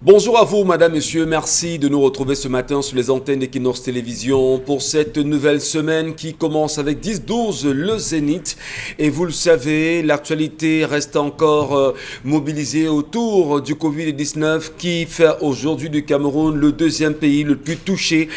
Bonjour à vous, madame, monsieur. Merci de nous retrouver ce matin sur les antennes d'Equinox Télévision pour cette nouvelle semaine qui commence avec 10-12, le Zénith. Et vous le savez, l'actualité reste encore mobilisée autour du Covid-19 qui fait aujourd'hui du Cameroun le deuxième pays le plus touché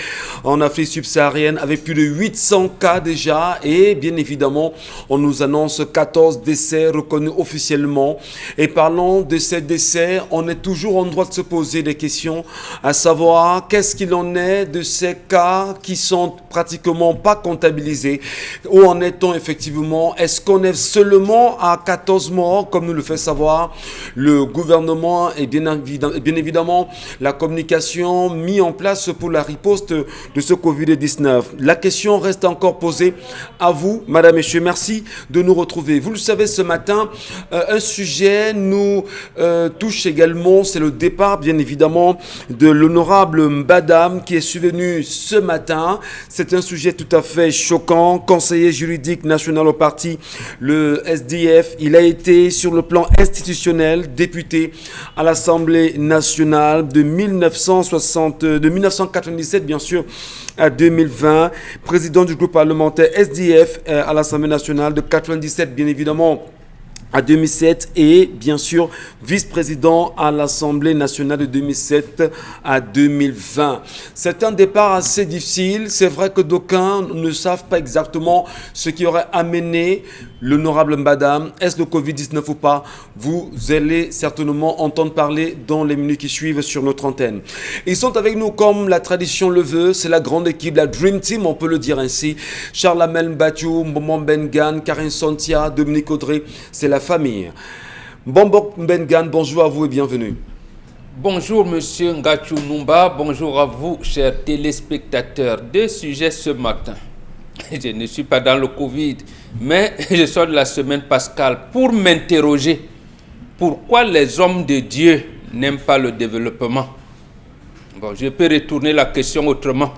en Afrique subsaharienne avec plus de 800 cas déjà. Et bien évidemment, on nous annonce 14 décès reconnus officiellement. Et parlant de ces décès, on est toujours en droit de se poser des questions, à savoir qu'est-ce qu'il en est de ces cas qui sont pratiquement pas comptabilisés. Où en est-on effectivement? Est-ce qu'on est seulement à 14 morts, comme nous le fait savoir le gouvernement et bien évidemment la communication mis en place pour la riposte de ce Covid-19? La question reste encore posée à vous, madame, messieurs. Merci de nous retrouver. Vous le savez, ce matin, un sujet nous touche également, c'est le départ, bien évidemment, de l'honorable Mbadam qui est survenu ce matin. C'est un sujet tout à fait choquant. Conseiller juridique national au parti, le SDF, il a été sur le plan institutionnel député à l'Assemblée nationale de 1997 bien sûr à 2020, président du groupe parlementaire SDF à l'Assemblée nationale de 97 bien évidemment à 2007 et bien sûr vice-président à l'Assemblée nationale de 2007 à 2020. C'est un départ assez difficile. C'est vrai que d'aucuns ne savent pas exactement ce qui aurait amené l'honorable Mbadam. Est-ce le Covid-19 ou pas? Vous allez certainement entendre parler dans les minutes qui suivent sur notre antenne. Ils sont avec nous comme la tradition le veut. C'est la grande équipe, la Dream Team, on peut le dire ainsi. Charles Amel Mbatiou, Mbombo Mbengan, Karine Sontia, Dominique Audrey, c'est la famille. Mbombo Mbengan, bonjour à vous et bienvenue. Bonjour monsieur Ngachou Numba, bonjour à vous chers téléspectateurs. Deux sujets ce matin. Je ne suis pas dans le Covid, mais je sors de la semaine pascale pour m'interroger pourquoi les hommes de Dieu n'aiment pas le développement. Bon, je peux retourner la question autrement,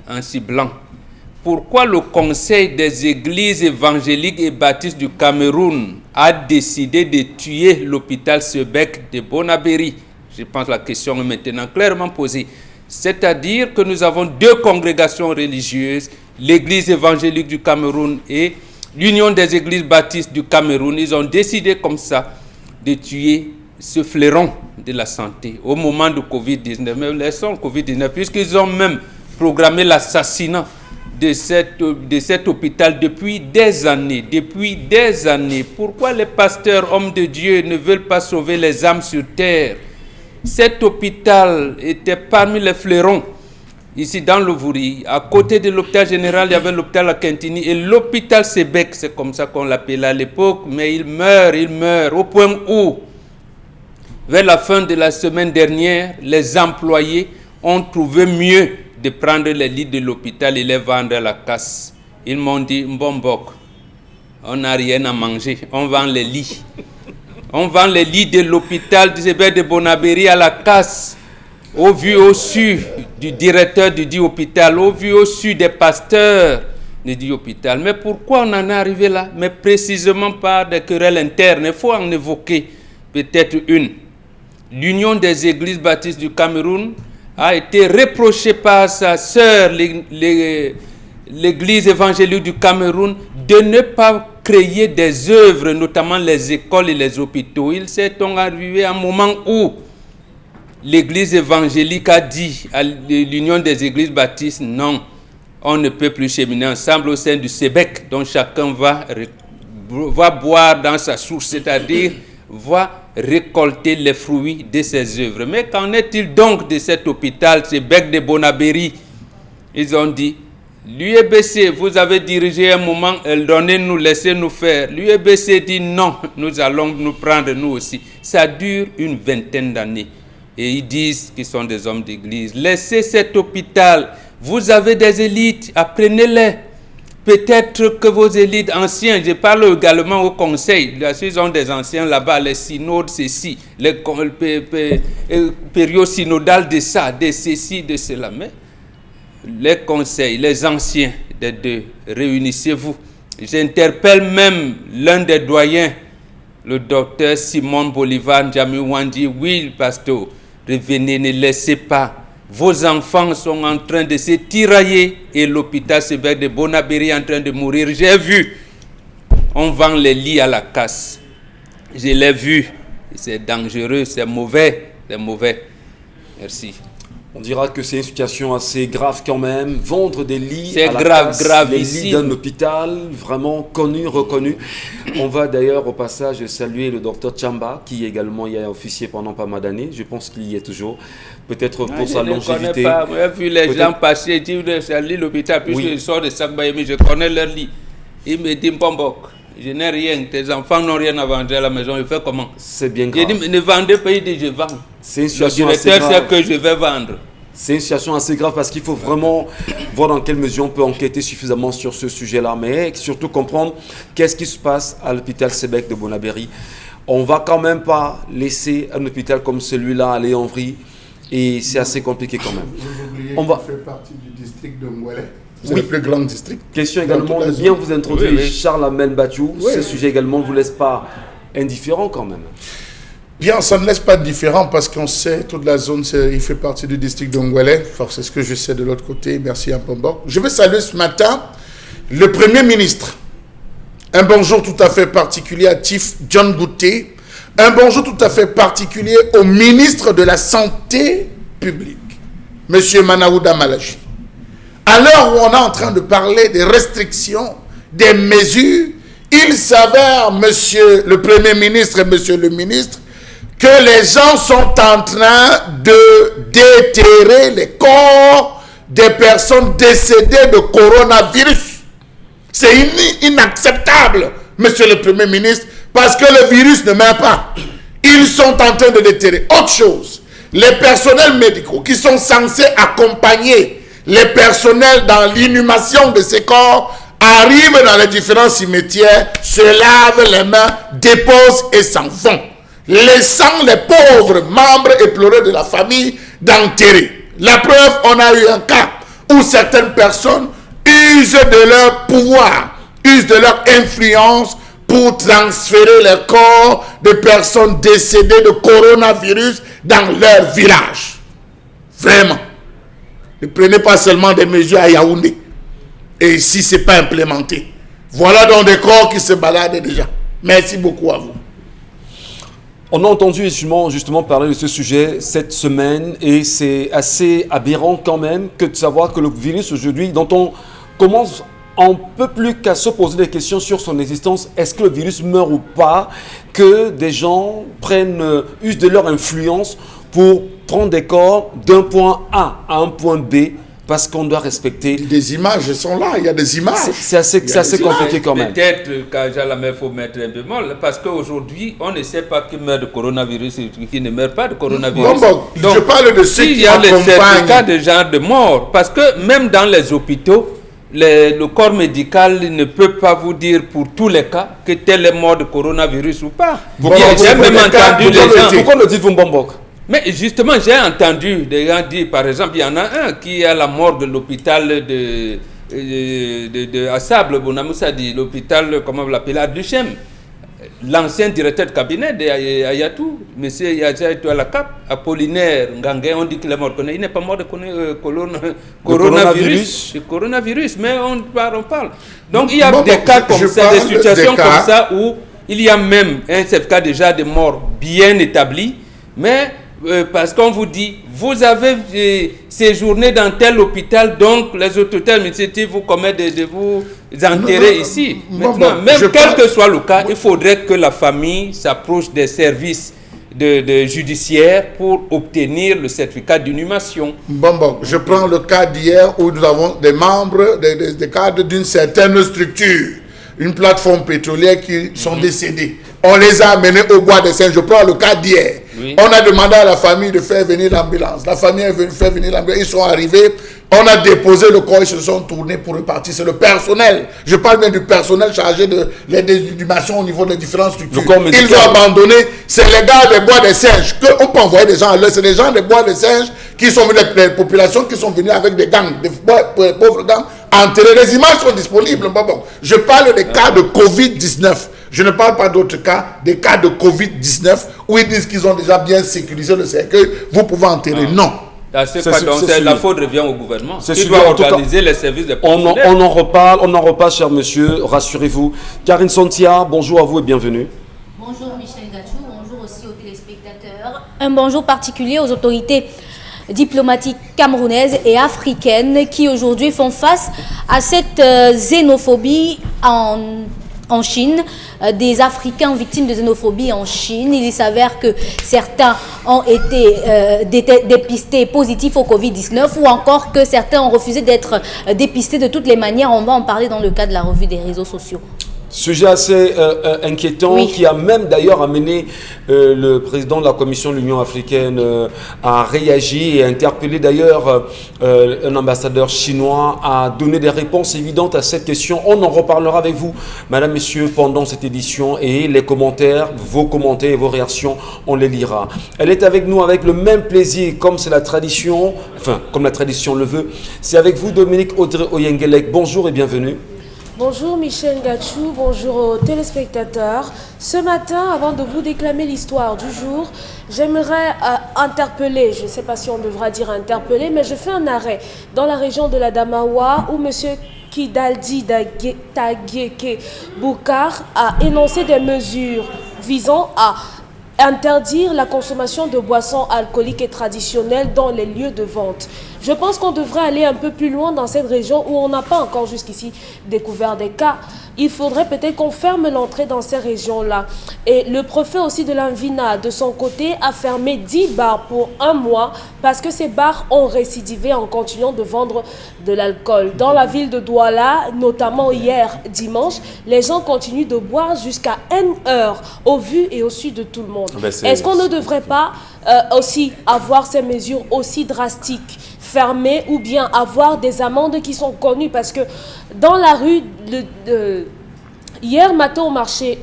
en ciblant. Pourquoi le Conseil des églises évangéliques et baptistes du Cameroun a décidé de tuer l'hôpital Sebec de Bonabéry? Je pense que la question est maintenant clairement posée. C'est-à-dire que nous avons deux congrégations religieuses, l'Église évangélique du Cameroun et l'Union des églises baptistes du Cameroun. Ils ont décidé comme ça de tuer ce fleuron de la santé au moment du Covid-19. Mais laissons le Covid-19 puisqu'ils ont même programmé l'assassinat de cet hôpital depuis des années. Pourquoi les pasteurs, hommes de Dieu, ne veulent pas sauver les âmes sur terre? Cet hôpital était parmi les fleurons, ici dans le Vouri. À côté de l'hôpital général, il y avait l'hôpital à Quintini et l'hôpital Sebec, c'est comme ça qu'on l'appelait à l'époque, mais il meurt, au point où, vers la fin de la semaine dernière, les employés ont trouvé mieux de prendre les lits de l'hôpital et les vendre à la casse. Ils m'ont dit, Mbombok, on n'a rien à manger, on vend les lits. On vend les lits de l'hôpital de Bonabéry à la casse, au vu au su du directeur du dit hôpital, au vu au su des pasteurs du dit hôpital. Mais pourquoi on en est arrivé là? Mais précisément par des querelles internes. Il faut en évoquer peut-être une. L'Union des églises baptistes du Cameroun a été reprochée par sa sœur, l'église évangélique du Cameroun, de ne pas créer des œuvres, notamment les écoles et les hôpitaux. Il s'est arrivé un moment où l'église évangélique a dit à l'Union des églises baptistes, non, on ne peut plus cheminer ensemble au sein du Sébec, dont chacun va boire dans sa source, c'est-à-dire va récolter les fruits de ses œuvres. Mais qu'en est-il donc de cet hôpital, Sébec de Bonabéry? Ils ont dit, l'UEBC, vous avez dirigé un moment, donnez-nous, laissez-nous faire. L'UEBC dit non, nous allons nous prendre nous aussi. Ça dure une vingtaine d'années. Et ils disent qu'ils sont des hommes d'église. Laissez cet hôpital. Vous avez des élites, apprenez-les. Peut-être que vos élites anciens, je parle également au conseil, ils ont des anciens là-bas, les synodes, ceci, les périodes synodales de ça, de ceci, de cela. Mais les conseils, les anciens des deux, réunissez-vous. J'interpelle même l'un des doyens, le docteur Simon Bolivar Njami Wandi. Oui, pasteur, revenez, ne laissez pas. Vos enfants sont en train de se tirailler et l'hôpital Sébec de Bonabéry est en train de mourir. J'ai vu, on vend les lits à la casse. Je l'ai vu. C'est dangereux, c'est mauvais, c'est mauvais. Merci. On dira que c'est une situation assez grave quand même. Vendre des lits c'est à la grave, casse, gravissime. les lits d'un hôpital vraiment connu, reconnu. On va d'ailleurs au passage saluer le docteur Chamba qui également y a officié pendant pas mal d'années. Je pense qu'il y est toujours. Peut-être pour sa longévité. Je ne connais pas. J'ai vu les gens passer, dire que c'est l'hôpital, puisque je sors de Sakbaïmi, je connais leur lit. Il me dit Mpombok, je n'ai rien, tes enfants n'ont rien à vendre à la maison, je fais comment? C'est bien grave. Il dit, ne vendez pas, il dit, je vends. C'est une situation assez grave. Le directeur sait que je vais vendre. C'est une situation assez grave parce qu'il faut vraiment voir dans quelle mesure on peut enquêter suffisamment sur ce sujet-là, mais surtout comprendre qu'est-ce qui se passe à l'hôpital Sébec de Bonabéry. On ne va quand même pas laisser un hôpital comme celui-là aller en vrille et c'est assez compliqué quand même. On va faire partie du district de Ngouélé. C'est le plus grand district. Question également de bien vous introduire, Charles Amel Bachou. Ce sujet également ne vous laisse pas indifférent quand même. Bien, ça ne laisse pas différent parce qu'on sait, toute la zone, il fait partie du district de Ngouélé. C'est ce que je sais de l'autre côté. Merci à Mpombok. Je vais saluer ce matin le Premier ministre. Un bonjour tout à fait particulier à Tif John Gouté. Un bonjour tout à fait particulier au ministre de la Santé publique, M. Manaouda Malachi. À l'heure où on est en train de parler des restrictions, des mesures, il s'avère, monsieur le Premier ministre et monsieur le ministre, que les gens sont en train de déterrer les corps des personnes décédées de coronavirus. C'est inacceptable, monsieur le Premier ministre, parce que le virus ne meurt pas. Ils sont en train de déterrer. Autre chose, les personnels médicaux qui sont censés accompagner les personnels dans l'inhumation de ces corps arrivent dans les différents cimetières, se lavent les mains, déposent et s'en vont, laissant les pauvres membres éplorés de la famille d'enterrer. La preuve, on a eu un cas où certaines personnes usent de leur pouvoir, usent de leur influence pour transférer les corps de personnes décédées de coronavirus dans leur village. Vraiment. Ne prenez pas seulement des mesures à Yaoundé. Et ici, ce n'est pas implémenté. Voilà donc des corps qui se baladent déjà. Merci beaucoup à vous. On a entendu justement parler de ce sujet cette semaine et c'est assez aberrant quand même que de savoir que le virus aujourd'hui, dont on commence un peu plus qu'à se poser des questions sur son existence, est-ce que le virus meurt ou pas, que des gens usent de leur influence pour prendre des corps d'un point A à un point B, parce qu'on doit respecter... Des images sont là, il y a des images. C'est assez compliqué quand même. Peut-être il faut mettre un peu mal, parce qu'aujourd'hui, on ne sait pas qui meurt de coronavirus et qui ne meurt pas de coronavirus. Donc, je parle de ceux qui accompagnent. Il y a les certificats de genre de mort, parce que même dans les hôpitaux, le corps médical ne peut pas vous dire pour tous les cas que tel est mort de coronavirus ou pas. J'ai même entendu les gens... Pourquoi le dites-vous Mpombok? Mais justement, j'ai entendu des gens dire, par exemple, il y en a un qui est à la mort de l'hôpital de Assable, Bonamoussa dit, l'hôpital, comment vous l'appelez, à Duchem. L'ancien directeur de cabinet d'Ayatou, M. Yajaïtou Alakap, Apollinaire Ngangé, on dit qu'il est mort. Il n'est pas mort de coronavirus, mais on parle. Donc il y a des cas comme ça, des situations comme ça où il y a même un certificat déjà de mort bien établi, mais parce qu'on vous dit, vous avez séjourné dans tel hôpital, donc les autorités administratives vous commettent de vous enterrer ici. Maintenant, même quel que soit le cas, il faudrait que la famille s'approche des services judiciaires pour obtenir le certificat d'inhumation. Bon, je prends le cas d'hier où nous avons des membres, des cadres d'une certaine structure, une plateforme pétrolière qui sont décédés. On les a amenés au bois de Seine. Je prends le cas d'hier. Oui. On a demandé à la famille de faire venir l'ambulance. La famille est venue faire venir l'ambulance. Ils sont arrivés. On a déposé le corps. Ils se sont tournés pour repartir. C'est le personnel. Je parle bien du personnel chargé de l'inhumation au niveau des différentes structures. Ils ont abandonné. C'est les gars des bois des singes. On peut envoyer des gens à l'heure. C'est les gens des bois des singes qui sont venus, les populations qui sont venues avec des gangs, des pauvres gangs, enterrés. Les images sont disponibles. Bon. Je parle des cas de Covid-19. Je ne parle pas d'autres cas, des cas de Covid-19 où ils disent qu'ils ont déjà bien sécurisé le cercueil, vous pouvez enterrer. Non. La faute revient au gouvernement. Qui doit organiser les services de on en reparle, cher monsieur, rassurez-vous. Karine Sontia, bonjour à vous et bienvenue. Bonjour Michel Gachou, bonjour aussi aux téléspectateurs. Un bonjour particulier aux autorités diplomatiques camerounaises et africaines qui aujourd'hui font face à cette xénophobie en Chine, des Africains victimes de xénophobie en Chine. Il s'avère que certains ont été dépistés positifs au Covid-19 ou encore que certains ont refusé d'être dépistés de toutes les manières. On va en parler dans le cadre de la revue des réseaux sociaux. Sujet assez inquiétant, oui, qui a même d'ailleurs amené le président de la Commission de l'Union africaine à réagir et à interpeller d'ailleurs un ambassadeur chinois à donner des réponses évidentes à cette question. On en reparlera avec vous, madame, messieurs, pendant cette édition, et les commentaires, vos commentaires et vos réactions, on les lira. Elle est avec nous avec le même plaisir, comme c'est la tradition, enfin, comme la tradition le veut. C'est avec vous, Dominique Audrey Oyengelek. Bonjour et bienvenue. Bonjour Michel Gachou, bonjour aux téléspectateurs. Ce matin, avant de vous déclamer l'histoire du jour, j'aimerais interpeller, je ne sais pas si on devra dire interpeller, mais je fais un arrêt dans la région de la Damawa où M. Kidaldi Tagueke Boukar a énoncé des mesures visant à interdire la consommation de boissons alcooliques et traditionnelles dans les lieux de vente. Je pense qu'on devrait aller un peu plus loin dans cette région où on n'a pas encore jusqu'ici découvert des cas. Il faudrait peut-être qu'on ferme l'entrée dans ces régions-là. Et le préfet aussi de l'Anvina, de son côté, a fermé 10 bars pour 1 mois parce que ces bars ont récidivé en continuant de vendre de l'alcool. Dans la ville de Douala, notamment hier dimanche, les gens continuent de boire jusqu'à 1 heure au vu et au su de tout le monde. Est-ce qu'on ne devrait pas aussi avoir ces mesures aussi drastiques, fermées, ou bien avoir des amendes qui sont connues? Parce que dans la rue, hier matin au marché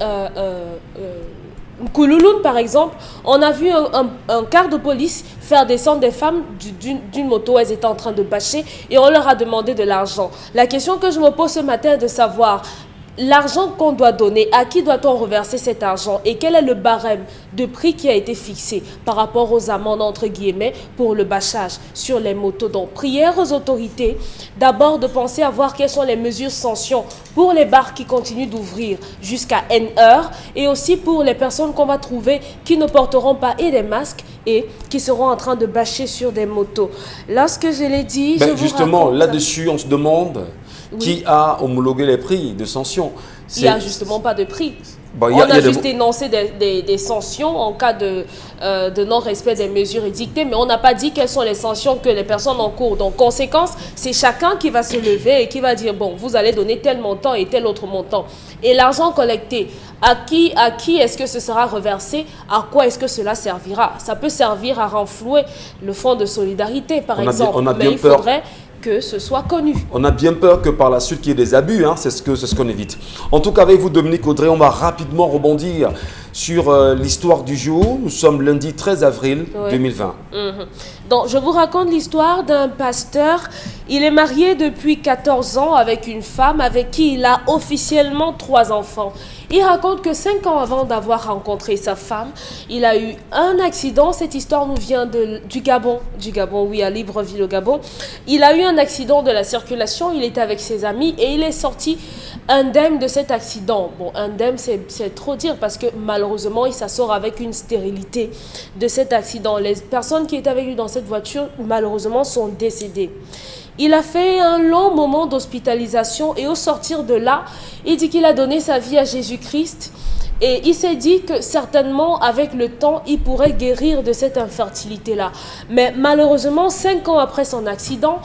Koulouloun par exemple, on a vu un quart de police faire descendre des femmes d'une moto. Elles étaient en train de bâcher et on leur a demandé de l'argent. La question que je me pose ce matin est de savoir: l'argent qu'on doit donner, à qui doit-on reverser cet argent et quel est le barème de prix qui a été fixé par rapport aux amendes entre guillemets pour le bâchage sur les motos? Donc prière aux autorités d'abord de penser à voir quelles sont les mesures sanctions pour les bars qui continuent d'ouvrir jusqu'à N heure et aussi pour les personnes qu'on va trouver qui ne porteront pas et des masques et qui seront en train de bâcher sur des motos. Lorsque je l'ai dit, je vous justement raconte... là-dessus on se demande... Oui. Qui a homologué les prix de sanctions? Il n'y a justement pas de prix. Bon, on a juste énoncé des sanctions en cas de non-respect des mesures édictées, mais on n'a pas dit quelles sont les sanctions que les personnes encourent. Donc, conséquence, c'est chacun qui va se lever et qui va dire, bon, vous allez donner tel montant et tel autre montant. Et l'argent collecté, à qui est-ce que ce sera reversé? À quoi est-ce que cela servira? Ça peut servir à renflouer le fonds de solidarité, par exemple. Mais il faudrait que ce soit connu. On a bien peur que par la suite qu'il y ait des abus, hein, c'est ce qu'on évite. En tout cas, avec vous, Dominique Audrey, on va rapidement rebondir sur l'histoire du jour. Nous sommes lundi 13 avril 2020. Donc, je vous raconte l'histoire d'un pasteur. Il est marié depuis 14 ans avec une femme avec qui il a officiellement 3 enfants. Il raconte que 5 ans avant d'avoir rencontré sa femme, il a eu un accident. Cette histoire nous vient du Gabon. Du Gabon, oui, à Libreville, au Gabon. Il a eu un accident de la circulation. Il était avec ses amis et il est sorti indemne de cet accident. Bon, indemne, c'est trop dire parce que malheureusement, il s'assort avec une stérilité de cet accident. Les personnes qui étaient avec lui dans cette voiture, malheureusement, sont décédées. Il a fait un long moment d'hospitalisation et au sortir de là, il dit qu'il a donné sa vie à Jésus-Christ et il s'est dit que certainement avec le temps, il pourrait guérir de cette infertilité-là. Mais malheureusement, 5 ans après son accident,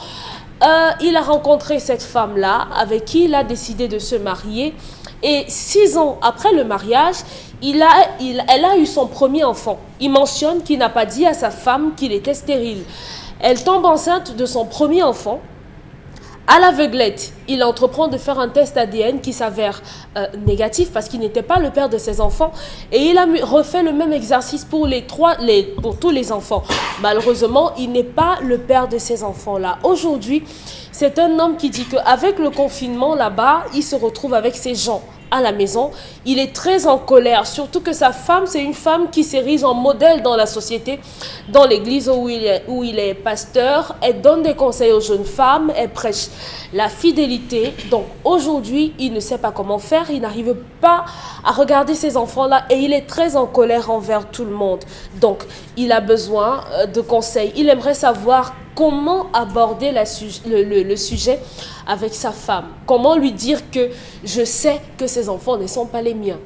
il a rencontré cette femme-là avec qui il a décidé de se marier et 6 ans après le mariage, elle a eu son premier enfant. Il mentionne qu'il n'a pas dit à sa femme qu'il était stérile. Elle tombe enceinte de son premier enfant. À l'aveuglette, il entreprend de faire un test ADN qui s'avère négatif parce qu'il n'était pas le père de ses enfants. Et il a refait le même exercice pour tous les enfants. Malheureusement, il n'est pas le père de ces enfants-là. Aujourd'hui, c'est un homme qui dit qu'avec le confinement là-bas, il se retrouve avec ces gens à la maison, il est très en colère, surtout que sa femme, c'est une femme qui s'érige en modèle dans la société, dans l'église où il est pasteur. Elle donne des conseils aux jeunes femmes, elle prêche la fidélité. Donc aujourd'hui, il ne sait pas comment faire, il n'arrive pas à regarder ces enfants-là et il est très en colère envers tout le monde. Donc il a besoin de conseils, il aimerait savoir comment aborder le sujet avec sa femme. Comment lui dire que je sais que ces enfants ne sont pas les miens.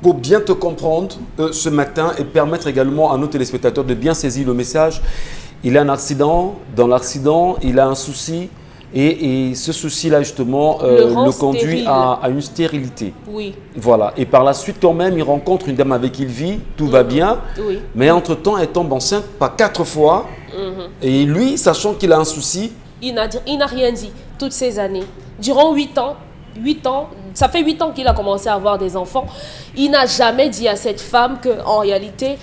Pour bien te comprendre ce matin et permettre également à nos téléspectateurs de bien saisir le message, il a un accident, dans l'accident, il a un souci et ce souci-là justement le conduit à une stérilité. Oui. Voilà. Et par la suite quand même, il rencontre une dame avec qui il vit, tout va bien, oui. Mais entre-temps, elle tombe enceinte par 4 fois et lui, sachant qu'il a un souci, il n'a rien dit toutes ces années. Durant 8 ans, ça fait 8 ans qu'il a commencé à avoir des enfants. Il n'a jamais dit à cette femme qu'en réalité,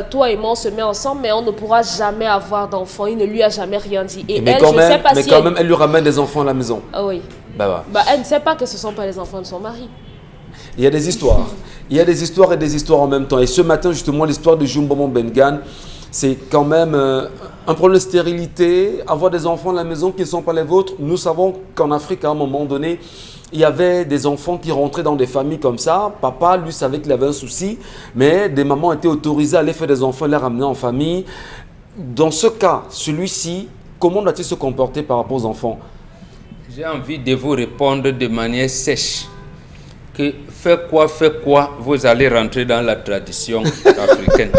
toi et moi, on se met ensemble, mais on ne pourra jamais avoir d'enfants. Il ne lui a jamais rien dit. Et mais elle, quand je même, sais pas mais si quand même, elle lui ramène des enfants à la maison. Ah oui. Bah. Elle ne sait pas que ce ne sont pas les enfants de son mari. Il y a des histoires. Il y a des histoires et des histoires en même temps. Et ce matin, justement, l'histoire de Jumbomo Bengan, c'est quand même un problème de stérilité, avoir des enfants à la maison qui ne sont pas les vôtres. Nous savons qu'en Afrique, à un moment donné, il y avait des enfants qui rentraient dans des familles comme ça. Papa, lui, savait qu'il avait un souci, mais des mamans étaient autorisées à aller faire des enfants et les ramener en famille. Dans ce cas, celui-ci, comment doit-il se comporter par rapport aux enfants? J'ai envie de vous répondre de manière sèche que faites quoi, vous allez rentrer dans la tradition africaine.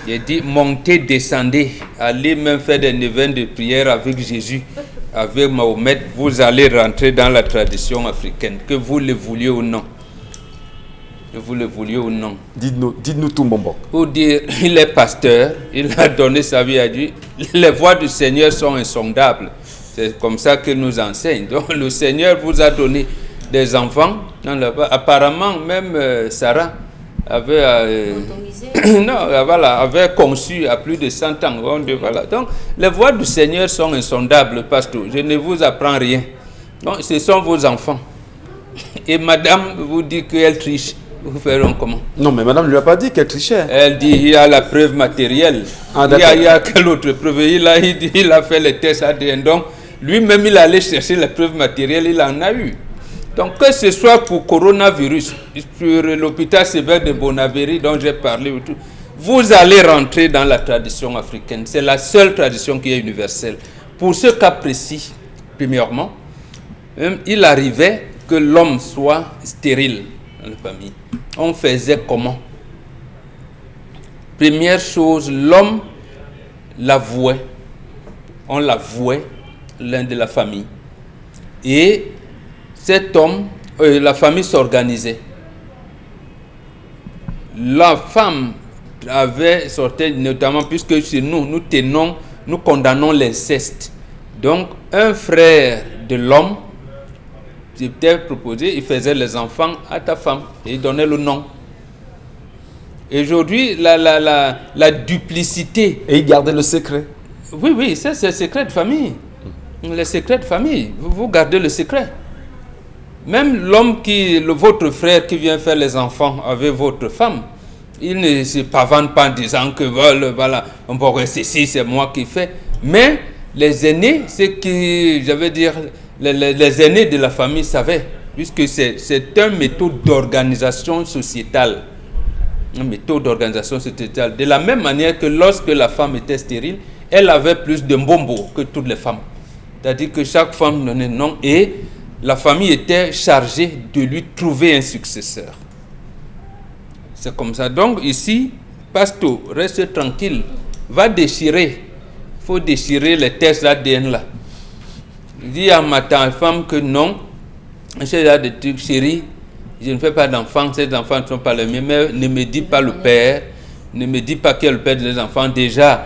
J'ai dit montez, descendez, allez même faire des neuvaines de prière avec Jésus, avec Mahomet, vous allez rentrer dans la tradition africaine, que vous le vouliez ou non. Que vous le vouliez ou non. Dites-nous tout, Mbombo. Pour dire, il est pasteur, il a donné sa vie à Dieu. Les voies du Seigneur sont insondables. C'est comme ça qu'il nous enseigne. Donc le Seigneur vous a donné des enfants. Apparemment, même Sarah avait, avait conçu à plus de 100 ans. Voilà. Donc les voies du Seigneur sont insondables, pasteur. Je ne vous apprends rien. Donc ce sont vos enfants. Et madame vous dit qu'elle triche. Vous ferez comment? Non, mais madame ne lui a pas dit qu'elle trichait. Elle dit il y a la preuve matérielle. Il y a quelle autre preuve? Il a fait les tests ADN. Donc, lui-même, il allait chercher les preuves matérielles, il en a eu. Donc, que ce soit pour coronavirus, sur l'hôpital sévère de Bonaveri dont j'ai parlé, vous allez rentrer dans la tradition africaine. C'est la seule tradition qui est universelle. Pour ce cas précis, premièrement, il arrivait que l'homme soit stérile dans la famille. On faisait comment? Première chose, l'homme l'avouait. On l'avouait, l'un de la famille. Et cet homme, la famille s'organisait. La femme avait sorti, notamment puisque chez nous, nous condamnons l'inceste. Donc, un frère de l'homme était proposé, il faisait les enfants à ta femme et il donnait le nom. Aujourd'hui, la duplicité. Et il gardait le secret. Oui, ça c'est le secret de famille. Le secret de famille, vous gardez le secret. Même l'homme votre frère qui vient faire les enfants avec votre femme, il ne se pavane pas en disant que voilà, ceci c'est moi qui fais. Mais les aînés, les aînés de la famille savaient, puisque c'est une méthode d'organisation sociétale. Une méthode d'organisation sociétale. De la même manière que lorsque la femme était stérile, elle avait plus de mbombo que toutes les femmes. C'est-à-dire que chaque femme donnait nom et la famille était chargée de lui trouver un successeur. C'est comme ça. Donc ici, pasteur, reste tranquille. Va déchirer. Il faut déchirer les tests ADN là. Dis à ma femme que non. J'ai là des trucs, chérie. Je ne fais pas d'enfants. Ces enfants ne sont pas les miens. Mais ne me dis pas le père. Ne me dis pas qui est le père des enfants. Déjà,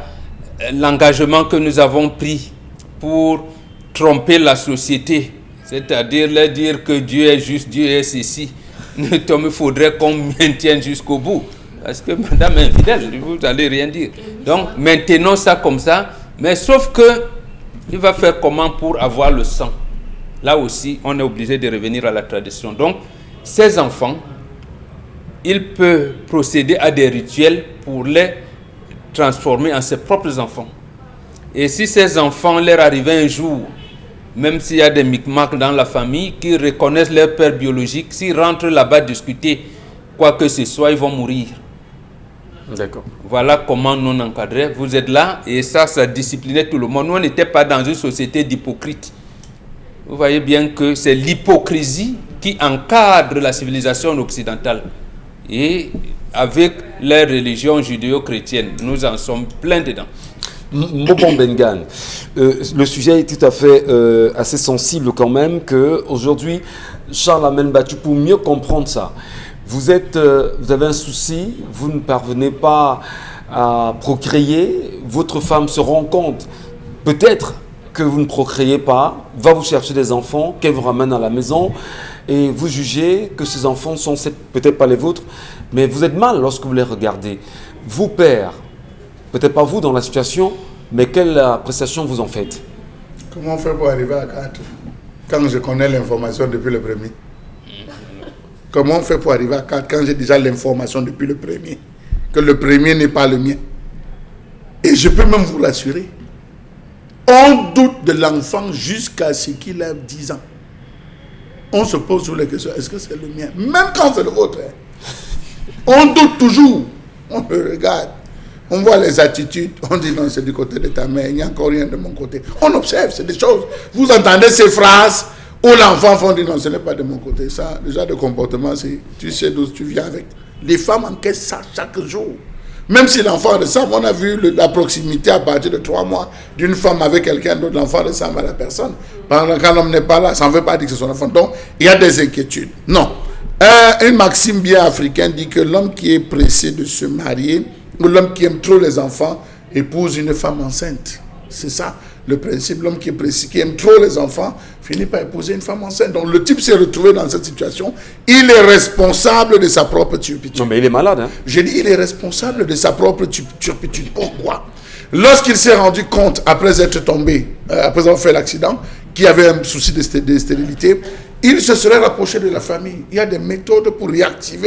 l'engagement que nous avons pris pour tromper la société, c'est-à-dire leur dire que Dieu est juste, Dieu est ceci, il faudrait qu'on maintienne jusqu'au bout. Parce que madame est infidèle, vous n'allez rien dire. Donc, maintenons ça comme ça, mais sauf que il va faire comment pour avoir le sang? là aussi, on est obligé de revenir à la tradition. Donc, ces enfants, il peut procéder à des rituels pour les transformer en ses propres enfants. Et si ces enfants leur arrivaient un jour, même s'il y a des micmacs dans la famille, qui reconnaissent leur père biologique, s'ils rentrent là-bas discuter quoi que ce soit, ils vont mourir. D'accord. Voilà comment nous on encadrait. Vous êtes là et ça disciplinait tout le monde. Nous, on n'était pas dans une société d'hypocrites. Vous voyez bien que c'est l'hypocrisie qui encadre la civilisation occidentale. Et avec les religions judéo-chrétiennes, nous en sommes pleins dedans. Mbobon Bengan, le sujet est tout à fait assez sensible quand même qu'aujourd'hui, Charles Amen Battu, pour mieux comprendre ça, vous avez un souci, vous ne parvenez pas à procréer, votre femme se rend compte peut-être que vous ne procréez pas, va vous chercher des enfants, qu'elle vous ramène à la maison et vous jugez que ces enfants sont peut-être pas les vôtres, mais vous êtes mal lorsque vous les regardez. Vous, père, peut-être pas vous dans la situation, mais quelle appréciation vous en faites? Comment on fait pour arriver à 4 quand je connais l'information depuis le premier? Comment on fait pour arriver à 4 quand j'ai déjà l'information depuis le premier? Que le premier n'est pas le mien. Et je peux même vous l'assurer. On doute de l'enfant jusqu'à ce qu'il ait 10 ans. On se pose sur les questions, est-ce que c'est le mien? Même quand c'est le vôtre. On doute toujours. On le regarde. On voit les attitudes. On dit non, c'est du côté de ta mère. Il n'y a encore rien de mon côté. On observe, c'est des choses. Vous entendez ces phrases où l'enfant dit non, ce n'est pas de mon côté. Ça, déjà, de comportement, c'est tu sais d'où tu viens avec. Les femmes encaissent ça chaque jour. Même si l'enfant ressemble, on a vu la proximité à partir de 3 mois d'une femme avec quelqu'un d'autre, l'enfant ressemble à la personne. Pendant quand l'homme n'est pas là, ça ne veut pas dire que c'est son enfant. Donc, il y a des inquiétudes. Non. Une maxime bien africaine dit que l'homme qui est pressé de se marier, ou l'homme qui aime trop les enfants, épouse une femme enceinte. C'est ça le principe. L'homme qui est pressé, qui aime trop les enfants, finit par épouser une femme enceinte. Donc le type s'est retrouvé dans cette situation. Il est responsable de sa propre turpitude. Non mais il est malade. Hein? J'ai dit il est responsable de sa propre turpitude. Pourquoi? Lorsqu'il s'est rendu compte, après être tombé, après avoir fait l'accident, qu'il y avait un souci de stérilité, il se serait rapproché de la famille. Il y a des méthodes pour réactiver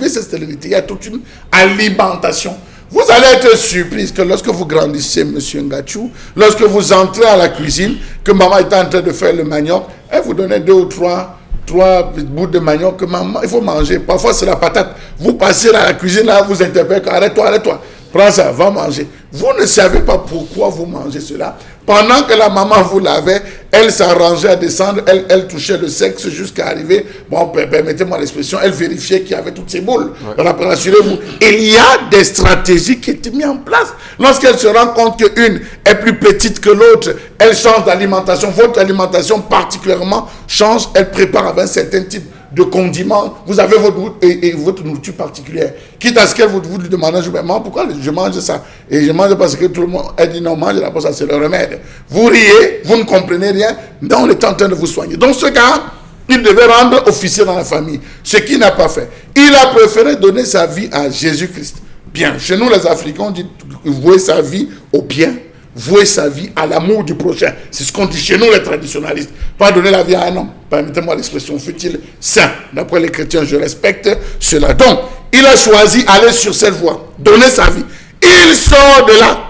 cette stérilité. Il y a toute une alimentation. Vous allez être surprise que lorsque vous grandissez, monsieur Ngachou, lorsque vous entrez à la cuisine, que maman est en train de faire le manioc, elle vous donne 2 ou 3 bouts de manioc que maman, il faut manger. Parfois, c'est la patate. Vous passez dans la cuisine, là, vous interpellez, arrête-toi. Prends ça, va manger. Vous ne savez pas pourquoi vous mangez cela. Pendant que la maman vous lavait, elle s'arrangeait à descendre, elle touchait le sexe jusqu'à arriver, bon, permettez-moi l'expression, elle vérifiait qu'il y avait toutes ces boules. Alors, rassurez-vous, il y a des stratégies qui étaient mises en place. Lorsqu'elle se rend compte qu'une est plus petite que l'autre, elle change d'alimentation. Votre alimentation particulièrement change, elle prépare avec un certain type de condiments. Vous avez votre nourriture particulière. Quitte à ce qu'elle vous lui demande, maman, pourquoi je mange ça? Et je mange parce que tout le monde, elle dit non, mange là, pour ça, c'est le remède. Vous riez, vous ne comprenez rien, mais on est en train de vous soigner. Donc ce gars, il devait rendre officier dans la famille, ce qu'il n'a pas fait. Il a préféré donner sa vie à Jésus-Christ. Bien, chez nous les Africains, on dit vouer sa vie au bien, vouer sa vie à l'amour du prochain. C'est ce qu'on dit chez nous les traditionalistes. Pas donner la vie à un homme. Permettez-moi l'expression, fut-il saint. D'après les chrétiens, je respecte cela. Donc, il a choisi d'aller sur cette voie, donner sa vie. Il sort de là.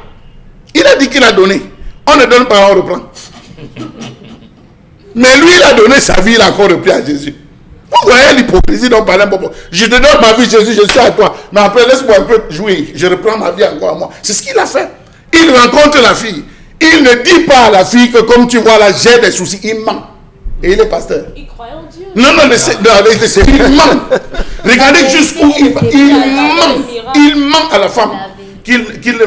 Il a dit qu'il a donné. On ne donne pas, on reprend. Mais lui, il a donné sa vie, il a encore repris à Jésus. Vous voyez l'hypocrisie dont parlait Bobo. Je te donne ma vie, Jésus, je suis à toi. Mais après, laisse-moi un peu jouir. Je reprends ma vie encore à moi. C'est ce qu'il a fait. Il rencontre la fille. Il ne dit pas à la fille que comme tu vois là, j'ai des soucis. Il ment. Et il est pasteur. Il croyait en Dieu. Non, il ment. Regardez jusqu'où il va. Il ment à la femme.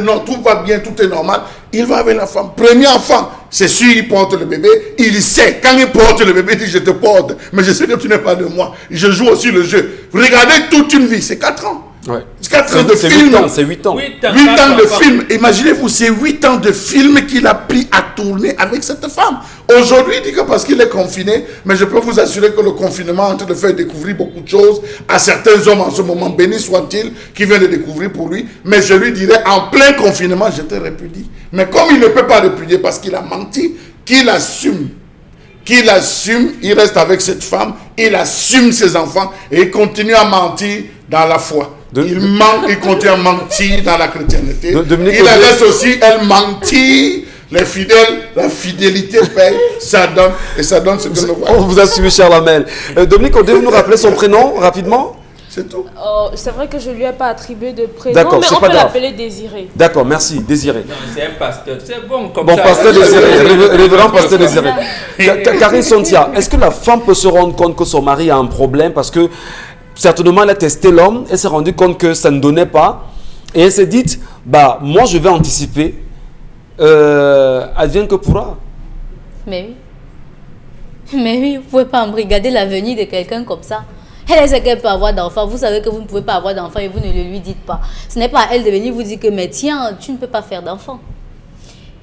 Non, tout va bien, tout est normal. Il va avec la femme. Premier enfant, c'est sûr, il porte le bébé. Il sait, quand il porte le bébé, il dit je te porte. Mais je sais que tu n'es pas de moi. Je joue aussi le jeu. Regardez toute une vie, c'est 4 ans. Ouais. C'est 4 ans de film. C'est 8 ans. 8 ans de film. Imaginez-vous, c'est 8 ans de film qu'il a pris à tourner avec cette femme. Aujourd'hui, il dit que parce qu'il est confiné, mais je peux vous assurer que le confinement est en train de faire découvrir beaucoup de choses à certains hommes en ce moment, béni soit-il, qui viennent de découvrir pour lui. Mais je lui dirais, en plein confinement, je te répudie. Mais comme il ne peut pas répudier parce qu'il a menti, qu'il assume qu'il assume, il reste avec cette femme, il assume ses enfants et il continue à mentir dans la foi. Il ment, il continue à mentir dans la chrétienté. Il la laisse aussi, elle mentir. Les fidèles, la fidélité paye, ça donne ce que nous voyons. On vous a suivi, cher Lamel. Dominique, on devait nous rappeler son prénom rapidement? C'est tout. C'est vrai que je ne lui ai pas attribué de prénom, D'accord, mais c'est on pas peut grave. l'appeler Désiré. D'accord, merci. Désiré. Non, c'est un pasteur. C'est bon comme Bon, ça. pasteur Désiré, révérend pasteur Désiré. Karine Sontia, est-ce que la femme peut se rendre compte que son mari a un problème parce que certainement elle a testé l'homme, elle s'est rendue compte que ça ne donnait pas et elle s'est dit, bah moi je vais anticiper, advienne que pourra. Mais oui, vous ne pouvez pas embrigader l'avenir de quelqu'un comme ça. Elle sait qu'elle peut avoir d'enfants. Vous savez que vous ne pouvez pas avoir d'enfants et vous ne le lui dites pas. Ce n'est pas à elle de venir vous dire que, mais tiens, tu ne peux pas faire d'enfants.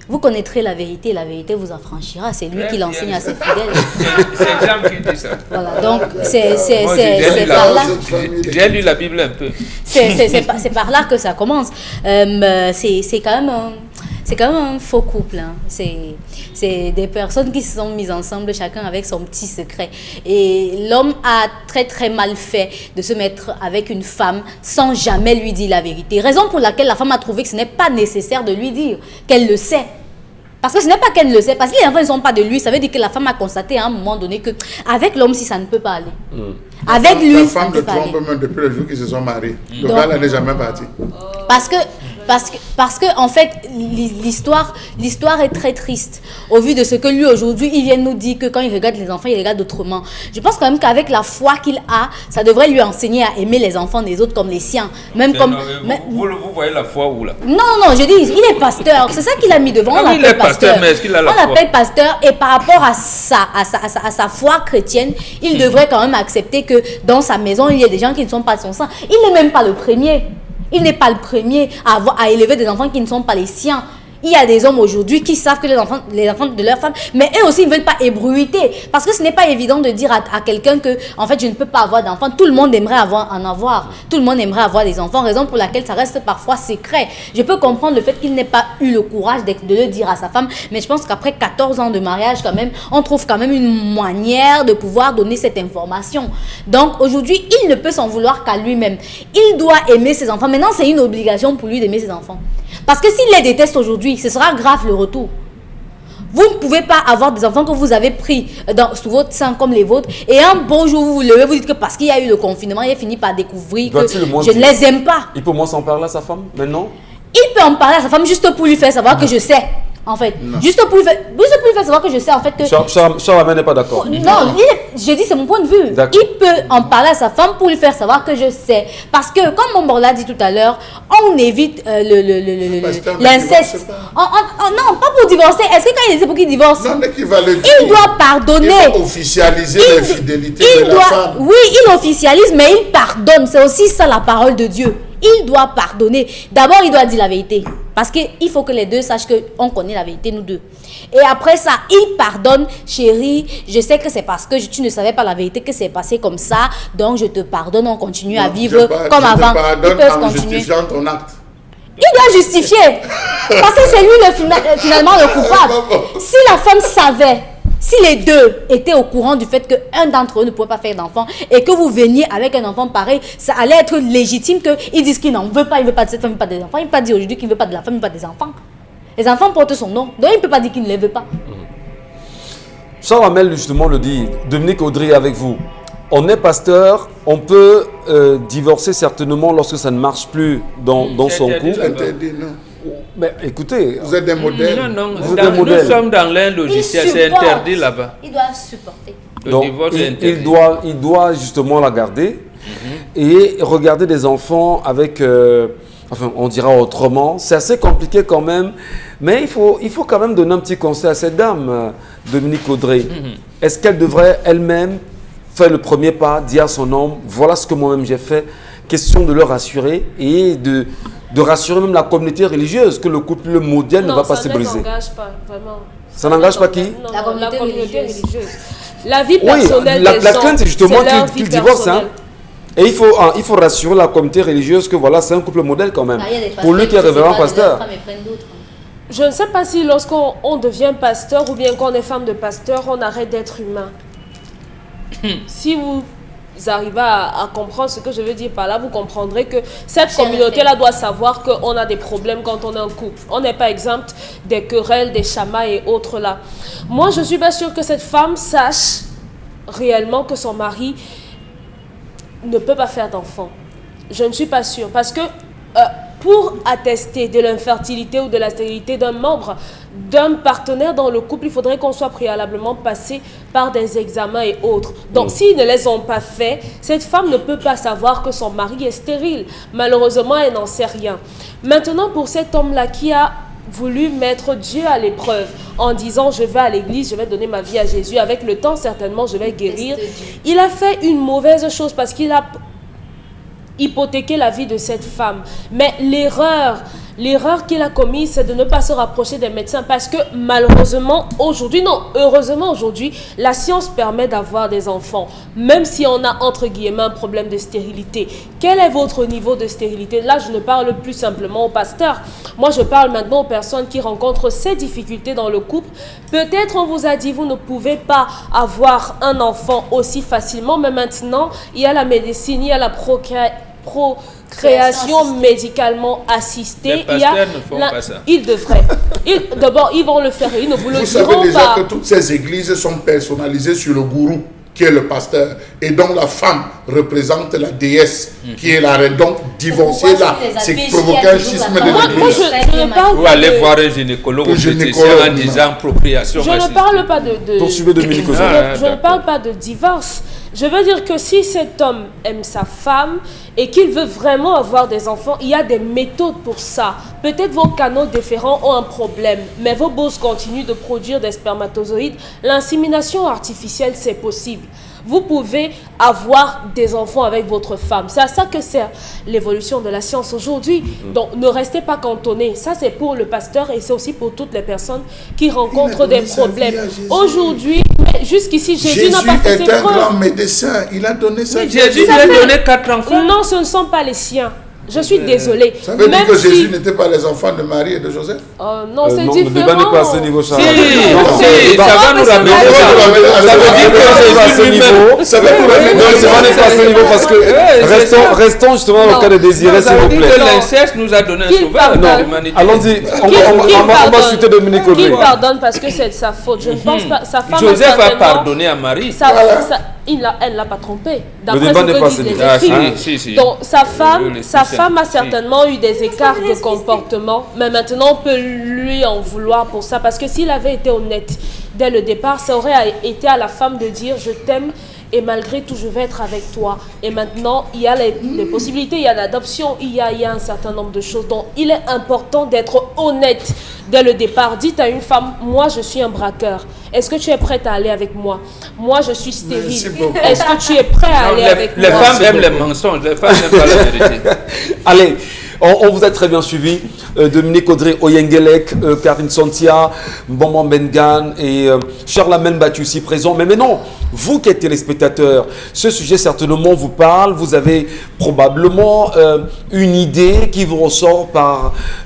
Vous connaîtrez la vérité vous affranchira. C'est lui qui l'enseigne à ses fidèles. C'est Jean qui dit ça. Voilà, donc c'est J'ai lu la Bible un peu. C'est par là que ça commence. C'est quand même un faux couple. Hein. C'est des personnes qui se sont mises ensemble, chacun avec son petit secret. Et l'homme a très très mal fait de se mettre avec une femme sans jamais lui dire la vérité. Raison pour laquelle la femme a trouvé que ce n'est pas nécessaire de lui dire qu'elle le sait. Parce que ce n'est pas qu'elle le sait, parce que les enfants ne sont pas de lui, ça veut dire que la femme a constaté à un moment donné que avec l'homme, si ça ne peut pas aller. Avec lui, ça ne peut pas aller. La femme le trompe même depuis le jour qu'ils se sont mariés. Le gars, elle n'est jamais parti. Parce que en fait, l'histoire est très triste. Au vu de ce que lui, aujourd'hui, il vient nous dire que quand il regarde les enfants, il regarde autrement. Je pense quand même qu'avec la foi qu'il a, ça devrait lui enseigner à aimer les enfants des autres comme les siens. Même comme... Vous voyez la foi où là? Non, je dis, il est pasteur. C'est ça qu'il a mis devant. Il est pasteur, mais est-ce qu'il a la foi? On l'appelle pasteur et par rapport à sa foi chrétienne, il devrait quand même accepter que dans sa maison, il y a des gens qui ne sont pas de son sang. Il n'est même pas le premier. Il n'est pas le premier à élever des enfants qui ne sont pas les siens. Il y a des hommes aujourd'hui qui savent que les enfants de leur femme, mais eux aussi ne veulent pas ébruiter. Parce que ce n'est pas évident de dire à quelqu'un que, en fait, je ne peux pas avoir d'enfants. Tout le monde aimerait en avoir. Tout le monde aimerait avoir des enfants, raison pour laquelle ça reste parfois secret. Je peux comprendre le fait qu'il n'ait pas eu le courage de le dire à sa femme, mais je pense qu'après 14 ans de mariage, quand même, on trouve quand même une manière de pouvoir donner cette information. Donc, aujourd'hui, il ne peut s'en vouloir qu'à lui-même. Il doit aimer ses enfants. Maintenant, c'est une obligation pour lui d'aimer ses enfants. Parce que s'il les déteste aujourd'hui, ce sera grave le retour. Vous ne pouvez pas avoir des enfants que vous avez pris sous votre sein comme les vôtres et un beau jour vous vous levez, vous dites que parce qu'il y a eu le confinement, il a fini par découvrir que je ne les aime pas. Il peut moins s'en parler à sa femme maintenant? Il peut en parler à sa femme juste pour lui faire savoir que je sais. En fait, juste pour lui faire savoir que je sais en fait que... Charles n'est pas d'accord. Non, je dis c'est mon point de vue. Il peut en parler à sa femme pour lui faire savoir que je sais. Parce que, comme Mombo l'a dit tout à l'heure, on évite l'inceste. Non, pas pour divorcer. Est-ce que quand il dit pour qu'il divorce, non, mais qu'il va le dire. Il doit pardonner. Il doit officialiser l'infidélité de la femme. Oui, il officialise, mais il pardonne. C'est aussi ça la parole de Dieu. Il doit pardonner. D'abord, il doit dire la vérité. Parce qu'il faut que les deux sachent qu'on connaît la vérité, nous deux. Et après ça, il pardonne. Chérie, je sais que c'est parce que tu ne savais pas la vérité que c'est passé comme ça. Donc, je te pardonne. On continue à vivre comme avant. Ils peuvent continuer. Justifiant ton acte. Il doit justifier. Parce que c'est lui finalement le coupable. Si la femme savait, si les deux étaient au courant du fait qu'un d'entre eux ne pouvait pas faire d'enfant et que vous veniez avec un enfant pareil, ça allait être légitime qu'ils disent qu'il n'en veut pas, il ne veut pas de cette femme, il ne veut pas des enfants. Il ne peut pas dire aujourd'hui qu'il ne veut pas de la femme, il ne veut pas des enfants. Les enfants portent son nom, donc il ne peut pas dire qu'il ne les veut pas. Charles Hamel justement le dit, Dominique Audry avec vous. On est pasteur, on peut divorcer certainement lorsque ça ne marche plus dans son couple. Interdit, non. Mais écoutez, vous êtes des modèles. Non, nous sommes dans l'un logiciel, c'est interdit là-bas. Ils doivent supporter. Le divorce est interdit. Il doit justement la garder et regarder des enfants avec, enfin on dira autrement. C'est assez compliqué quand même, mais il faut quand même donner un petit conseil à cette dame, Dominique Audry. Est-ce qu'elle devrait elle-même faire le premier pas, dire à son homme, voilà ce que moi-même j'ai fait, question de le rassurer et de rassurer même la communauté religieuse que le couple modèle ne va pas se briser. Ça n'engage pas, vraiment. Ça n'engage pas qui? Non, la communauté religieuse. La vie personnelle la des gens, crainte c'est justement qu'il divorce. personnelle. Et il faut rassurer la communauté religieuse que voilà, c'est un couple modèle quand même. Pour lui qui est révérend pasteur. Je ne sais pas si lorsqu'on devient pasteur ou bien qu'on est femme de pasteur, on arrête d'être humain. Si vous arrivez à comprendre ce que je veux dire par là, vous comprendrez que cette communauté-là doit savoir qu'on a des problèmes quand on est en couple. On n'est pas exempt des querelles, des chamailles et autres là. Moi, je suis pas sûre que cette femme sache réellement que son mari ne peut pas faire d'enfant. Je ne suis pas sûre parce que pour attester de l'infertilité ou de la stérilité d'un membre, d'un partenaire dans le couple, il faudrait qu'on soit préalablement passé par des examens et autres. Donc, s'ils ne les ont pas fait, cette femme ne peut pas savoir que son mari est stérile. Malheureusement, elle n'en sait rien. Maintenant, pour cet homme-là qui a voulu mettre Dieu à l'épreuve en disant je vais à l'église, je vais donner ma vie à Jésus, avec le temps certainement je vais guérir, il a fait une mauvaise chose parce qu'il a hypothéquer la vie de cette femme. Mais l'erreur qu'il a commise, c'est de ne pas se rapprocher des médecins parce que malheureusement aujourd'hui, non, heureusement aujourd'hui, la science permet d'avoir des enfants, même si on a entre guillemets un problème de stérilité. Quel est votre niveau de stérilité? Là, je ne parle plus simplement aux pasteurs. Moi, je parle maintenant aux personnes qui rencontrent ces difficultés dans le couple. Peut-être on vous a dit, vous ne pouvez pas avoir un enfant aussi facilement, mais maintenant, il y a la médecine, il y a la procréation médicalement assistée. Les pasteurs ne font pas ça. Ils devraient. D'abord, ils vont le faire. Ils ne vous le diront pas. Vous savez déjà que toutes ces églises sont personnalisées sur le gourou, qui est le pasteur, et dont la femme représente la déesse, qui est la reine. Donc, divorcer là, c'est provoquer un schisme de l'église. Vous allez voir un gynécologue en disant procréation. Je ne parle pas Poursuivez Dominique Ozon. Je ne parle pas de divorce. Je veux dire que si cet homme aime sa femme et qu'il veut vraiment avoir des enfants, il y a des méthodes pour ça. Peut-être vos canaux déférents ont un problème, mais vos bosses continuent de produire des spermatozoïdes. L'insémination artificielle, c'est possible. Vous pouvez avoir des enfants avec votre femme. C'est à ça que sert l'évolution de la science aujourd'hui. Donc, ne restez pas cantonnés. Ça, c'est pour le pasteur et c'est aussi pour toutes les personnes qui rencontrent des problèmes. Aujourd'hui, jusqu'ici, Jésus n'a pas fait ses preuves. Jésus est un grand médecin. Il a donné sa vie. Jésus lui a donné 4 enfants. Non, ce ne sont pas les siens. Je suis désolée. Ça veut dire que Jésus n'était pas les enfants de Marie et de Joseph? Non, c'est différent. Le débat n'est pas à ce niveau, Charles. Si, ça va nous ramener. Ça veut dire que Jésus lui-même. Ça va nous ramener. Non, le débat n'est pas à ce niveau parce que restons justement dans le cas de Désiré, s'il vous plaît. Que l'inceste nous a donné un sauveur de l'humanité. Allons-y, on va citer Dominique Ozon. Qu'il pardonne parce que c'est de sa faute. Je ne pense pas. Sa femme Joseph a pardonné à Marie. Elle ne l'a pas trompé. Le débat n'est pas à ce niveau. Donc, sa femme a certainement eu des écarts de comportement, mais maintenant on peut lui en vouloir pour ça, parce que s'il avait été honnête dès le départ, ça aurait été à la femme de dire je t'aime et malgré tout je vais être avec toi. Et maintenant il y a les possibilités, il y a l'adoption, il y a un certain nombre de choses. Donc il est important d'être honnête dès le départ. Dites à une femme, moi je suis un braqueur, est-ce que tu es prête à aller avec moi? Moi je suis stérile, est-ce que tu es prêt à aller avec moi? Les femmes aiment les mensonges, les femmes n'aiment pas la vérité. Allez, on vous a très bien suivi. Dominique Audrey Oyengelek, Karine Santia, Mbombo Bengan et Charlamagne Battu ici présents. Mais maintenant, vous qui êtes téléspectateurs, ce sujet certainement vous parle. Vous avez probablement une idée qui vous ressort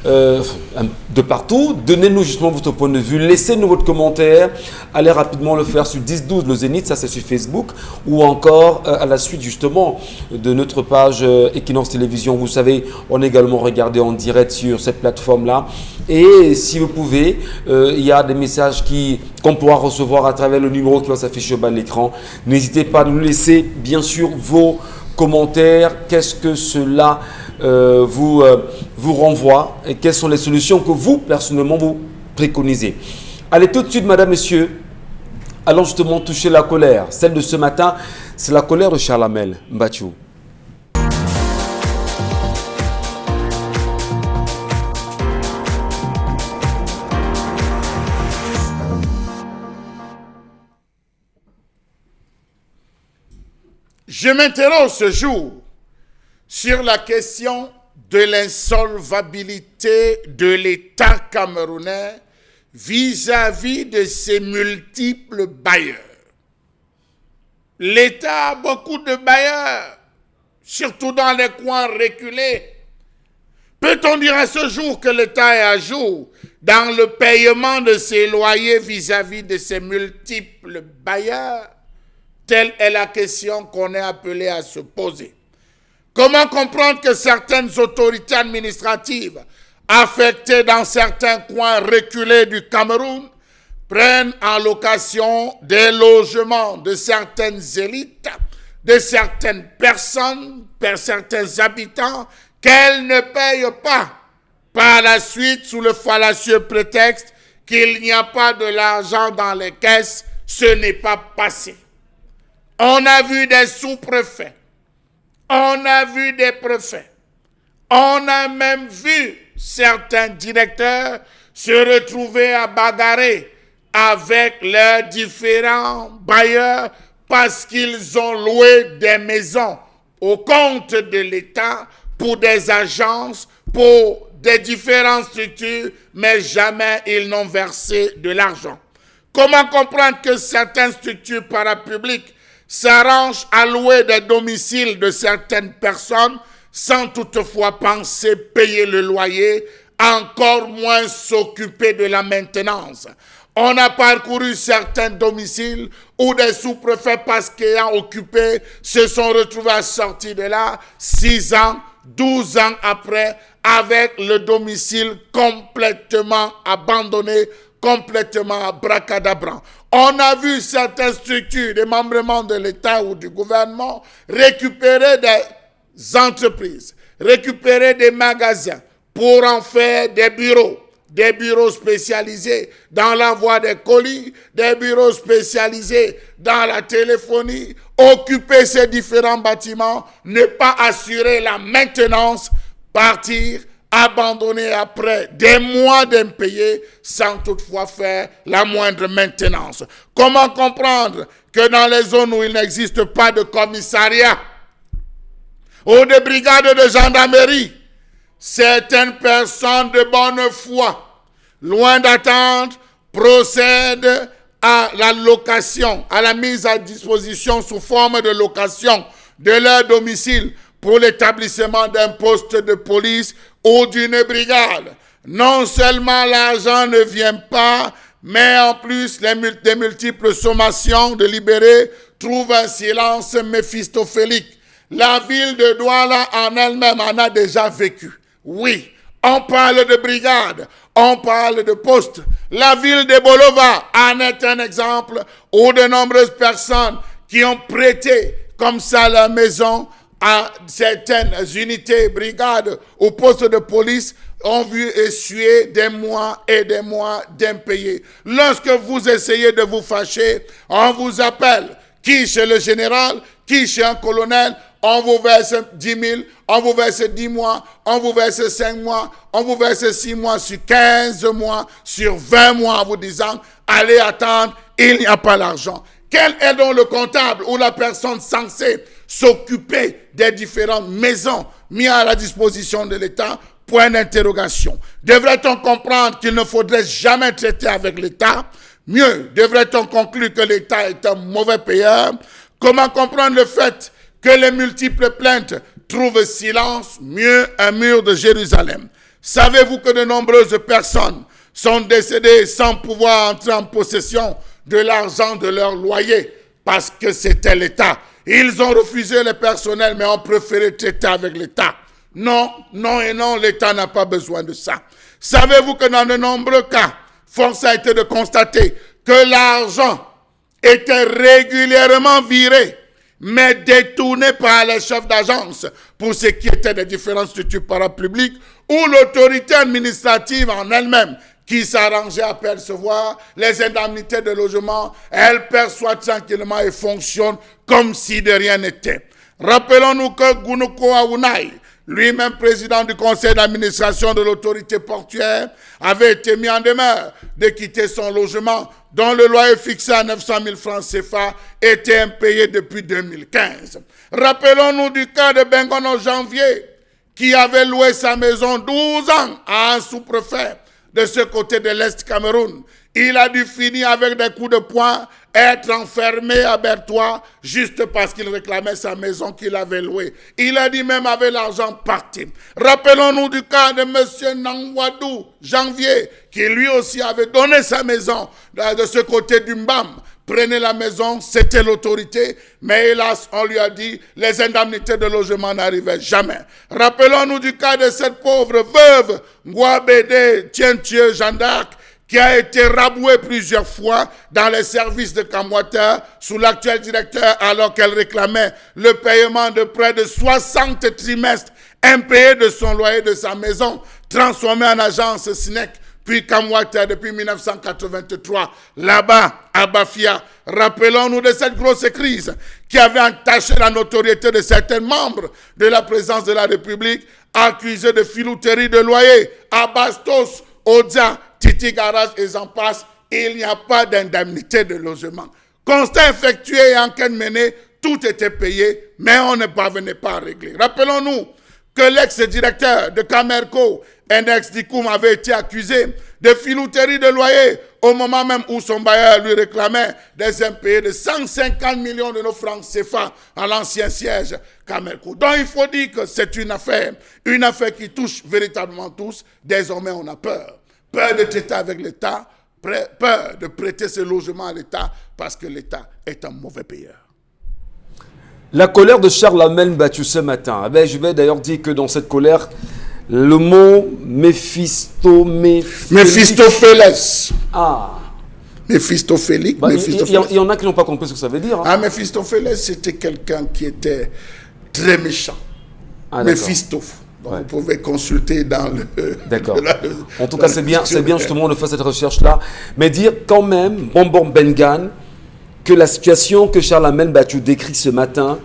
de partout. Donnez-nous justement votre point de vue. Laissez-nous votre commentaire. Allez rapidement le faire sur 10-12 le Zénith, ça c'est sur Facebook. Ou encore à la suite justement de notre page Equinox Télévision. Vous savez, on est également regardé en direct sur cette plateforme-là. Et si vous pouvez, il y a des messages qu'on pourra recevoir à travers le numéro qui va s'afficher au bas de l'écran. N'hésitez pas à nous laisser bien sûr vos commentaires. Qu'est-ce que cela vous renvoie et quelles sont les solutions que vous, personnellement, vous préconisez. Allez tout de suite, madame, messieurs, allons justement toucher la colère. Celle de ce matin, c'est la colère de Charlamagne Battu. Je m'interroge ce jour sur la question de l'insolvabilité de l'État camerounais vis-à-vis de ses multiples bailleurs. L'État a beaucoup de bailleurs, surtout dans les coins reculés. Peut-on dire à ce jour que l'État est à jour dans le paiement de ses loyers vis-à-vis de ses multiples bailleurs? Telle est la question qu'on est appelé à se poser. Comment comprendre que certaines autorités administratives affectées dans certains coins reculés du Cameroun prennent en location des logements de certaines élites, de certaines personnes, de certains habitants qu'elles ne payent pas? Par la suite, sous le fallacieux prétexte qu'il n'y a pas de l'argent dans les caisses, ce n'est pas passé. On a vu des sous-préfets, on a vu des préfets, on a même vu certains directeurs se retrouver à bagarrer avec leurs différents bailleurs parce qu'ils ont loué des maisons au compte de l'État pour des agences, pour des différentes structures, mais jamais ils n'ont versé de l'argent. Comment comprendre que certaines structures parapubliques s'arrangent à louer des domiciles de certaines personnes sans toutefois penser payer le loyer, encore moins s'occuper de la maintenance? On a parcouru certains domiciles où des sous-préfets, parce qu'ayant occupé, se sont retrouvés à sortir de là 6 ans, 12 ans après, avec le domicile complètement abandonné, complètement abracadabra. On a vu certaines structures, des membrements de l'État ou du gouvernement, récupérer des entreprises, récupérer des magasins pour en faire des bureaux spécialisés dans l'envoi des colis, des bureaux spécialisés dans la téléphonie, occuper ces différents bâtiments, ne pas assurer la maintenance, partir, abandonner après des mois d'impayés sans toutefois faire la moindre maintenance. Comment comprendre que dans les zones où il n'existe pas de commissariat ou de brigade de gendarmerie, certaines personnes de bonne foi, loin d'attendre, procèdent à la location, à la mise à disposition sous forme de location de leur domicile pour l'établissement d'un poste de police ou d'une brigade. Non seulement l'argent ne vient pas, mais en plus des multiples sommations de libérés trouvent un silence méphistophélique. La ville de Douala en elle-même en a déjà vécu. Oui, on parle de brigade, on parle de poste. La ville de Bolova en est un exemple où de nombreuses personnes qui ont prêté comme ça leur maison à certaines unités, brigades ou postes de police ont vu essuyer des mois et des mois d'impayés. Lorsque vous essayez de vous fâcher, on vous appelle. Qui chez le général, qui chez un colonel, on vous verse 10 000, on vous verse 10 mois, on vous verse 5 mois, on vous verse 6 mois, sur 15 mois, sur 20 mois, en vous disant, allez attendre, il n'y a pas l'argent. Quel est donc le comptable ou la personne censée s'occuper des différentes maisons mises à la disposition de l'État? Point d'interrogation. Devrait-on comprendre qu'il ne faudrait jamais traiter avec l'État? Mieux, devrait-on conclure que l'État est un mauvais payeur? Comment comprendre le fait que les multiples plaintes trouvent silence? Mieux, un mur de Jérusalem. Savez-vous que de nombreuses personnes sont décédées sans pouvoir entrer en possession de l'argent de leur loyer parce que c'était l'État? Ils ont refusé le personnel, mais ont préféré traiter avec l'État. Non, non et non, l'État n'a pas besoin de ça. Savez-vous que dans de nombreux cas, force a été de constater que l'argent était régulièrement viré, mais détourné par les chefs d'agence pour ce qui était des différentes structures parapubliques ou l'autorité administrative en elle-même qui s'arrangeait à percevoir les indemnités de logement, elle perçoit tranquillement et fonctionne comme si de rien n'était. Rappelons-nous que Gounouko Aounai, lui-même président du conseil d'administration de l'autorité portuaire, avait été mis en demeure de quitter son logement dont le loyer fixé à 900 000 francs CFA était impayé depuis 2015. Rappelons-nous du cas de Bengono Janvier, qui avait loué sa maison 12 ans à un sous-préfet, de ce côté de l'Est Cameroun. Il a dû finir avec des coups de poing, être enfermé à Bertois juste parce qu'il réclamait sa maison qu'il avait louée. Il a dit même avec l'argent parti. Rappelons-nous du cas de M. Nangwadou, Janvier, qui lui aussi avait donné sa maison de ce côté du Mbam. Prenez la maison, c'était l'autorité, mais hélas, on lui a dit, les indemnités de logement n'arrivaient jamais. Rappelons-nous du cas de cette pauvre veuve, Ngouabédé Tientieux Jeanne d'Arc, qui a été rabouée plusieurs fois dans les services de Kamwata sous l'actuel directeur alors qu'elle réclamait le paiement de près de 60 trimestres impayés de son loyer de sa maison, transformé en agence SNEC, puis Kamwata depuis 1983, là-bas, à Bafia. Rappelons-nous de cette grosse crise qui avait entaché la notoriété de certains membres de la présidence de la République, accusés de filouterie de loyer à Bastos, Odia, Titi Garage et j'en passe. Il n'y a pas d'indemnité de logement. Constat effectué et enquête menée, tout était payé, mais on ne parvenait pas à régler. Rappelons-nous que l'ex-directeur de Camerco, Ndex Dikoum, avait été accusé de filouterie de loyer au moment même où son bailleur lui réclamait des impayés de 150 millions de nos francs CFA à l'ancien siège Camerco. Donc il faut dire que c'est une affaire qui touche véritablement tous. Désormais on a peur. Peur de traiter avec l'État, peur de prêter ce logement à l'État parce que l'État est un mauvais payeur. La colère de Charles Hamel Battu ce matin. Ah ben, je vais d'ailleurs dire que dans cette colère, le mot Méphistophéles. Ah. Méphistophélique. Bah, il y en a qui n'ont pas compris ce que ça veut dire. Hein. Ah, Méphistophélès, c'était quelqu'un qui était très méchant. Ah, Méphistophe. Donc, vous pouvez consulter dans le... D'accord. En tout cas, c'est bien justement de faire cette recherche-là. Mais dire quand même, Bonbon Bengan, que la situation que Charles Hamel Battu décrit ce matin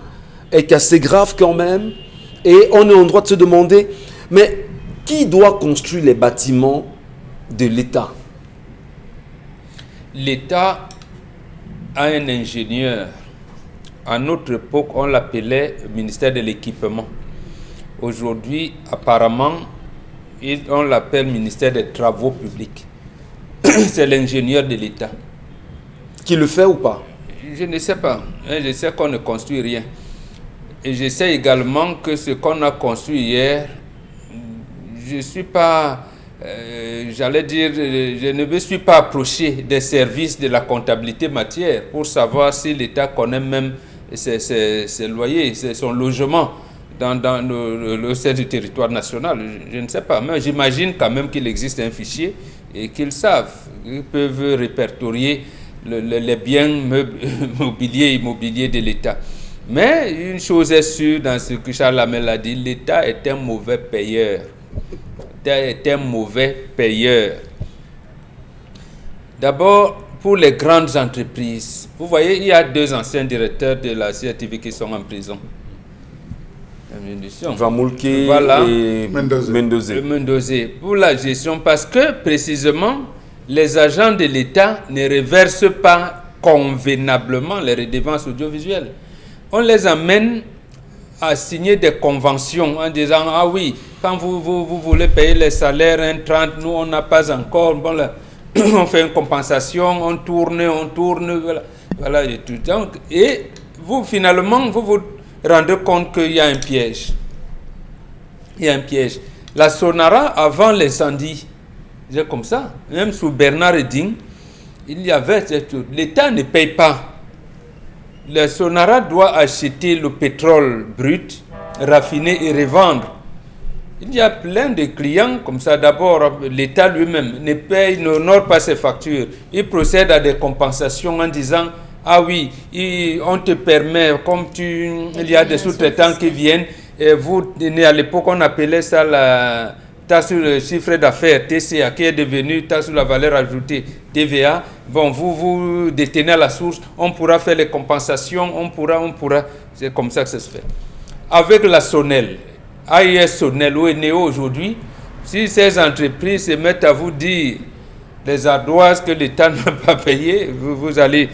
est assez grave quand même. Et on est en droit de se demander, mais qui doit construire les bâtiments de l'État? L'État a un ingénieur. À notre époque, on l'appelait ministère de l'équipement. Aujourd'hui, apparemment, on l'appelle ministère des Travaux publics. C'est l'ingénieur de l'État. Qui le fait ou pas? Je ne sais pas. Je sais qu'on ne construit rien. Et je sais également que ce qu'on a construit hier, je ne suis pas, j'allais dire, je ne me suis pas approché des services de la comptabilité matière pour savoir si l'État connaît même ses loyers, son logement dans le sein du territoire national. Je ne sais pas, mais j'imagine quand même qu'il existe un fichier et qu'ils savent, ils peuvent répertorier les biens immobiliers de l'État. Mais une chose est sûre dans ce que Charles Hamel a dit, l'État est un mauvais payeur. L'État est un mauvais payeur. D'abord, pour les grandes entreprises, vous voyez, il y a 2 anciens directeurs de la CRTV qui sont en prison. Van Moulke voilà. Et Mendozé. Pour la gestion, parce que précisément, les agents de l'État ne reversent pas convenablement les redevances audiovisuelles. On les amène à signer des conventions en disant « Ah oui, quand vous voulez payer les salaires, 1,30, nous on n'a pas encore, bon, là, on fait une compensation, on tourne, voilà et tout. Donc, et vous, finalement, vous rendez compte qu'il y a un piège. Il y a un piège. La Sonara, avant l'incendie, c'est comme ça, même sous Bernard Reding, il y avait, l'État ne paye pas. La Sonara doit acheter le pétrole brut, raffiner et revendre. Il y a plein de clients comme ça. D'abord, l'État lui-même n'honore pas ses factures. Il procède à des compensations en disant « Ah oui, on te permet, comme il y a des sous-traitants qui viennent, et vous, à l'époque, on appelait ça la taxe sur le chiffre d'affaires, TCA, qui est devenu taxe sur la valeur ajoutée, TVA. Bon, vous détenez à la source, on pourra faire les compensations, on pourra. C'est comme ça que ça se fait. Avec la Sonel, AIS Sonel, où est Néo aujourd'hui, si ces entreprises se mettent à vous dire les ardoises que l'État n'a pas payées, vous allez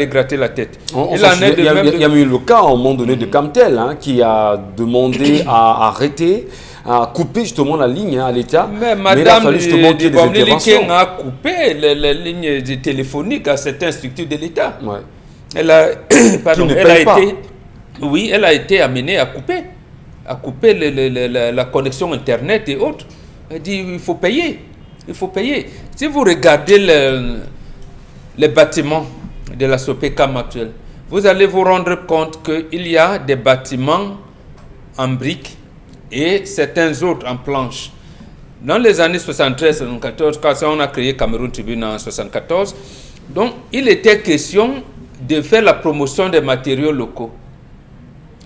gratter la tête. Il y a eu le cas à un moment donné de Camtel qui a demandé à arrêter a coupé justement la ligne à l'État. Mais il a Madame fallu justement qu'il y ait des interventions. a coupé les lignes téléphoniques à certaines structures de l'État. Ouais. Elle a, pardon, Qui ne elle a paye pas. été, oui, elle a été amenée à couper la connexion Internet et autres. Elle dit il faut payer. Si vous regardez les bâtiments de la SOPECAM actuelle, vous allez vous rendre compte qu'il y a des bâtiments en briques et certains autres en planches. Dans les années 73-74, quand on a créé Cameroun Tribune en 74, donc il était question de faire la promotion des matériaux locaux,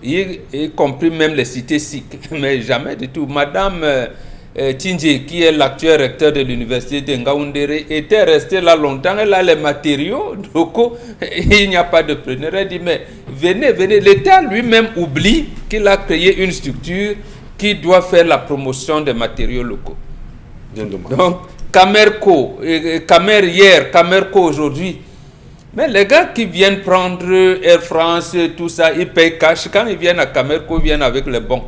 y compris même les cités sikh, mais jamais du tout. Madame Tindje, qui est l'actuel recteur de l'université de Ngaoundéré, était restée là longtemps. Elle a les matériaux locaux et il n'y a pas de preneur. Elle dit mais venez. L'État lui-même oublie qu'il a créé une structure qui doit faire la promotion des matériaux locaux. Bien dommage. Donc Camerco, Camer hier, Camerco aujourd'hui. Mais les gars qui viennent prendre Air France, tout ça, ils payent cash. Quand ils viennent à Camerco, ils viennent avec les bons.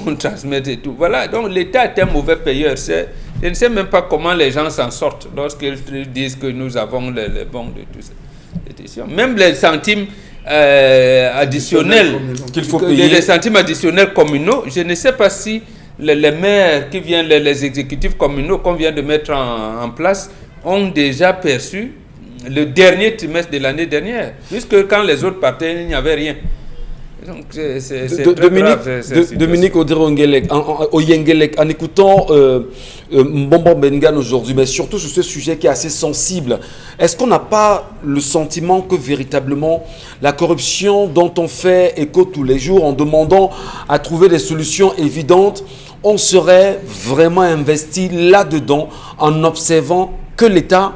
On transmet et tout. Voilà, donc l'État est un mauvais payeur. Je ne sais même pas comment les gens s'en sortent lorsqu'ils disent que nous avons les bons de tout ça. Même les centimes additionnels qu'il faut payer. Les centimes additionnels communaux, je ne sais pas si les maires qui viennent, les exécutifs communaux qu'on vient de mettre en place ont déjà perçu le dernier trimestre de l'année dernière, puisque quand les autres partaient, il n'y avait rien. Donc c'est très grave. Dominique Oyengelek, en écoutant Mbombo Bengan aujourd'hui, mais surtout sur ce sujet qui est assez sensible, est-ce qu'on n'a pas le sentiment que véritablement la corruption dont on fait écho tous les jours en demandant à trouver des solutions évidentes, on serait vraiment investi là-dedans en observant que l'État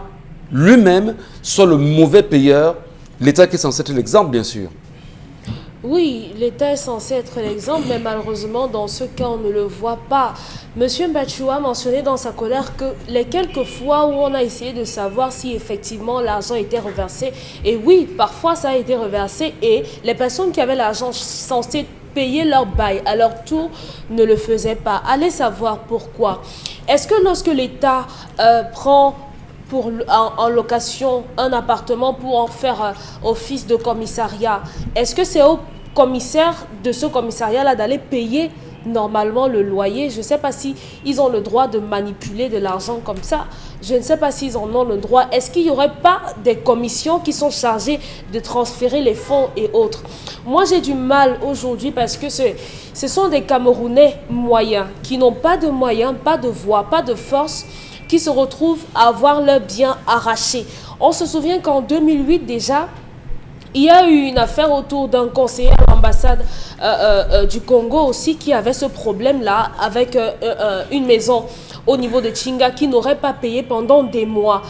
lui-même soit le mauvais payeur, l'État qui est censé être l'exemple bien sûr. Oui, l'État est censé être l'exemple, mais malheureusement, dans ce cas, on ne le voit pas. Monsieur Mbachu a mentionné dans sa colère que les quelques fois où on a essayé de savoir si effectivement l'argent était reversé, et oui, parfois ça a été reversé, et les personnes qui avaient l'argent censé payer leur bail à leur tour ne le faisaient pas. Allez savoir pourquoi. Est-ce que lorsque l'État prend en location un appartement pour en faire office de commissariat, est-ce que c'est au commissaire de ce commissariat-là d'aller payer normalement le loyer? Je ne sais pas si ils ont le droit de manipuler de l'argent comme ça. Je ne sais pas s'ils en ont le droit. Est-ce qu'il n'y aurait pas des commissions qui sont chargées de transférer les fonds et autres? Moi, j'ai du mal aujourd'hui parce que ce sont des Camerounais moyens qui n'ont pas de moyens, pas de voix, pas de force, qui se retrouvent à avoir leurs biens arrachés. On se souvient qu'en 2008 déjà, il y a eu une affaire autour d'un conseiller à l'ambassade du Congo aussi qui avait ce problème-là avec une maison au niveau de Chinga qui n'aurait pas payé pendant des mois.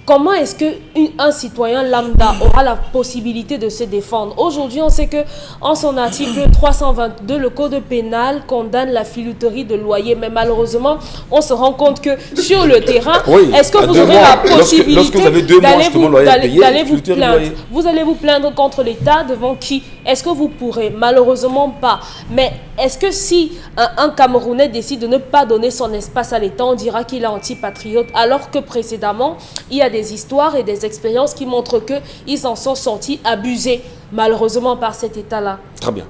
Comment est-ce qu'un citoyen lambda aura la possibilité de se défendre? Aujourd'hui, on sait qu'en son article 322, le code pénal condamne la filouterie de loyer. Mais malheureusement, on se rend compte que sur le terrain, oui, est-ce que vous aurez la possibilité lorsque vous avez 2 mois d'aller vous plaindre? Vous allez vous plaindre contre l'État devant qui? Est-ce que vous pourrez? Malheureusement pas. Mais est-ce que si un Camerounais décide de ne pas donner son espace à l'État, on dira qu'il est anti-patriote, alors que précédemment, il y a des histoires et des expériences qui montrent qu'ils en sont sortis abusés, malheureusement, par cet État-là. Très bien.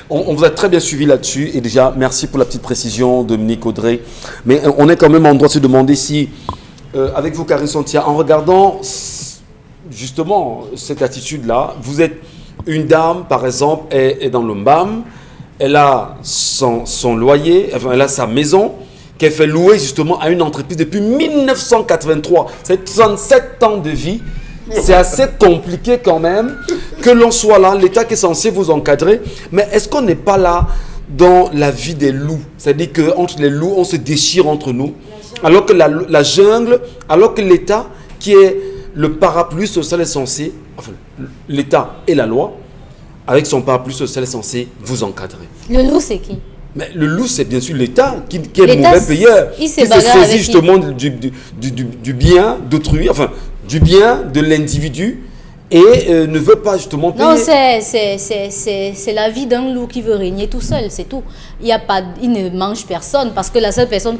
On vous a très bien suivi là-dessus. Et déjà, merci pour la petite précision, Dominique Audrey. Mais on est quand même en droit de se demander si, avec vous, Karine Santia, en regardant justement cette attitude-là, vous êtes une dame, par exemple, est dans le MBAM, elle a son loyer, enfin, elle a sa maison, qu'elle fait louer justement à une entreprise depuis 1983. C'est 37 ans de vie. C'est assez compliqué quand même que l'on soit là, l'État qui est censé vous encadrer. Mais est-ce qu'on n'est pas là dans la vie des loups? C'est-à-dire qu'entre les loups, on se déchire entre nous. Alors que la jungle, alors que l'État, qui est le parapluie social, est censé, enfin, l'État et la loi, avec son parapluie social, est censé vous encadrer. Le loup, c'est qui? Mais le loup, c'est bien sûr l'État qui est le mauvais payeur, qui se saisit justement du bien d'autrui, enfin du bien de l'individu et ne veut pas justement payer. Non, c'est la vie d'un loup qui veut régner tout seul, c'est tout. Il ne mange personne, parce que la seule personne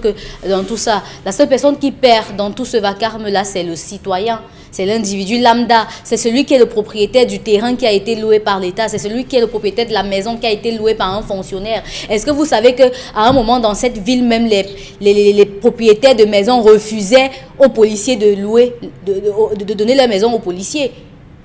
dans tout ça, la seule personne qui perd dans tout ce vacarme-là, c'est le citoyen. C'est l'individu lambda, c'est celui qui est le propriétaire du terrain qui a été loué par l'État, c'est celui qui est le propriétaire de la maison qui a été louée par un fonctionnaire. Est-ce que vous savez qu'à un moment dans cette ville, même les propriétaires de maisons refusaient aux policiers de louer, de donner leur maison aux policiers?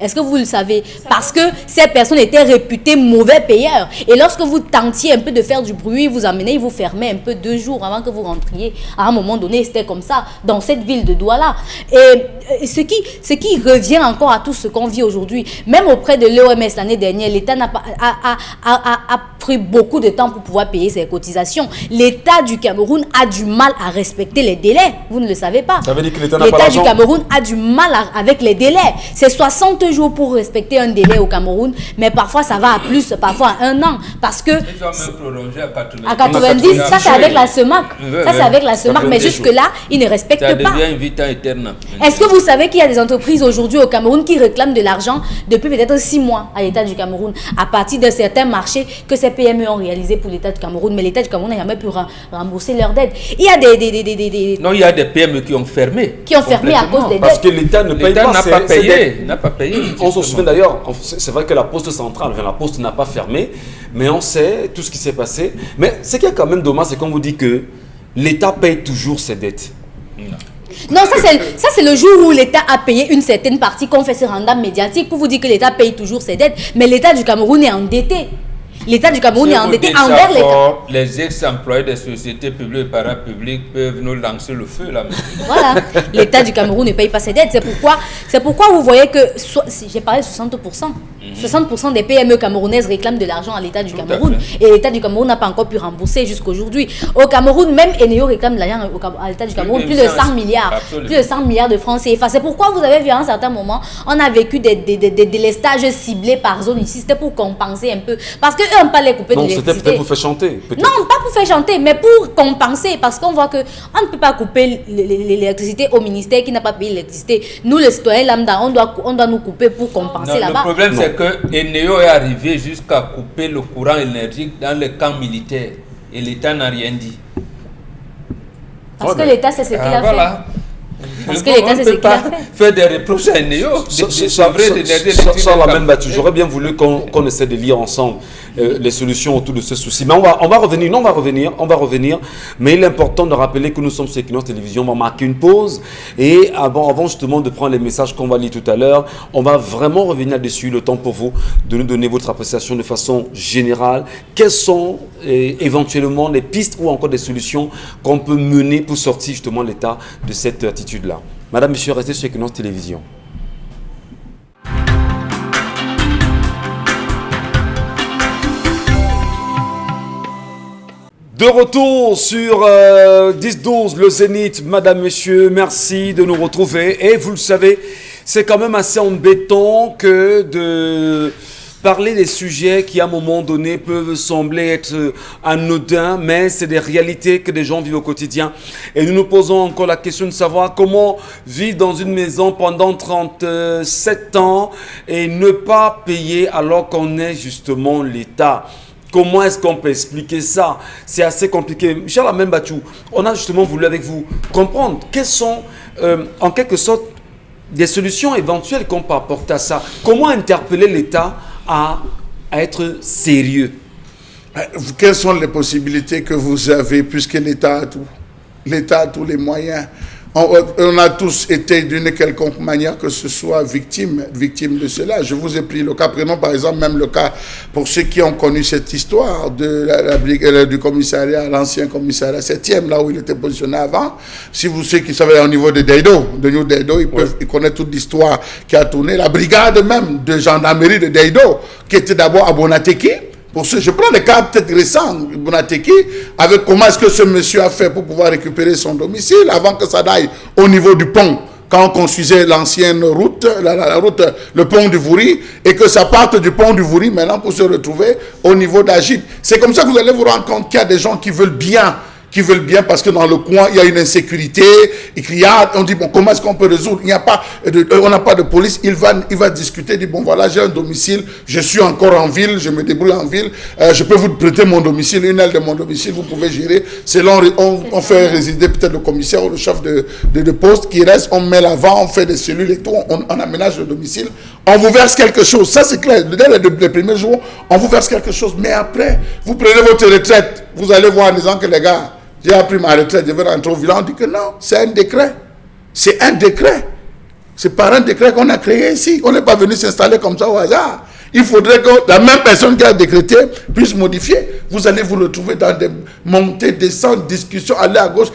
Est-ce que vous le savez? Parce que ces personnes étaient réputées mauvais payeurs. Et lorsque vous tentiez un peu de faire du bruit, vous amenez, ils vous fermaient un peu 2 jours avant que vous rentriez. À un moment donné, c'était comme ça, dans cette ville de Douala. Et ce qui revient encore à tout ce qu'on vit aujourd'hui, même auprès de l'OMS l'année dernière, l'État a pris beaucoup de temps pour pouvoir payer ses cotisations. L'État du Cameroun a du mal à respecter les délais. Vous ne le savez pas. Ça veut dire que l'État n'a pas l'argent. L'État du Cameroun a du mal avec les délais. C'est 60 jours pour respecter un délai au Cameroun, mais parfois ça va à plus, parfois à 1 an, parce que ils ont même prolongé à 90, ça c'est avec la SEMAC, ça c'est avec la SEMAC, mais jusque-là, ils ne respectent pas. Ça devient vitam aeternam. Est-ce que vous savez qu'il y a des entreprises aujourd'hui au Cameroun qui réclament de l'argent depuis peut-être 6 mois à l'État du Cameroun, à partir de certains marchés que ces PME ont réalisés pour l'État du Cameroun, mais l'État du Cameroun n'a jamais pu rembourser leurs dettes. Il y a Non, il y a des PME qui ont fermé. Qui ont fermé à cause des dettes. Parce que l'État ne paye pas. N'a pas payé. On se souvient d'ailleurs, c'est vrai que la poste centrale, la poste n'a pas fermé, mais on sait tout ce qui s'est passé. Mais ce qui est quand même dommage, c'est qu'on vous dit que l'État paye toujours ses dettes. Non, ça c'est le jour où l'État a payé une certaine partie, qu'on fait ce rendement médiatique pour vous dire que l'État paye toujours ses dettes, mais l'État du Cameroun est endetté. L'État du Cameroun est endetté envers l'État. Les ex-employés des sociétés publiques et parapubliques peuvent nous lancer le feu là. Voilà, l'État du Cameroun ne paye pas ses dettes. C'est pourquoi vous voyez que, j'ai parlé de 60%. 60% des PME camerounaises réclament de l'argent à l'État du Cameroun. Et l'État du Cameroun n'a pas encore pu rembourser jusqu'aujourd'hui. Au Cameroun, même Eneo réclame de l'argent à l'État du Cameroun, plus de 100 milliards. Absolument. Plus de 100 milliards de francs CFA. C'est pourquoi vous avez vu à un certain moment, on a vécu des délestages ciblés par zone ici. C'était pour compenser un peu. Parce qu'eux n'ont pas les couper de l'électricité. Non, c'était peut-être pour faire chanter. Non, pas pour faire chanter, mais pour compenser. Parce qu'on voit qu'on ne peut pas couper l'électricité au ministère qui n'a pas payé l'électricité. Nous, les citoyens lambda, on doit nous couper pour compenser là-bas. Le problème, c'est que Eneo est arrivé jusqu'à couper le courant énergique dans les camps militaires. Et l'État n'a rien dit. Parce que l'État, c'est ce qu'il a fait. Parce que l'État, c'est ce qu'il a fait. Faire des reproches à Eneo. Sans la même battue. J'aurais bien voulu qu'on essaie de lire ensemble les solutions autour de ce souci. Mais on va revenir. Mais il est important de rappeler que nous sommes sur Equinox Télévision. On va marquer une pause. Et avant justement de prendre les messages qu'on va lire tout à l'heure, on va vraiment revenir dessus. Le temps pour vous de nous donner votre appréciation de façon générale. Quelles sont éventuellement les pistes ou encore des solutions qu'on peut mener pour sortir justement l'État de cette attitude-là. Madame, monsieur, restez sur Equinox Télévision. De retour sur 10-12, le Zénith. Madame, monsieur, merci de nous retrouver. Et vous le savez, c'est quand même assez embêtant que de parler des sujets qui, à un moment donné, peuvent sembler être anodins, mais c'est des réalités que des gens vivent au quotidien. Et nous nous posons encore la question de savoir comment vivre dans une maison pendant 37 ans et ne pas payer alors qu'on est justement l'État. Comment est-ce qu'on peut expliquer ça? C'est assez compliqué. Michel Amen Bachou, on a justement voulu avec vous comprendre quelles sont, en quelque sorte, des solutions éventuelles qu'on peut apporter à ça. Comment interpeller l'État à être sérieux? Quelles sont les possibilités que vous avez, puisque l'État a tout? L'État a tous les moyens. On a tous été d'une quelconque manière que ce soit victime de cela. Je vous ai pris le cas, prenons par exemple même le cas pour ceux qui ont connu cette histoire du commissariat, l'ancien commissariat 7e, là où il était positionné avant. Si vous ceux qui savaient au niveau de New Deido, ils connaissent toute l'histoire qui a tourné. La brigade même de gendarmerie de Deido, qui était d'abord à Bonateki. Je prends le cas peut-être récent, Bonateki, avec comment est-ce que ce monsieur a fait pour pouvoir récupérer son domicile avant que ça aille au niveau du pont, quand on construisait l'ancienne route, la route, le pont du Vouri, et que ça parte du pont du Vouri maintenant pour se retrouver au niveau d'Agit. C'est comme ça que vous allez vous rendre compte qu'il y a des gens qui veulent bien qui veulent bien parce que dans le coin, il y a une insécurité, et qu'il y a, on dit, bon, comment est-ce qu'on peut résoudre? On n'a pas de police, il va discuter, il dit, bon, voilà, j'ai un domicile, je suis encore en ville, je me débrouille en ville, je peux vous prêter mon domicile, une aile de mon domicile, vous pouvez gérer. Selon, on fait résider peut-être le commissaire ou le chef de poste qui reste, on met l'avant, on fait des cellules et tout, on aménage le domicile, on vous verse quelque chose, ça c'est clair, dès les premiers jours, on vous verse quelque chose, mais après, vous prenez votre retraite, vous allez voir en disant que les gars, j'ai appris ma retraite, je vais rentrer au village. On dit que non, c'est un décret. C'est un décret. C'est par un décret qu'on a créé ici. On n'est pas venu s'installer comme ça au hasard. Il faudrait que la même personne qui a décrété puisse modifier. Vous allez vous retrouver dans des montées, descentes, discussions, aller à gauche.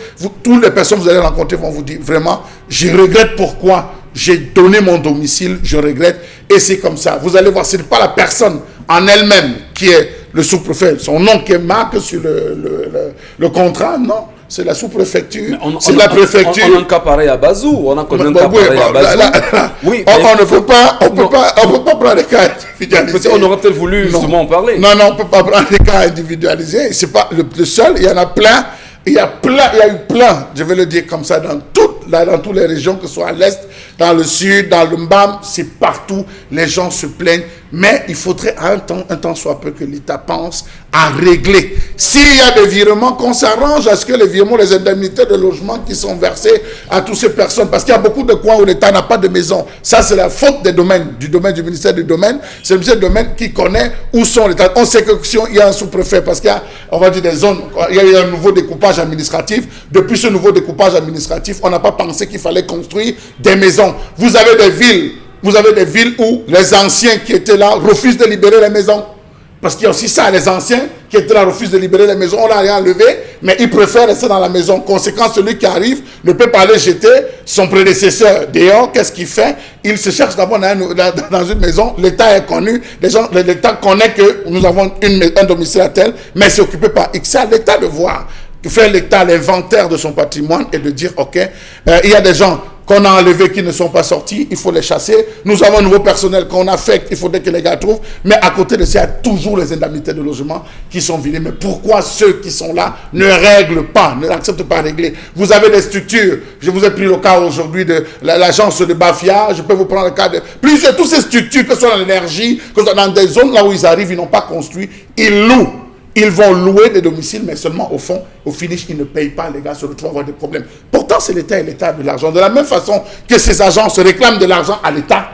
Toutes les personnes que vous allez rencontrer vont vous dire vraiment, je regrette pourquoi j'ai donné mon domicile, je regrette. Et c'est comme ça. Vous allez voir, ce n'est pas la personne en elle-même qui est le sous-préfet, son nom qui est marqué sur le contrat, non. C'est la sous-préfecture, c'est la préfecture. On a un cas pareil à Bazou, on a connu un cas pareil à Bazou. Oui, on ne peut pas prendre des cas individualisés. On aurait peut-être voulu justement en parler. Non, on ne peut pas prendre des cas individualisés. C'est pas le seul, il y en a plein. Il y a eu plein, je vais le dire comme ça, dans toutes les régions, que ce soit à l'Est, dans le Sud, dans le Mbam, c'est partout, les gens se plaignent. Mais il faudrait un temps soit peu que l'État pense à régler. S'il y a des virements, qu'on s'arrange à ce que les virements, les indemnités de logement qui sont versées à toutes ces personnes, parce qu'il y a beaucoup de coins où l'État n'a pas de maison. Ça, c'est la faute du domaine du ministère du domaine. C'est le ministère du domaine qui connaît où sont les... On sait que si il y a un sous-préfet, parce qu'il y a, on va dire, des zones, il y a eu un nouveau découpage administratif. Depuis ce nouveau découpage administratif, on n'a pas pensé qu'il fallait construire des maisons. Vous avez des villes où les anciens qui étaient là refusent de libérer les maisons. Parce qu'il y a aussi ça, les anciens qui étaient là refusent de libérer les maisons. On l'a rien enlevé, mais ils préfèrent rester dans la maison. Conséquence, celui qui arrive ne peut pas aller jeter son prédécesseur dehors. Qu'est-ce qu'il fait? Il se cherche d'abord dans une maison. L'État est connu. L'État connaît que nous avons un domicile à tel, mais c'est occupé par X. C'est à l'État de voir, de faire l'État l'inventaire de son patrimoine et de dire, ok, il y a des gens qu'on a enlevés qui ne sont pas sortis, il faut les chasser. Nous avons un nouveau personnel qu'on affecte, il faudrait que les gars trouvent. Mais à côté de ça, il y a toujours les indemnités de logement qui sont vidées. Mais pourquoi ceux qui sont là ne règlent pas, ne l'acceptent pas régler? Vous avez des structures, je vous ai pris le cas aujourd'hui de l'agence de Bafia, je peux vous prendre le cas de plusieurs, toutes ces structures, que ce soit dans l'énergie, que ce soit dans des zones là où ils arrivent, ils n'ont pas construit, ils louent. Ils vont louer des domiciles, mais seulement au fond, au finish, ils ne payent pas, les gars se retrouvent à avoir des problèmes. Pourtant, c'est l'État et l'État de l'argent. De la même façon que ces agents se réclament de l'argent à l'État,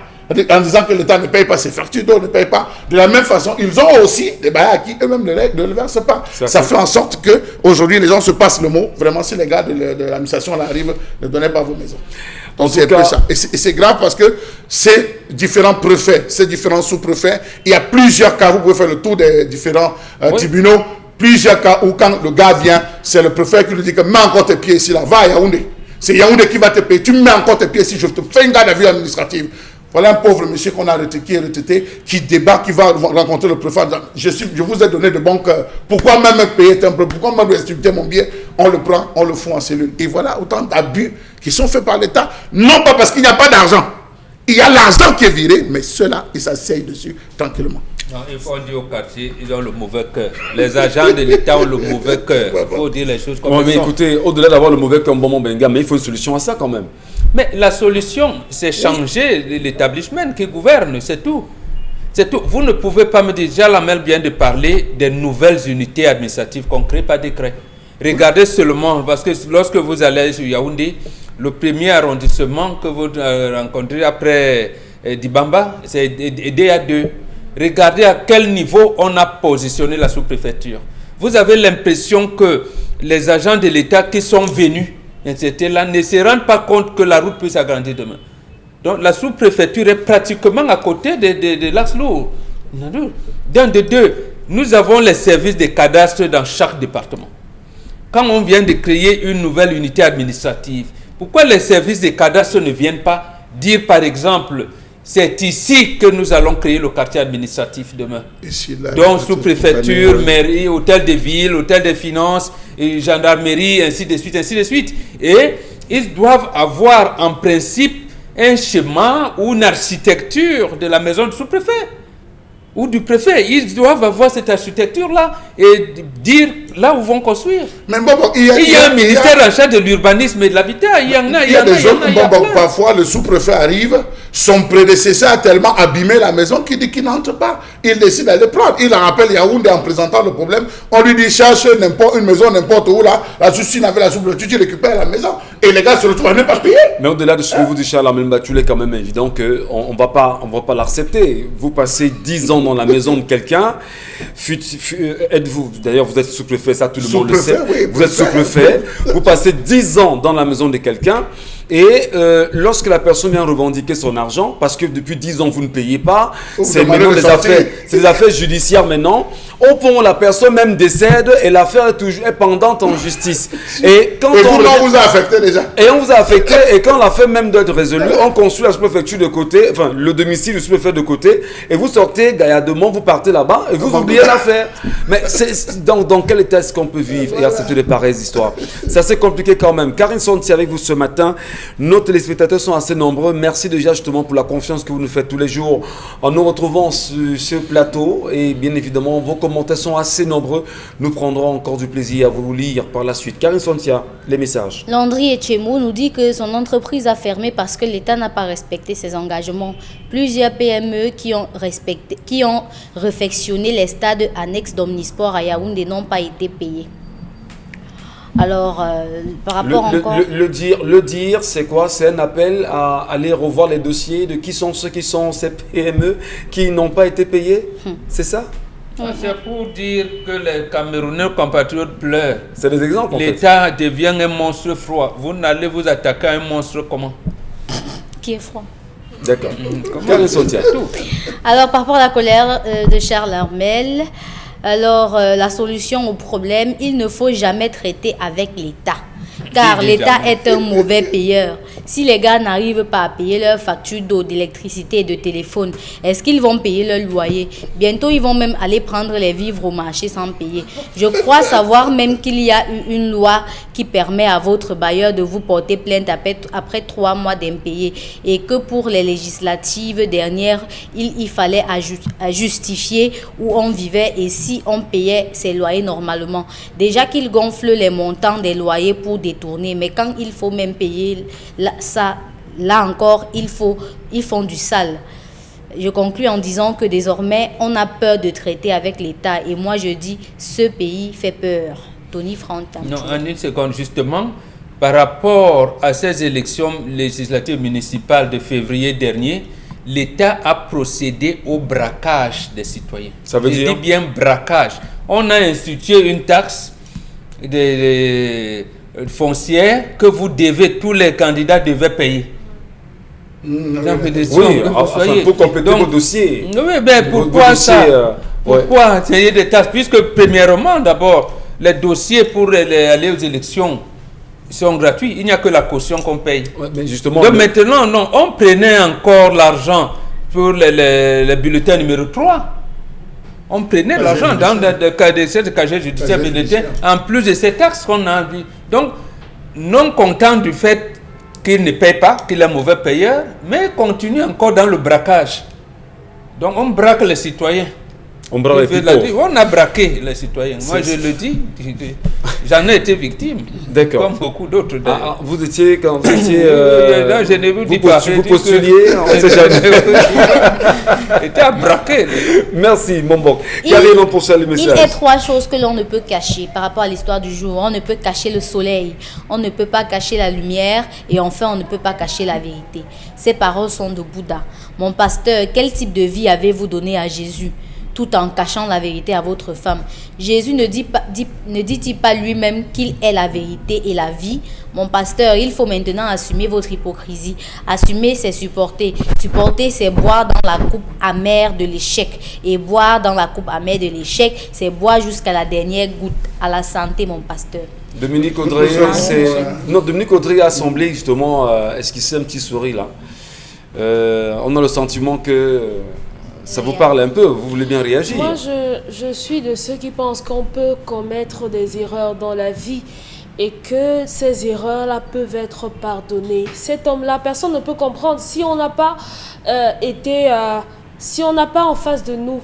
en disant que l'État ne paye pas ses factures, d'autres ne payent pas. De la même façon, ils ont aussi des bails à qui eux-mêmes ne le versent pas. Ça fait en sorte qu'aujourd'hui, les gens se passent le mot. Vraiment, si les gars de l'administration arrivent, ne donnez pas vos maisons. Donc c'est un peu ça. Et c'est grave parce que c'est différents préfets, c'est différents sous-préfets. Il y a plusieurs cas, vous pouvez faire le tour des différents tribunaux. Plusieurs cas où quand le gars vient, c'est le préfet qui lui dit que mets encore tes pieds ici, là, va à Yaoundé. C'est Yaoundé qui va te payer. Tu mets encore tes pieds ici, je te fais une garde à vue administrative. Voilà un pauvre monsieur qu'on a retraité, qui est retraité, qui débat, qui va rencontrer le préfet. Je vous ai donné de bon cœur. Pourquoi même payer un peu? Pourquoi même restituer mon billet? On le prend, on le fout en cellule. Et voilà autant d'abus qui sont faits par l'État. Non pas parce qu'il n'y a pas d'argent. Il y a l'argent qui est viré, mais ceux-là, ils s'asseyent dessus tranquillement. Non, il faut dire au quartier, ils ont le mauvais cœur. Les agents de l'État ont le mauvais cœur. Il faut dire les choses comme ça. Mais écoutez, au-delà d'avoir le mauvais cœur, bon benga, mais il faut une solution à ça quand même. Mais la solution, c'est changer l'établissement qui gouverne, c'est tout. C'est tout. Vous ne pouvez pas me dire, Jalamel vient de parler des nouvelles unités administratives qu'on crée par décret. Regardez seulement, parce que lorsque vous allez sur Yaoundé, le premier arrondissement que vous rencontrez après Dibamba, c'est DA2. Regardez à quel niveau on a positionné la sous-préfecture. Vous avez l'impression que les agents de l'État qui sont venus, etc., là, ne se rendent pas compte que la route peut s'agrandir demain. Donc la sous-préfecture est pratiquement à côté de l'axe lourd. Dans de deux, nous avons les services de cadastre dans chaque département. Quand on vient de créer une nouvelle unité administrative, pourquoi les services de cadastre ne viennent pas dire, par exemple, c'est ici que nous allons créer le quartier administratif demain. Ici, là, donc, sous-préfecture, mairie, hôtel de ville, hôtel des finances, et gendarmerie, ainsi de suite, ainsi de suite. Et ils doivent avoir en principe un schéma ou une architecture de la maison du sous-préfet ou du préfet. Ils doivent avoir cette architecture-là et dire là où vont construire. Mais bon, il y a un ministère en charge de l'urbanisme et de l'habitat. Il y en a, il y en a. Parfois, le sous-préfet arrive, son prédécesseur a tellement abîmé la maison qu'il dit qu'il n'entre pas. Il décide d'aller prendre. Il en rappelle Yaoundé en présentant le problème. On lui dit cherche une maison n'importe où là. La justice avait la sous-préfecture, tu récupères la maison. Et les gars se retrouvent même pas payés. Mais au-delà de ce que vous dites, Charles Amenbatou, il est quand même évident qu'on ne va pas l'accepter. Vous passez 10 ans dans la maison de quelqu'un. Êtes-vous, d'ailleurs, vous êtes sous-préfet, ça tout le monde le sait. Oui, vous êtes sous-préfet. Vous passez 10 ans dans la maison de quelqu'un. Et lorsque la personne vient revendiquer son argent, parce que depuis 10 ans vous ne payez pas, c'est maintenant des affaires judiciaires maintenant. Au pont, la personne même décède et l'affaire est pendante en justice. Et quand on vous a affecté déjà. Et on vous a affecté, et quand l'affaire même doit être résolue, on construit la sous-préfecture de côté, enfin le domicile du sous-préfet de côté, et vous sortez gaillardement, vous partez là-bas et vous oubliez l'affaire. Mais dans quel état est-ce qu'on peut vivre et accepter de pareilles histoires? C'est assez compliqué quand même. Karine Sonti avec vous ce matin. Nos téléspectateurs sont assez nombreux. Merci déjà justement pour la confiance que vous nous faites tous les jours en nous retrouvant sur ce plateau. Et bien évidemment, vos commentaires sont assez nombreux. Nous prendrons encore du plaisir à vous lire par la suite. Karine Sontia, les messages. Landry Echemo nous dit que son entreprise a fermé parce que l'État n'a pas respecté ses engagements. Plusieurs PME qui ont réfectionné les stades annexes d'Omnisport à Yaoundé n'ont pas été payés. Alors, par rapport encore... Le dire, c'est quoi? C'est un appel à aller revoir les dossiers de qui sont ceux qui sont ces PME qui n'ont pas été payés. C'est ça? C'est pour dire que les Camerounais compatriotes pleurent. C'est des exemples, en fait. L'État devient un monstre froid. Vous n'allez vous attaquer à un monstre comment? Qui est froid. D'accord. Alors, par rapport à la colère de Charles Armel... Alors, la solution au problème, il ne faut jamais traiter avec l'État. Car l'État est un mauvais payeur. Si les gars n'arrivent pas à payer leurs factures d'eau, d'électricité et de téléphone, est-ce qu'ils vont payer leur loyer? Bientôt, ils vont même aller prendre les vivres au marché sans payer. Je crois savoir même qu'il y a eu une loi qui permet à votre bailleur de vous porter plainte après 3 mois d'impayés et que pour les législatives dernières, il fallait justifier où on vivait et si on payait ses loyers normalement. Déjà qu'ils gonflent les montants des loyers pour détourner, mais quand il faut même payer là encore, ils font du sale. Je conclue en disant que désormais, on a peur de traiter avec l'État. Et moi, je dis, ce pays fait peur. Tony Franta. Non, en une seconde, justement, par rapport à ces élections législatives municipales de février dernier, l'État a procédé au braquage des citoyens. Ça veut dire? Je dis bien braquage. On a institué une taxe foncière que vous devez, tous les candidats devaient payer. Pour compléter vos dossiers. Oui, mais pourquoi ça? Pourquoi enseigner des taxes? Puisque premièrement, d'abord, les dossiers pour aller aux élections sont gratuits. Il n'y a que la caution qu'on paye. Ouais, mais justement, donc maintenant, non, on prenait encore l'argent pour les bulletins numéro 3. On prenait l'argent dans le cas de cette casier judiciaire bulletin, en plus de ces taxes qu'on a envie. Donc, non content du fait qu'il ne paye pas, qu'il est mauvais payeur, mais continue encore dans le braquage. Donc, on braque les citoyens. On a braqué les citoyens. Moi, je le dis, j'en ai été victime. D'accord. Comme beaucoup d'autres. Vous étiez, quand vous étiez... là, je ne vous dis pas. Vous postuliez, on ne sait jamais. J'étais à braquer. Merci, Mombok. Il y a 3 choses que l'on ne peut cacher par rapport à l'histoire du jour. On ne peut cacher le soleil, on ne peut pas cacher la lumière et enfin, on ne peut pas cacher la vérité. Ces paroles sont de Bouddha. Mon pasteur, quel type de vie avez-vous donné à Jésus ? Tout en cachant la vérité à votre femme. Jésus ne dit-il pas lui-même qu'il est la vérité et la vie? Mon pasteur, il faut maintenant assumer votre hypocrisie. Assumer, c'est supporter. Supporter, c'est boire dans la coupe amère de l'échec. Et boire dans la coupe amère de l'échec, c'est boire jusqu'à la dernière goutte. À la santé, mon pasteur. Dominique Audrey, Dominique Audrey a semblé justement esquisser un petit sourire là. On a le sentiment que... Ça vous parle un peu, vous voulez bien réagir? Moi, je suis de ceux qui pensent qu'on peut commettre des erreurs dans la vie et que ces erreurs-là peuvent être pardonnées. Cet homme-là, personne ne peut comprendre. Si on n'a pas si on n'a pas en face de nous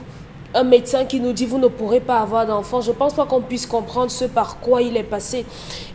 un médecin qui nous dit vous ne pourrez pas avoir d'enfant, je ne pense pas qu'on puisse comprendre ce par quoi il est passé.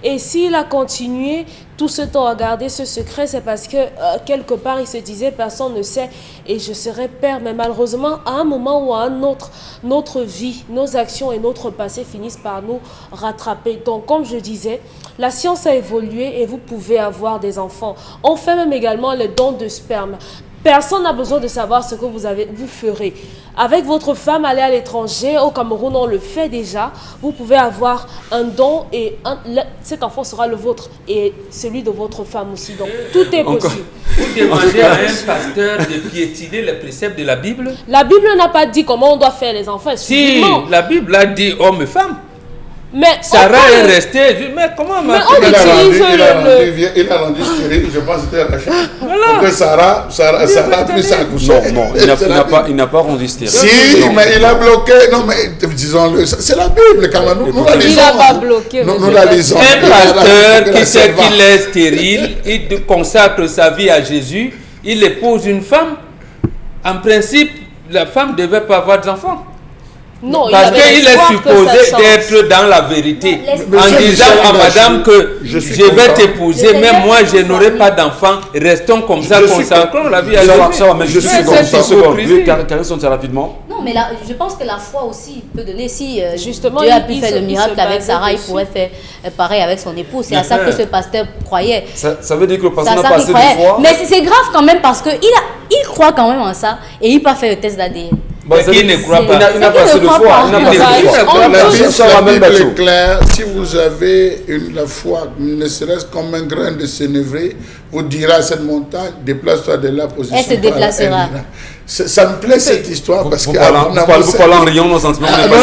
Et s'il a continué tout ce temps à garder ce secret, c'est parce que quelque part il se disait personne ne sait et je serai père. Mais malheureusement, à un moment ou à un autre, notre vie, nos actions et notre passé finissent par nous rattraper. Donc comme je disais, la science a évolué et vous pouvez avoir des enfants. On fait même également le don de sperme. Personne n'a besoin de savoir ce que vous ferez. Avec votre femme, allez à l'étranger, au Cameroun, on le fait déjà. Vous pouvez avoir un don et cet enfant sera le vôtre et celui de votre femme aussi. Donc, tout est possible. Vous demandez à un pasteur de piétiner les préceptes de la Bible? La Bible n'a pas dit comment on doit faire les enfants. Si, la Bible a dit homme et femme. Mais Sarah est restée. Mais comment il a rendu stérile, je pense que c'était la chambre. Voilà. Que Sarah a pris sa couche. Non, il n'a pas rendu stérile. Si, mais il a bloqué. Non, mais disons-le, c'est la Bible quand même. Nous la lisons. Il n'a pas bloqué. Nous la lisons. Un pasteur qui sait qu'il est stérile, il consacre sa vie à Jésus, il épouse une femme. En principe, la femme ne devait pas avoir d'enfant. Non, parce qu'il est supposé d'être dans la vérité en disant à madame que je vais t'épouser, mais moi je n'aurai pas d'enfant, restons comme ça, consacrons la vie à Dieu. Je suis comme ça rapidement. Non, mais là, je pense que la foi aussi peut donner, si justement Dieu a pu faire le miracle avec Sarah, il pourrait faire pareil avec son épouse. C'est à ça que ce pasteur croyait. Ça veut dire que le pasteur n'a pas assez de foi. Mais c'est grave quand même parce qu'il croit quand même en ça et il peut faire le test d'ADN. Il ne croit pas. Il n'a pas assez de foi. La Bible est claire. Si vous avez la foi, ne serait-ce comme un grain de sénévé, vous direz à cette montagne, déplace-toi de la position. Elle se déplacera. Ça me plaît cette histoire parce que... Vous parlez en riant nos sentiments. Non.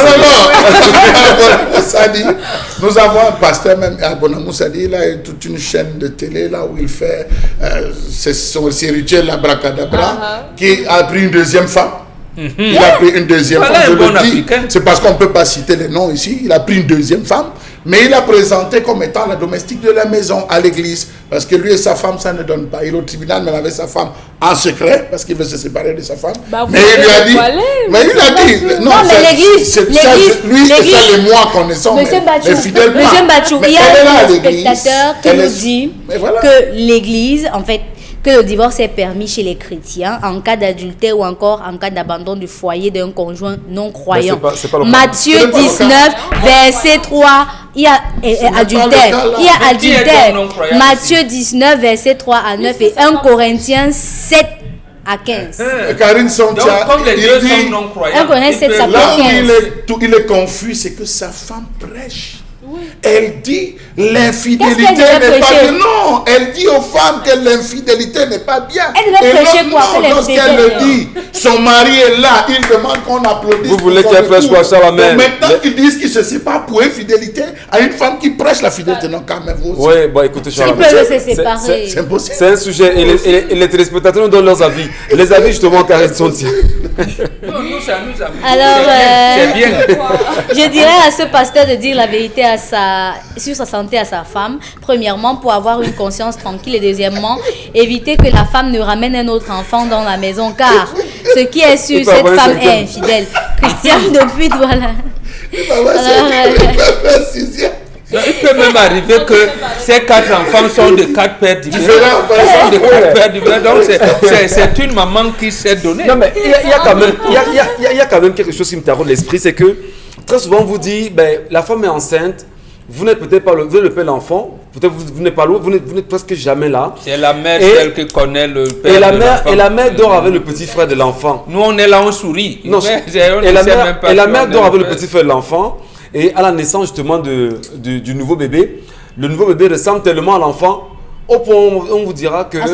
Ça dit, nous avons un pasteur même à Bonamoussa, il a toute une chaîne de télé là où il fait son rituel l'abracadabra, qui a pris une deuxième femme. Il a pris une deuxième femme, je le dis, c'est parce qu'on ne peut pas citer les noms ici. Il a pris une deuxième femme, mais il a présenté comme étant la domestique de la maison à l'église, parce que lui et sa femme, ça ne donne pas. Il est au tribunal, même avec sa femme en secret, parce qu'il veut se séparer de sa femme. Mais il lui a dit, non, mais l'église, lui et ça les mois connaissant, mais fidèle pas. Monsieur Mbachou, il y a un spectateur qui nous dit que l'église, en fait, que le divorce est permis chez les chrétiens en cas d'adultère ou encore en cas d'abandon du foyer d'un conjoint non croyant. Matthieu 19, verset 3, il y a adultère. Matthieu 19, verset 3 à 9 et 1 Corinthiens 7 à 15. Karine Sontia, il dit, non croyants, là où il est confus, c'est que sa femme prêche. Elle dit l'infidélité n'est pas bien. Non, elle dit aux femmes que l'infidélité n'est pas bien. Elle devait prêcher quoi? Lorsqu'elle le dit, son mari est là, il demande qu'on applaudisse. Vous voulez qu'elle prêche quoi ça la mère? Maintenant, ils disent qu'ils se séparent pour infidélité à une femme qui prêche la fidélité. Non, quand même, vous aussi. Oui, bon, écoutez, ils peuvent se séparer. C'est impossible. C'est un sujet, et les téléspectateurs nous donnent leurs avis. Les avis, justement, Karine Sontia. Alors, c'est bien. Je dirais à ce pasteur de dire la vérité sur sa santé à sa femme. Premièrement, pour avoir une conscience tranquille. Et deuxièmement, éviter que la femme ne ramène un autre enfant dans la maison. Car ce qui est sûr, cette femme est infidèle. Christiane, depuis, voilà. Il peut même arriver que ces 4 enfants sont de 4 pères différents. Donc c'est une maman qui s'est donnée. Non mais il y a quand même quelque chose qui me taraude l'esprit, c'est que très souvent on vous dit, la femme est enceinte, vous n'êtes peut-être pas le père de l'enfant, peut-être vous n'êtes pas là, vous n'êtes presque jamais là. C'est la mère celle qui connaît le père de l'enfant. Et la mère dort avec le petit frère de l'enfant. Nous on est là, on sourit. Non, et la mère dort avec le petit frère de l'enfant. Et à la naissance justement du nouveau bébé, le nouveau bébé ressemble tellement à l'enfant, au point où on vous dira que... À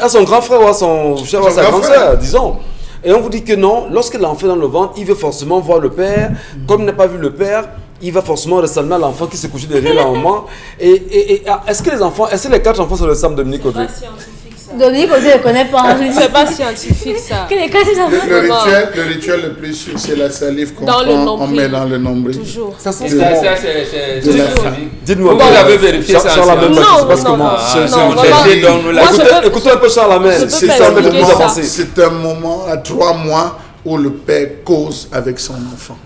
son grand frère ou à son cher ou à sa grande sœur, disons. Et on vous dit que non, lorsque l'enfant est dans le ventre, il veut forcément voir le père. Comme il n'a pas vu le père, il va forcément ressembler à l'enfant qui s'est couché derrière la maman. Et est-ce que les 4 enfants se ressemblent, Dominique Audrey? Dominique Audrey ne connaît pas. C'est pas scientifique ça. Le rituel le plus sûr, c'est la salive qu'on met dans le nombril. Toujours. Ça c'est dites-moi, vous avez vérifié ça? Écoutez un peu Charlemagne. C'est un moment à 3 mois où le père cause avec son enfant.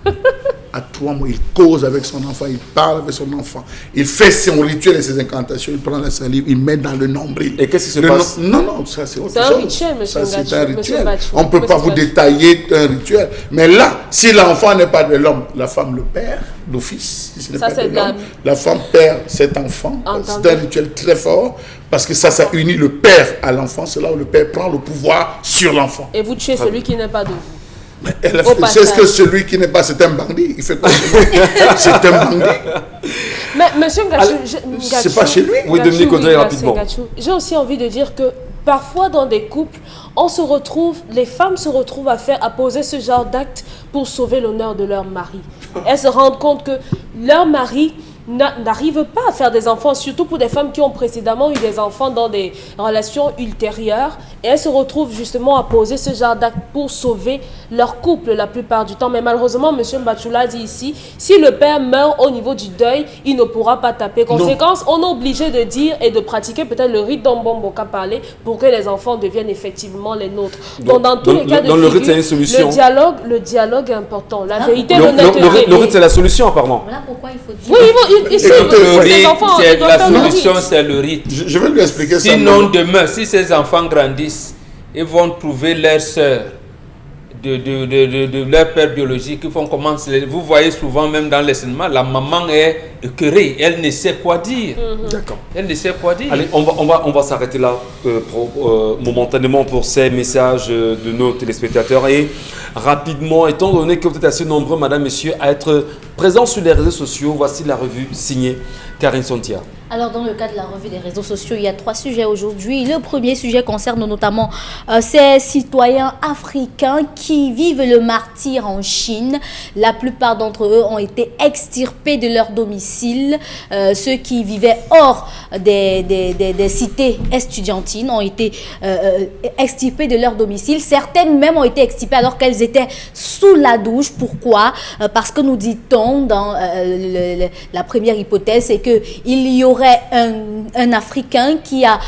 À toi, il cause avec son enfant, il parle avec son enfant, il fait son rituel et ses incantations, il prend la salive, il met dans le nombril. Et qu'est-ce qui se passe? Non, ça c'est autre chose. C'est un rituel, monsieur Ça, c'est un Ngachou, rituel. Ngachou. On ne peut pas vous détailler un rituel. Mais là, si l'enfant n'est pas de l'homme, la femme le perd, l'office. Si ce n'est Ça, pas c'est de l'homme, de la femme perd cet enfant. Entendu. C'est un rituel très fort parce que ça unit le père à l'enfant. C'est là où le père prend le pouvoir sur l'enfant. Et vous tuez celui qui n'est pas de vous. C'est ce que celui qui n'est pas, c'est un bandit. Il fait quoi? C'est un bandit. Mais monsieur Ngachou, c'est pas chez lui. Oui, Dominique Audrey, rapidement. J'ai aussi envie de dire que parfois dans des couples, les femmes se retrouvent à poser ce genre d'actes pour sauver l'honneur de leur mari. Elles se rendent compte que leur mari n'arrive pas à faire des enfants, surtout pour des femmes qui ont précédemment eu des enfants dans des relations ultérieures. Et elles se retrouvent justement à poser ce genre d'actes pour sauver leur couple la plupart du temps. Mais malheureusement, M. Mbachoula dit ici, si le père meurt au niveau du deuil, il ne pourra pas taper. Conséquence, on est obligé de dire et de pratiquer peut-être le rite dont Bomboka parlait pour que les enfants deviennent effectivement les nôtres. Donc dans tous les cas de figure, le rite, c'est une solution. Le dialogue est important. La vérité, l'honnêteté. Le rite, c'est la solution, apparemment. Voilà pourquoi il faut dire. Oui, ces enfants, c'est ils doivent la faire le solution, rite. c'est le rite. Je vais lui expliquer ça. Sinon, demain, si ces enfants grandissent, ils vont trouver leur sœur de leur père biologique. Ils vont commencer. Vous voyez souvent, même dans les cinémas, la maman est écœurée. Elle ne sait quoi dire. D'accord. Elle ne sait quoi dire. Allez, on va s'arrêter là momentanément pour ces messages de nos téléspectateurs. Et rapidement, étant donné que vous êtes assez nombreux, madame, messieurs, à être présents sur les réseaux sociaux, voici la revue signée Karine Sontia. Alors, dans le cadre de la revue des réseaux sociaux, il y a 3 sujets aujourd'hui. Le premier sujet concerne notamment ces citoyens africains qui vivent le martyre en Chine. La plupart d'entre eux ont été extirpés de leur domicile. Ceux qui vivaient hors des cités estudiantines ont été extirpés de leur domicile. Certaines même ont été extirpées alors qu'elles étaient sous la douche. Pourquoi? Parce que nous dit-on dans la première hypothèse, c'est qu'il y aurait un Africain qui a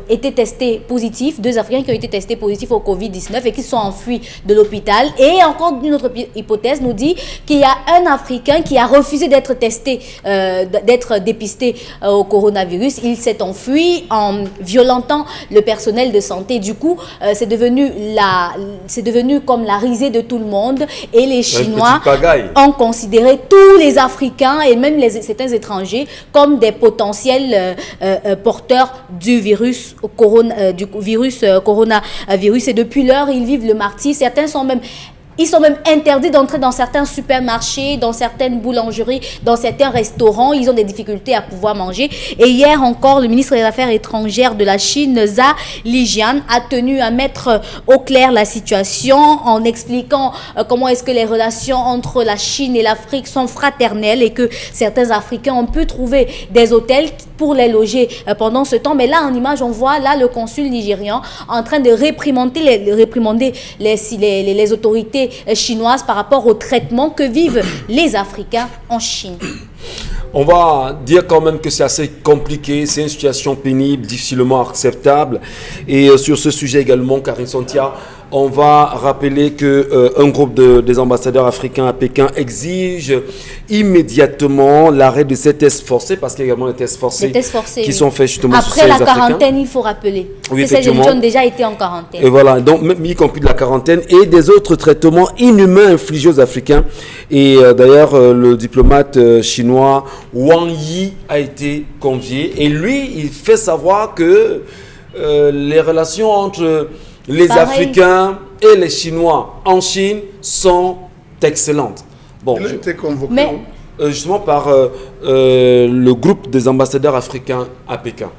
été testé positif, 2 Africains qui ont été testés positifs au Covid-19 et qui sont enfuis de l'hôpital. Et encore une autre hypothèse nous dit qu'il y a un Africain qui a refusé d'être testé, d'être dépisté au coronavirus. Il s'est enfui en violentant le personnel de santé. Du coup, c'est devenu comme la risée de tout le monde. Et les Chinois ont considéré tous les Africains et même certains étrangers comme des potentiels porteurs du virus coronavirus. Et depuis lors, ils vivent le martyre. Certains sont même interdits d'entrer dans certains supermarchés, dans certaines boulangeries, dans certains restaurants. Ils ont des difficultés à pouvoir manger. Et hier encore, le ministre des Affaires étrangères de la Chine, Zhao Lijian, a tenu à mettre au clair la situation en expliquant comment est-ce que les relations entre la Chine et l'Afrique sont fraternelles et que certains Africains ont pu trouver des hôtels pour les loger pendant ce temps. Mais là, en image, on voit là le consul nigérian en train de réprimander les autorités chinoises par rapport au traitement que vivent les Africains en Chine. On va dire quand même que c'est assez compliqué, c'est une situation pénible, difficilement acceptable. Et sur ce sujet également, Karine Sontia, on va rappeler qu'un groupe des ambassadeurs africains à Pékin exige immédiatement l'arrêt de ces tests forcés, parce qu'il y a également des tests forcés qui sont faits justement après sur la ces Africains. Quarantaine, il faut rappeler Oui, que ces gens ont déjà été en quarantaine. Et voilà, donc même y compris de la quarantaine et des autres traitements inhumains infligés aux Africains. Et d'ailleurs, le diplomate chinois Wang Yi a été convié et lui, il fait savoir que les relations entre les Africains et les Chinois en Chine sont excellentes. Bon, il a été convoqué justement par le groupe des ambassadeurs africains à Pékin.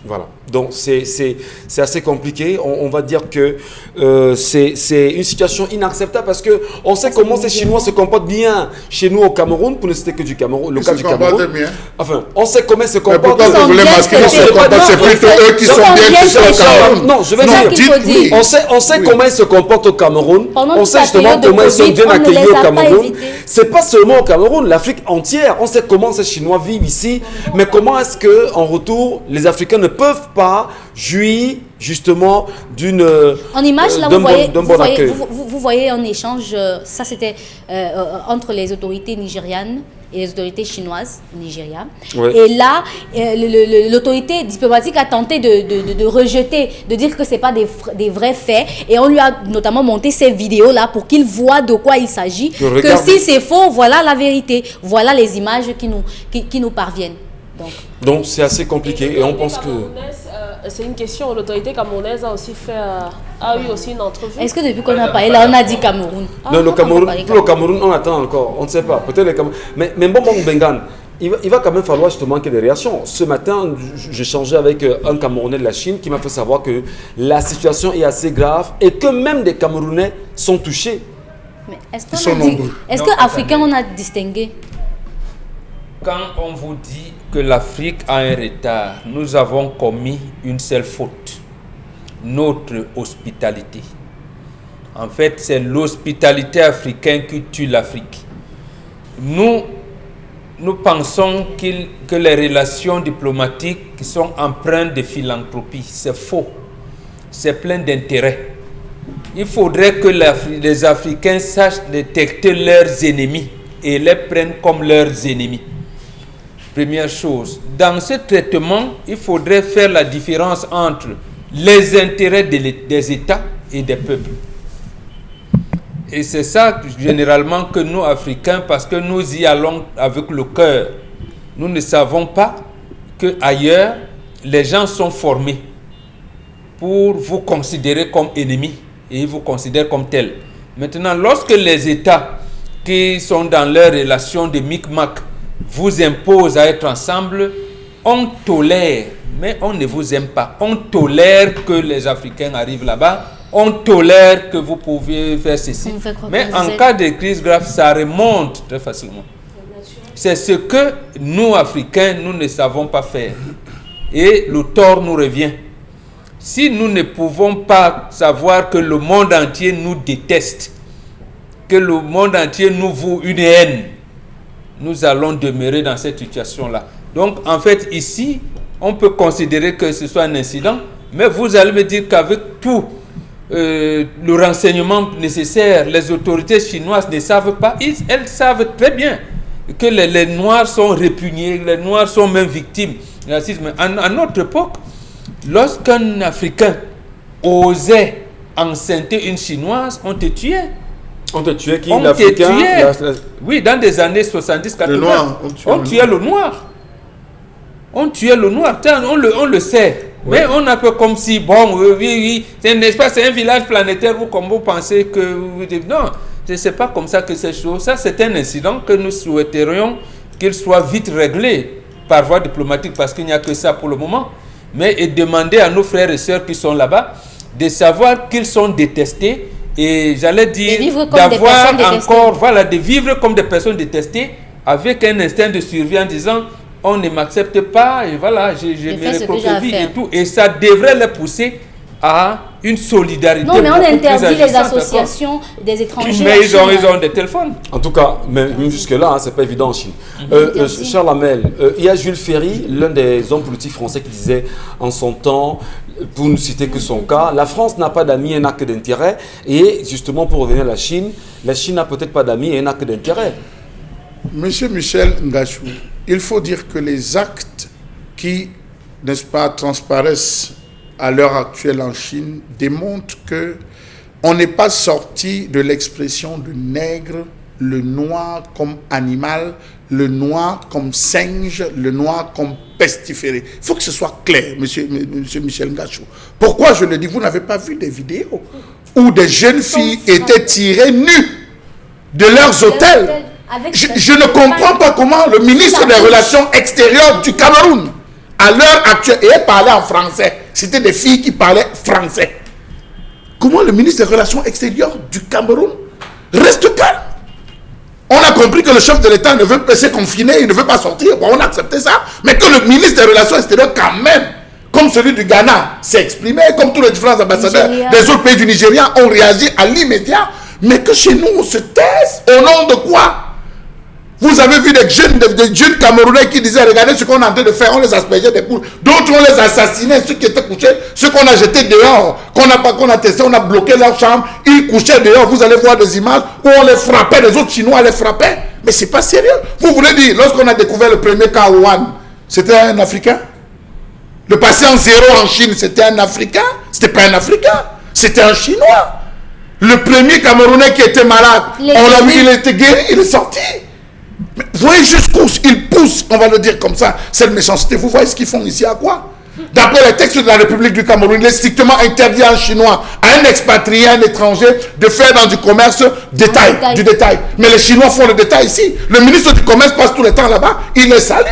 Voilà. Donc c'est assez compliqué. On va dire que c'est une situation inacceptable parce que on sait comment ces Chinois se comportent bien chez nous au Cameroun, pour ne citer que du Cameroun, le cas du Cameroun. Enfin, on sait comment ils se comportent. Mais pourquoi vous voulez masquer qu'ils se comportent? C'est plutôt eux qui sont bien touchés au Cameroun. Non, je veux dire, on sait comment ils se comportent au Cameroun. On sait justement comment ils sont bien accueillis au Cameroun. C'est pas seulement au Cameroun, l'Afrique entière. On sait comment ces Chinois vivent ici, mais comment est-ce que en retour les Africains ne peuvent pas jouir justement d'une... En image, là, vous voyez un échange, ça c'était entre les autorités nigérianes et les autorités chinoises au Nigeria. Ouais. Et là, l'autorité diplomatique a tenté de rejeter, de dire que ce n'est pas des vrais faits. Et on lui a notamment monté ces vidéos-là pour qu'il voit de quoi il s'agit. Que si c'est faux, voilà la vérité. Voilà les images qui nous parviennent. Donc c'est assez compliqué et on pense que... C'est une question, l'autorité camerounaise a eu aussi une entrevue. Est-ce que depuis qu'on a parlé, là on a dit Cameroun? Non, le Cameroun, on attend encore, on ne sait pas. Peut-être le Cameroun. Mais bon, Bengan, il va quand même falloir justement qu'il y ait des réactions. Ce matin, j'ai échangé avec un Camerounais de la Chine qui m'a fait savoir que la situation est assez grave et que même des Camerounais sont touchés. Mais est-ce qu'Africains, on a distingué? Quand on vous dit que l'Afrique a un retard, nous avons commis une seule faute, notre hospitalité. En fait, c'est l'hospitalité africaine qui tue l'Afrique. Nous pensons que les relations diplomatiques sont empreintes de philanthropie. C'est faux. C'est plein d'intérêts. Il faudrait que les Africains sachent détecter leurs ennemis et les prennent comme leurs ennemis. Première chose, dans ce traitement, il faudrait faire la différence entre les intérêts des États et des peuples. Et c'est ça, généralement, que nous, Africains, parce que nous y allons avec le cœur, nous ne savons pas qu'ailleurs, les gens sont formés pour vous considérer comme ennemis et ils vous considèrent comme tels. Maintenant, lorsque les États qui sont dans leurs relations de micmac vous impose à être ensemble, on tolère, mais on ne vous aime pas. On tolère que les Africains arrivent là-bas, on tolère que vous pouviez faire ceci. Mais en cas de crise grave, ça remonte très facilement. C'est ce que nous, Africains, nous ne savons pas faire. Et le tort nous revient. Si nous ne pouvons pas savoir que le monde entier nous déteste, que le monde entier nous voue une haine, nous allons demeurer dans cette situation-là. Donc, en fait, ici, on peut considérer que ce soit un incident, mais vous allez me dire qu'avec tout le renseignement nécessaire, les autorités chinoises ne savent pas, elles savent très bien que les Noirs sont répugnés, les Noirs sont même victimes du racisme. À notre époque, lorsqu'un Africain osait enceinter une Chinoise, on te tuait. On te tuait qui? L'Africain? Oui, dans des années 70-80. Le noir. On tuait le noir. On tuait le noir. On le sait. Oui. Mais on a fait comme si, bon, oui, n'est-ce pas, c'est un village planétaire, comme vous pensez que... Non, ce n'est pas comme ça que c'est chaud. Ça, c'est un incident que nous souhaiterions qu'il soit vite réglé par voie diplomatique, parce qu'il n'y a que ça pour le moment. Mais et demander à nos frères et sœurs qui sont là-bas de savoir qu'ils sont détestés. Et j'allais dire d'avoir encore, voilà, de vivre comme des personnes détestées avec un instinct de survie en disant on ne m'accepte pas et voilà, je me recroqueville et tout. Et ça devrait les pousser à une solidarité. Non, mais on interdit les associations des étrangers. Mais ils ont des téléphones. En tout cas, même jusque-là, hein, c'est pas évident en Chine. Charles Hamel, il y a Jules Ferry, l'un des hommes politiques français, qui disait en son temps, pour ne citer que son cas, la France n'a pas d'amis, elle n'a que d'intérêt. Et justement, pour revenir à la Chine n'a peut-être pas d'amis, elle n'a que d'intérêt. Monsieur Michel Ngachou, il faut dire que les actes qui, n'est-ce pas, transparaissent à l'heure actuelle en Chine démontrent qu'on n'est pas sorti de l'expression du nègre, le noir comme animal, le noir comme singe, le noir comme pestiféré. Il faut que ce soit clair, monsieur Michel Ngachou. Pourquoi je le dis? Vous n'avez pas vu des vidéos où des jeunes filles étaient tirées nues de leurs hôtels? Je ne comprends pas comment le ministre des Relations extérieures du Cameroun, à l'heure actuelle, et elle parlait en français. C'était des filles qui parlaient français. Comment le ministre des Relations extérieures du Cameroun reste calme? On a compris que le chef de l'État ne veut pas se confiner, il ne veut pas sortir. Bon, on a accepté ça. Mais que le ministre des Relations extérieures, quand même, comme celui du Ghana, s'est exprimé, comme tous les différents ambassadeurs des autres pays du Nigeria ont réagi à l'immédiat. Mais que chez nous, on se taise. Au nom de quoi? Vous avez vu des jeunes Camerounais qui disaient, regardez ce qu'on est en train de faire, on les aspergeait des poules. D'autres, on les assassinait, ceux qui étaient couchés, ceux qu'on a jetés dehors, qu'on a testé, on a bloqué leur chambre, ils couchaient dehors. Vous allez voir des images où on les frappait, les autres Chinois les frappaient. Mais c'est pas sérieux. Vous voulez dire, lorsqu'on a découvert le premier cas Wuhan, c'était un Africain? Le patient zéro en Chine, c'était un Africain? C'était pas un Africain, c'était un Chinois. Le premier Camerounais qui était malade, on l'a mis, il était guéri, il est sorti. Mais vous voyez jusqu'où ils poussent, on va le dire comme ça, cette méchanceté. Vous voyez ce qu'ils font ici à quoi? D'après les textes de la République du Cameroun, il est strictement interdit à un Chinois, à un expatrié, à un étranger, de faire dans du commerce du détail. Mais les Chinois font le détail ici. Le ministre du Commerce passe tout le temps là-bas, il les salue.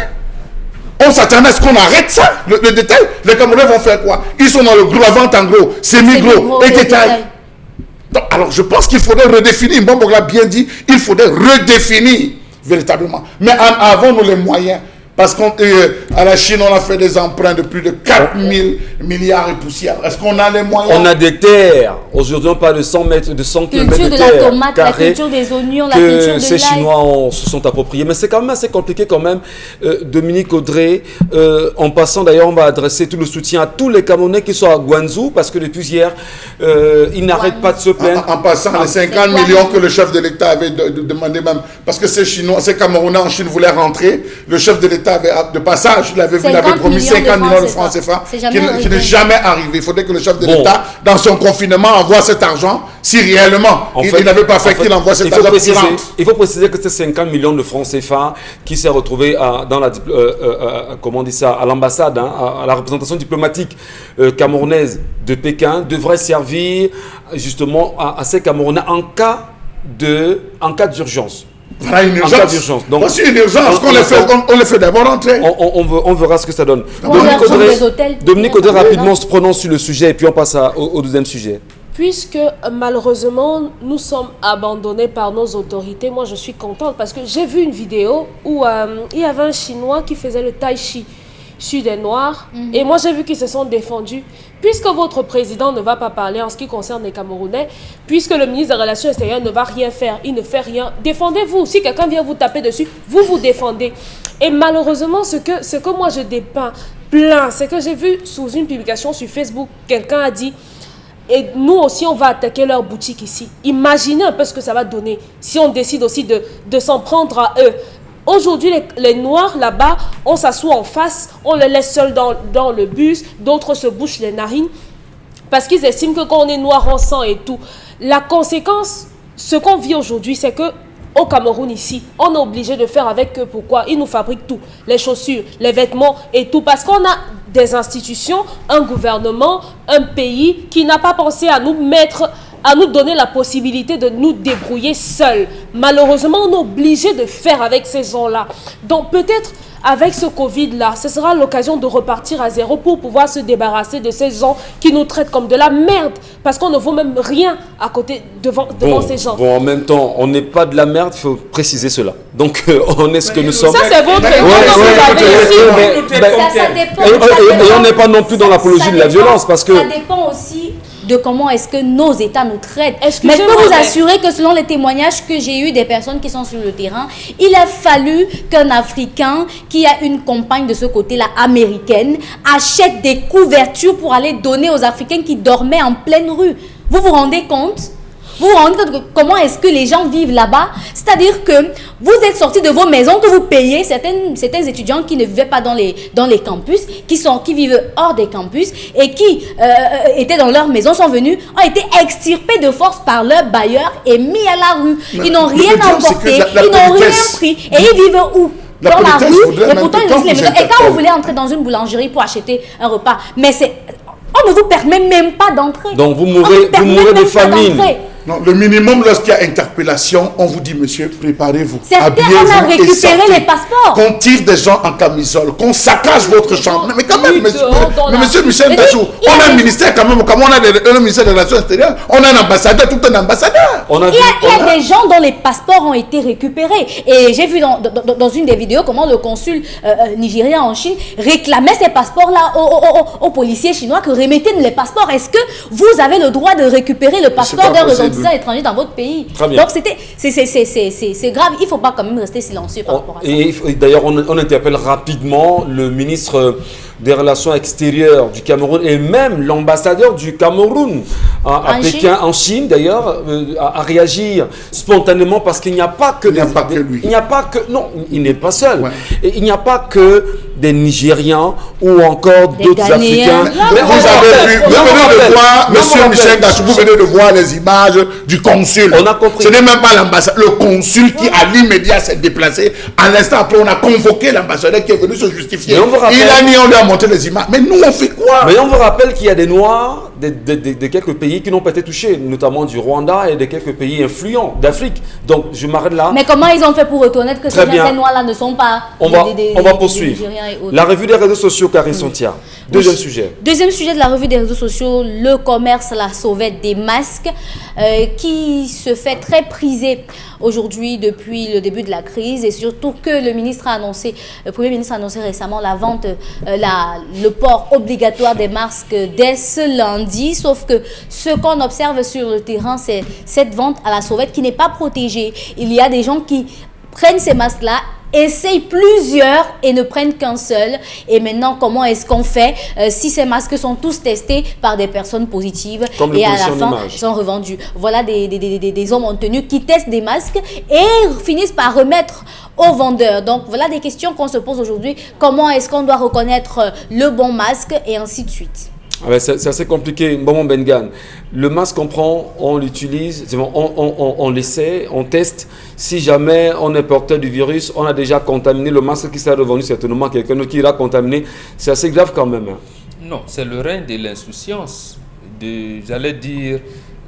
On s'attendait à ce qu'on arrête ça, le détail. Les Camerounais vont faire quoi? Ils sont dans le gros, la vente en gros, semi-gros et détail. Donc, alors je pense qu'il faudrait redéfinir, Mbombo l'a bien dit, il faudrait redéfinir véritablement. Mais avons-nous les moyens? Parce qu'à la Chine, on a fait des emprunts de plus de 4 000 milliards et poussières. Est-ce qu'on a les moyens? On a des terres. Aujourd'hui, on parle de 100 km de terre. La tomate, la culture des oignons, la culture de l'ail. Que ces Chinois se sont appropriés. Mais c'est quand même assez compliqué quand même. Dominique Audrey, en passant d'ailleurs, on va adresser tout le soutien à tous les Camerounais qui sont à Guangzhou, parce que depuis hier, ils n'arrêtent pas de se plaindre. En passant les 50 millions que le chef de l'État avait demandé même, parce que ces Camerounais en Chine voulaient rentrer, le chef de l'État de passage, il avait promis 50 millions de francs CFA, qui n'est jamais arrivé. Il faudrait que le chef de l'État, dans son confinement, envoie cet argent, si réellement il n'avait pas fait qu'il envoie cet argent. Il faut préciser que c'est 50 millions de francs CFA qui s'est retrouvé dans la, comment on dit ça, à l'ambassade, à la représentation diplomatique camerounaise de Pékin, devrait servir justement à ces Camerounais en cas d'urgence. Voilà une urgence. Donc, voici une urgence on les fait d'abord entrer. On verra ce que ça donne. Dominique Audrey rapidement se prononce sur le sujet et puis on passe au deuxième sujet. Puisque malheureusement nous sommes abandonnés par nos autorités, moi je suis contente parce que j'ai vu une vidéo où il y avait un Chinois qui faisait le tai chi sur des Noirs et moi j'ai vu qu'ils se sont défendus. Puisque votre président ne va pas parler en ce qui concerne les Camerounais, puisque le ministre des Relations extérieures ne va rien faire, il ne fait rien, défendez-vous. Si quelqu'un vient vous taper dessus, vous vous défendez. Et malheureusement, ce que moi je dépeins plein, c'est que j'ai vu sous une publication sur Facebook, quelqu'un a dit, et nous aussi on va attaquer leur boutique ici. Imaginez un peu ce que ça va donner si on décide aussi de s'en prendre à eux. Aujourd'hui, les Noirs, là-bas, on s'assoit en face, on les laisse seuls dans le bus, d'autres se bouchent les narines parce qu'ils estiment que quand on est noir, on sent et tout. La conséquence, ce qu'on vit aujourd'hui, c'est que au Cameroun ici, on est obligé de faire avec eux. Pourquoi? Ils nous fabriquent tout, les chaussures, les vêtements et tout, parce qu'on a des institutions, un gouvernement, un pays qui n'a pas pensé à nous donner la possibilité de nous débrouiller seuls. Malheureusement, on est obligé de faire avec ces gens-là. Donc peut-être avec ce Covid-là, ce sera l'occasion de repartir à zéro pour pouvoir se débarrasser de ces gens qui nous traitent comme de la merde. Parce qu'on ne vaut même rien à côté devant ces gens. Bon, en même temps, on n'est pas de la merde, il faut préciser cela. Donc on est ce que nous sommes. Ça c'est votre ça dépend. Et on n'est pas non plus dans l'apologie de la violence parce que... Ça dépend aussi de comment est-ce que nos États nous traitent. Mais je peux vous assurer que selon les témoignages que j'ai eus des personnes qui sont sur le terrain, il a fallu qu'un Africain qui a une compagne de ce côté-là, américaine, achète des couvertures pour aller donner aux Africains qui dormaient en pleine rue. Vous vous rendez compte? Vous vous rendez compte de comment est-ce que les gens vivent là-bas? C'est-à-dire que vous êtes sortis de vos maisons, que vous payez, certains étudiants qui ne vivaient pas dans les campus, qui vivent hors des campus et qui étaient dans leur maison, sont venus, ont été extirpés de force par leur bailleur et mis à la rue. Ils n'ont rien emporté, ils n'ont rien pris et ils vivent où? Dans la rue, et pourtant ils ont les maisons. Et quand vous voulez entrer dans une boulangerie pour acheter un repas, mais on ne vous permet même pas d'entrer. Donc vous mourrez de famine. Non, le minimum, lorsqu'il y a interpellation, on vous dit, monsieur, préparez-vous. Certains, on a récupéré les passeports. Qu'on tire des gens en camisole, qu'on saccage votre chambre. Mais quand même, monsieur Michel Dachou, on a un ministère quand même, comme on a le ministère des Relations extérieures, on a un ambassadeur, tout un ambassadeur. Il y a des gens dont les passeports ont été récupérés. Et j'ai vu dans une des vidéos comment le consul nigérien en Chine réclamait ces passeports-là aux policiers chinois que remettez-nous les passeports. Est-ce que vous avez le droit de récupérer le passeport d'un ressortissant étranger dans votre pays? Donc Donc c'est grave, il ne faut pas quand même rester silencieux par rapport à ça. Et d'ailleurs, on interpelle rapidement le ministre des Relations extérieures du Cameroun et même l'ambassadeur du Cameroun à Pékin, en Chine d'ailleurs, à réagir spontanément parce qu'il n'y a pas que lui. Il n'y a pas que... Non, il n'est pas seul. Ouais. Et il n'y a pas que des Nigérians ou encore d'autres Africains. Mais vous avez vu, vous venez de voir, monsieur Michel Gachou, vous venez de voir les images du consul. On a compris. Ce n'est même pas l'ambassadeur, le consul qui à l'immédiat s'est déplacé. À l'instant après, on a convoqué l'ambassadeur qui est venu se justifier. Il a mis, on lui a montré les images. Mais nous, on fait quoi? Mais on vous rappelle qu'il y a des Noirs de quelques pays qui n'ont pas été touchés, notamment du Rwanda et de quelques pays influents d'Afrique. Donc, je m'arrête là. Mais comment ils ont fait pour reconnaître que ces Noirs-là ne sont pas on va poursuivre. La revue des réseaux sociaux, Karine Sontia. Deuxième sujet. Deuxième sujet de la revue des réseaux sociaux, le commerce, la sauvette des masques, qui se fait très priser aujourd'hui depuis le début de la crise, et surtout que le Premier ministre a annoncé récemment la vente, le port obligatoire des masques dès ce lundi. Sauf que ce qu'on observe sur le terrain, c'est cette vente à la sauvette qui n'est pas protégée. Il y a des gens qui prennent ces masques-là, essayent plusieurs et ne prennent qu'un seul. Et maintenant, comment est-ce qu'on fait si ces masques sont tous testés par des personnes positives et à la fin, ils sont revendus? Voilà des hommes en tenue qui testent des masques et finissent par remettre aux vendeurs. Donc, voilà des questions qu'on se pose aujourd'hui. Comment est-ce qu'on doit reconnaître le bon masque et ainsi de suite? C'est assez compliqué. Bon, Bengan, le masque qu'on prend, on l'utilise, on l'essaie, on teste. Si jamais on est porteur du virus, on a déjà contaminé le masque qui sera revenu certainement quelqu'un qui ira contaminé. C'est assez grave quand même. Non, c'est le règne de l'insouciance, j'allais dire,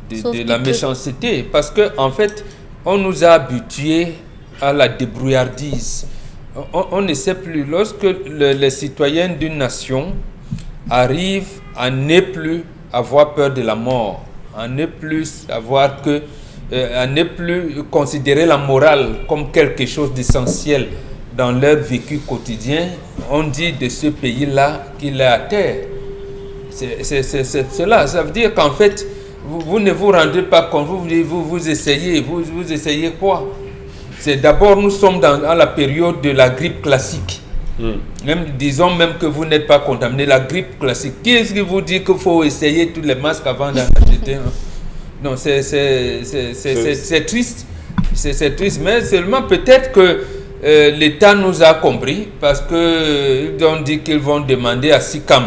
de la méchanceté. Parce qu'en fait, on nous a habitués à la débrouillardise. On ne sait plus. Lorsque les citoyens d'une nation arrivent à ne plus avoir peur de la mort, à ne plus à ne plus considérer la morale comme quelque chose d'essentiel dans leur vécu quotidien, on dit de ce pays-là qu'il est à terre. C'est cela. Ça veut dire qu'en fait, vous ne vous rendez pas compte, vous essayez quoi? C'est d'abord, nous sommes dans la période de la grippe classique. Disons même que vous n'êtes pas contaminé, la grippe classique. Qui est-ce qui vous dit qu'il faut essayer tous les masques avant d'en acheter un? Non, c'est triste. C'est triste, mais seulement peut-être que l'État nous a compris parce qu'ils ont dit qu'ils vont demander à SICAM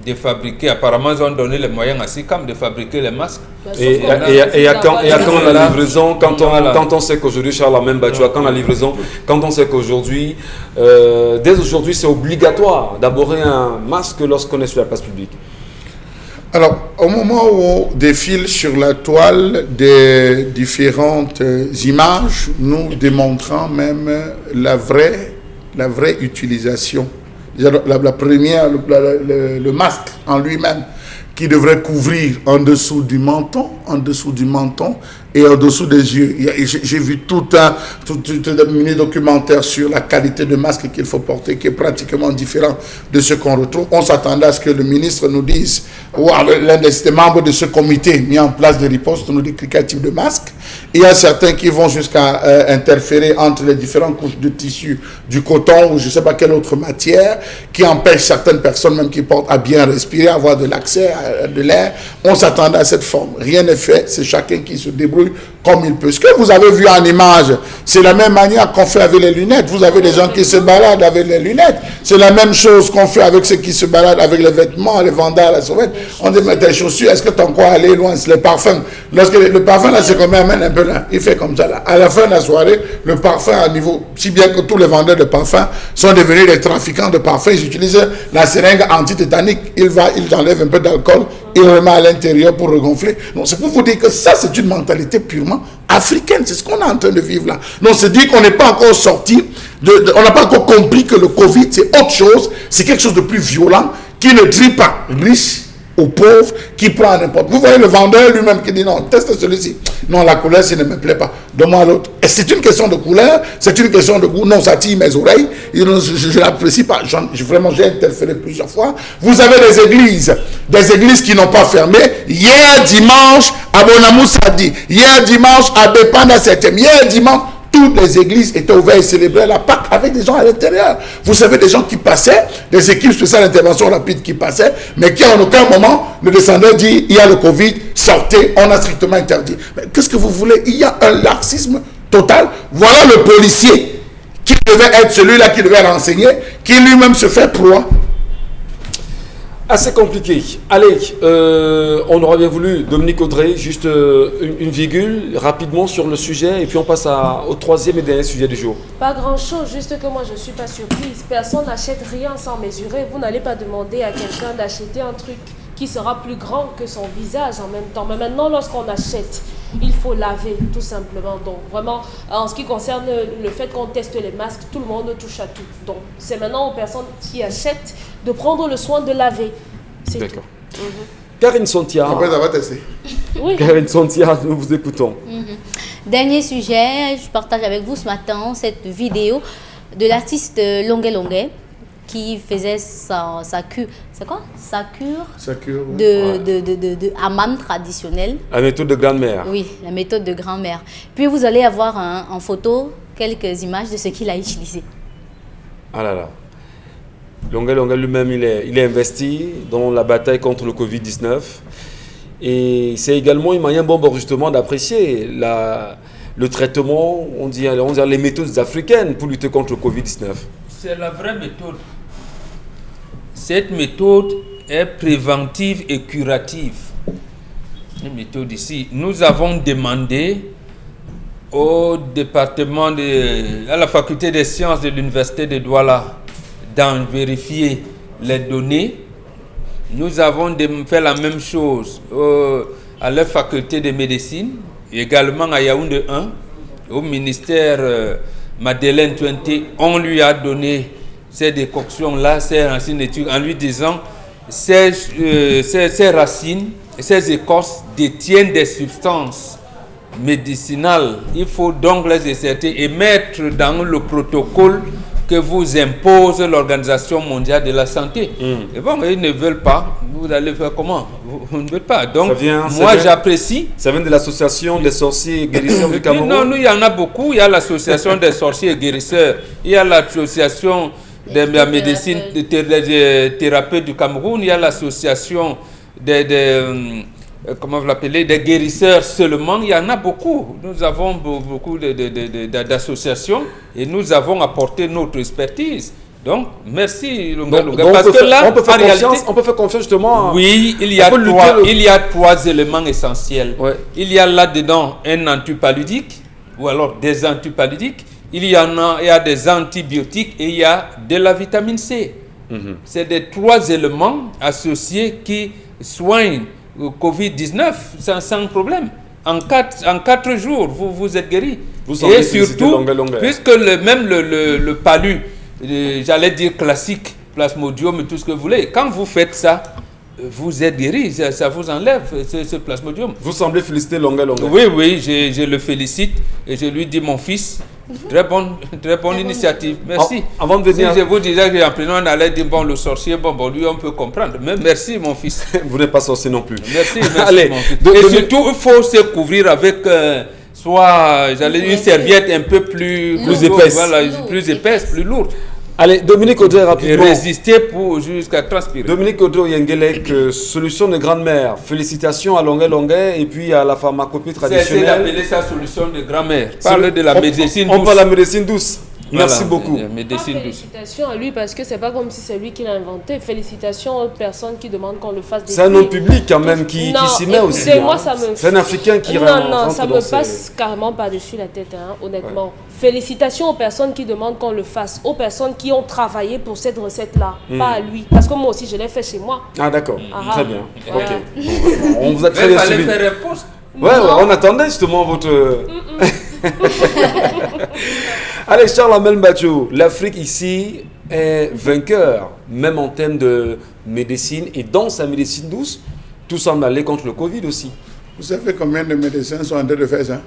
de fabriquer. Apparemment, ils ont donné les moyens à SICAM de fabriquer les masques. Et à quand la livraison, quand on sait qu'aujourd'hui, Charles a même battu, à quand la livraison, quand on sait qu'aujourd'hui, dès aujourd'hui, c'est obligatoire d'aborder un masque lorsqu'on est sur la place publique. Alors, au moment où on défile sur la toile des différentes images, nous démontrant même la vraie utilisation. La première, le masque en lui-même, qui devrait couvrir en dessous du menton et en dessous des yeux. J'ai vu tout un mini-documentaire sur la qualité de masque qu'il faut porter, qui est pratiquement différent de ce qu'on retrouve. On s'attendait à ce que le ministre nous dise, ou l'un des membres de ce comité mis en place de riposte nous dit quel type de masque. Il y a certains qui vont jusqu'à interférer entre les différentes couches de tissu, du coton ou je ne sais pas quelle autre matière, qui empêche certaines personnes même qui portent à bien respirer, à avoir de l'accès à de l'air. On s'attendait à cette forme. Rien n'est fait, c'est chacun qui se débrouille comme il peut. Ce que vous avez vu en image, c'est la même manière qu'on fait avec les lunettes. Vous avez des gens qui se baladent avec les lunettes. C'est la même chose qu'on fait avec ceux qui se baladent avec les vêtements, les vandales, la sauvette. On dit, mais tes chaussures, est-ce que ton corps aller loin? C'est les parfums. Lorsque le parfum, là, c'est combien? Amène un peu là. Il fait comme ça, là. À la fin de la soirée, le parfum à niveau, si bien que tous les vendeurs de parfums sont devenus des trafiquants de parfums. Ils utilisent la seringue antitétanique. Ils enlèvent un peu d'alcool, ils remettent à l'intérieur pour regonfler. Donc, c'est pour vous dire que ça, c'est une mentalité purement africaine. C'est ce qu'on est en train de vivre là. Donc, c'est dire qu'on n'est pas encore sorti, on n'a pas encore compris que le Covid, c'est autre chose. C'est quelque chose de plus violent qui ne trie pas riche aux pauvres, qui prend n'importe. Vous voyez le vendeur lui-même qui dit non, teste celui-ci. Non, la couleur, ça ne me plaît pas. Donne-moi l'autre. C'est une question de couleur, c'est une question de goût. Non, ça tire mes oreilles. Je ne l'apprécie pas. Vraiment, j'ai interféré plusieurs fois. Vous avez des églises qui n'ont pas fermé. Hier dimanche, à Bonamou Sadi, hier dimanche, à Bepanda 7e, hier dimanche, toutes les églises étaient ouvertes et célébraient la Pâque avec des gens à l'intérieur. Vous savez, des gens qui passaient, des équipes spéciales d'intervention rapide qui passaient, mais qui en aucun moment ne descendaient dire il y a le Covid, sortez, on a strictement interdit. Mais qu'est-ce que vous voulez? Il y a un laxisme total. Voilà le policier qui devait être celui-là qui devait renseigner, qui lui-même se fait proie. Assez compliqué. Allez, on aurait bien voulu, Dominique Audrey, juste une virgule rapidement sur le sujet et puis on passe au troisième et dernier sujet du jour. Pas grand-chose, juste que moi je ne suis pas surprise. Personne n'achète rien sans mesurer. Vous n'allez pas demander à quelqu'un d'acheter un truc qui sera plus grand que son visage en même temps. Mais maintenant, lorsqu'on achète, il faut laver, tout simplement. Donc, vraiment, en ce qui concerne le fait qu'on teste les masques, tout le monde touche à tout. Donc, c'est maintenant aux personnes qui achètent de prendre le soin de laver. C'est d'accord. Karine Sontia. Après avoir testé. Oui. Karine Sontia, nous vous écoutons. Dernier sujet, je partage avec vous ce matin cette vidéo de l'artiste Longuet Longuet qui faisait sa cure. C'est quoi? Sa cure de hammam traditionnel. La méthode de grand-mère. Oui, la méthode de grand-mère. Puis vous allez avoir en photo quelques images de ce qu'il a utilisé. Ah là là. Longuet Longuet lui-même, il est investi dans la bataille contre le Covid-19. Et c'est également une manière justement d'apprécier le traitement, on dit les méthodes africaines pour lutter contre le Covid-19. C'est la vraie méthode. Cette méthode est préventive et curative. Une méthode ici. Nous avons demandé au département à la faculté des sciences de l'université de Douala d'en vérifier les données. Nous avons fait la même chose à la faculté de médecine, également à Yaoundé 1, au ministère Madeleine Tuenté. On lui a donné ces décoctions-là, ces racines d'études, en lui disant ces racines, ces écorces détiennent des substances médicinales. Il faut donc les insérer et mettre dans le protocole que vous impose l'Organisation mondiale de la santé. Et bon, ils ne veulent pas. Vous allez faire comment? Vous ne veulez pas. Donc, moi, j'apprécie. Ça vient de l'association des sorciers et guérisseurs du Cameroun? Non, il y en a beaucoup. Il y a l'association des sorciers et guérisseurs. Il y a l'association de la médecine, des thérapeutes du Cameroun. Il y a l'association comment vous l'appelez, des guérisseurs seulement. Il y en a beaucoup. Nous avons beaucoup d'associations et nous avons apporté notre expertise. Donc, merci Longa. Parce que là, on peut faire confiance justement. Oui, il y a trois éléments essentiels. Ouais. Il y a là-dedans un antipaludique ou alors des antipaludiques. Il y a des antibiotiques et il y a de la vitamine C. C'est des trois éléments associés qui soignent le Covid-19 sans problème. En 4 jours, vous êtes guéri. Et surtout, puisque même le palu, j'allais dire classique, plasmodium et tout ce que vous voulez, quand vous faites ça, vous êtes guéri, ça vous enlève ce plasmodium. Vous semblez féliciter Longuet Longuet. Oui, je le félicite et je lui dis mon fils, très bonne initiative, merci. Avant de venir, si je vous disais qu'en prenant on allait dire bon le sorcier, bon lui on peut comprendre, mais merci mon fils. Vous n'êtes pas sorcier non plus. Merci allez, mon fils. Et surtout il faut se couvrir avec une serviette un peu plus épaisse, voilà, plus épaisse, plus lourde. Allez, Dominique Audrey, rapidement. Et résister jusqu'à transpirer. Dominique Audrey Yengelek, solution de grand-mère. Félicitations à Longuet Longuet et puis à la pharmacopée traditionnelle. C'est d'appeler ça solution de grand-mère. Parle de la médecine douce. On parle de la médecine douce. Voilà. Merci beaucoup. Félicitations à lui parce que c'est pas comme si c'est lui qui l'a inventé. Félicitations aux personnes qui demandent qu'on le fasse. C'est un autre public quand même qui s'y met aussi. Moi, c'est un Africain qui Non, ça me passe carrément par-dessus la tête, honnêtement. Ouais. Félicitations aux personnes qui demandent qu'on le fasse, aux personnes qui ont travaillé pour cette recette-là, pas à lui. Parce que moi aussi, je l'ai fait chez moi. Ah d'accord, très bien. Ok. On vous a très bien suivi. Ouais, on attendait justement votre... Allez, Charles Amel Mbachou, l'Afrique ici est vainqueur, même en termes de médecine et dans sa médecine douce, tout semble aller contre le Covid aussi. Vous savez combien de médecins sont en train de faire ça?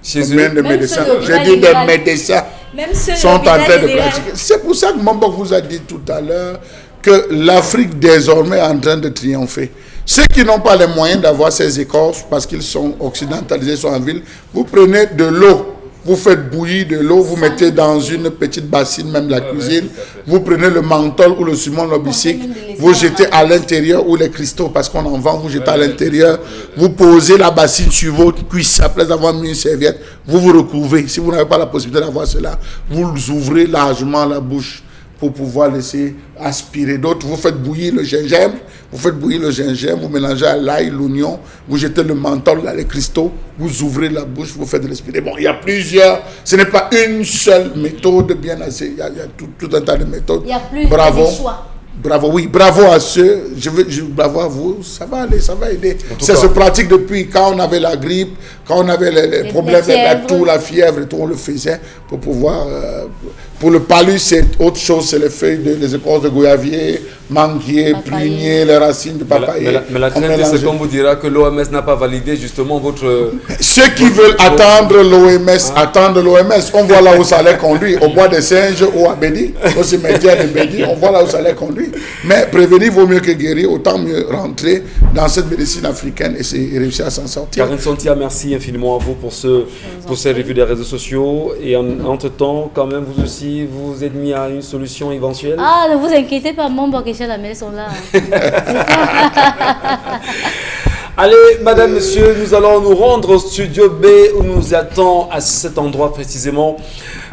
Chez Combien eux. de Même médecins, ceux de j'ai l'hôpital dit des libéral. médecins Même ceux sont en train de l'hôpital libéral. pratiquer. C'est pour ça que Mambok vous a dit tout à l'heure que l'Afrique désormais est en train de triompher. Ceux qui n'ont pas les moyens d'avoir ces écorces parce qu'ils sont occidentalisés, sont en ville, vous prenez de l'eau. Vous faites bouillir de l'eau, vous mettez dans une petite bassine, même la cuisine. Vous prenez le menthol ou le summon lobissique, vous jetez à l'intérieur ou les cristaux, parce qu'on en vend, vous jetez à l'intérieur. Vous posez la bassine sur votre cuisse après avoir mis une serviette. Vous vous recouvrez. Si vous n'avez pas la possibilité d'avoir cela, vous ouvrez largement la bouche pour pouvoir laisser aspirer. D'autres, vous faites bouillir le gingembre, vous mélangez à l'ail, l'oignon, vous jetez le menthol, les cristaux, vous ouvrez la bouche, vous faites respirer. Bon, il y a plusieurs, ce n'est pas une seule méthode, bien assez, il y a tout un tas de méthodes. Il y a plus Bravo. de choix. Bravo, oui, bravo à ceux, bravo à vous, ça va aller, ça va aider. Ça se pratique depuis quand on avait la grippe, quand on avait les problèmes de la toux, la fièvre et tout, on le faisait pour pouvoir... pour le palud, c'est autre chose, c'est les feuilles, les écorces de goyavier, manguier, prunier, les racines de papayer. Mais la crainte, c'est qu'on vous dira que l'OMS n'a pas validé justement votre... Ceux qui veulent attendre l'OMS, on voit là où ça les conduit, au bois des singes ou à Bédi, au cimetière de Bédi, on voit là où ça les conduit. Mais prévenir vaut mieux que guérir, autant mieux rentrer dans cette médecine africaine et réussir à s'en sortir. Karine Santia, merci infiniment à vous pour ces revues des réseaux sociaux. Et entre-temps, quand même, vous aussi, vous êtes mis à une solution éventuelle. Ah, ne vous inquiétez pas, mon Bok et la mère sont là. Allez, madame, monsieur, nous allons nous rendre au studio B où nous attend à cet endroit précisément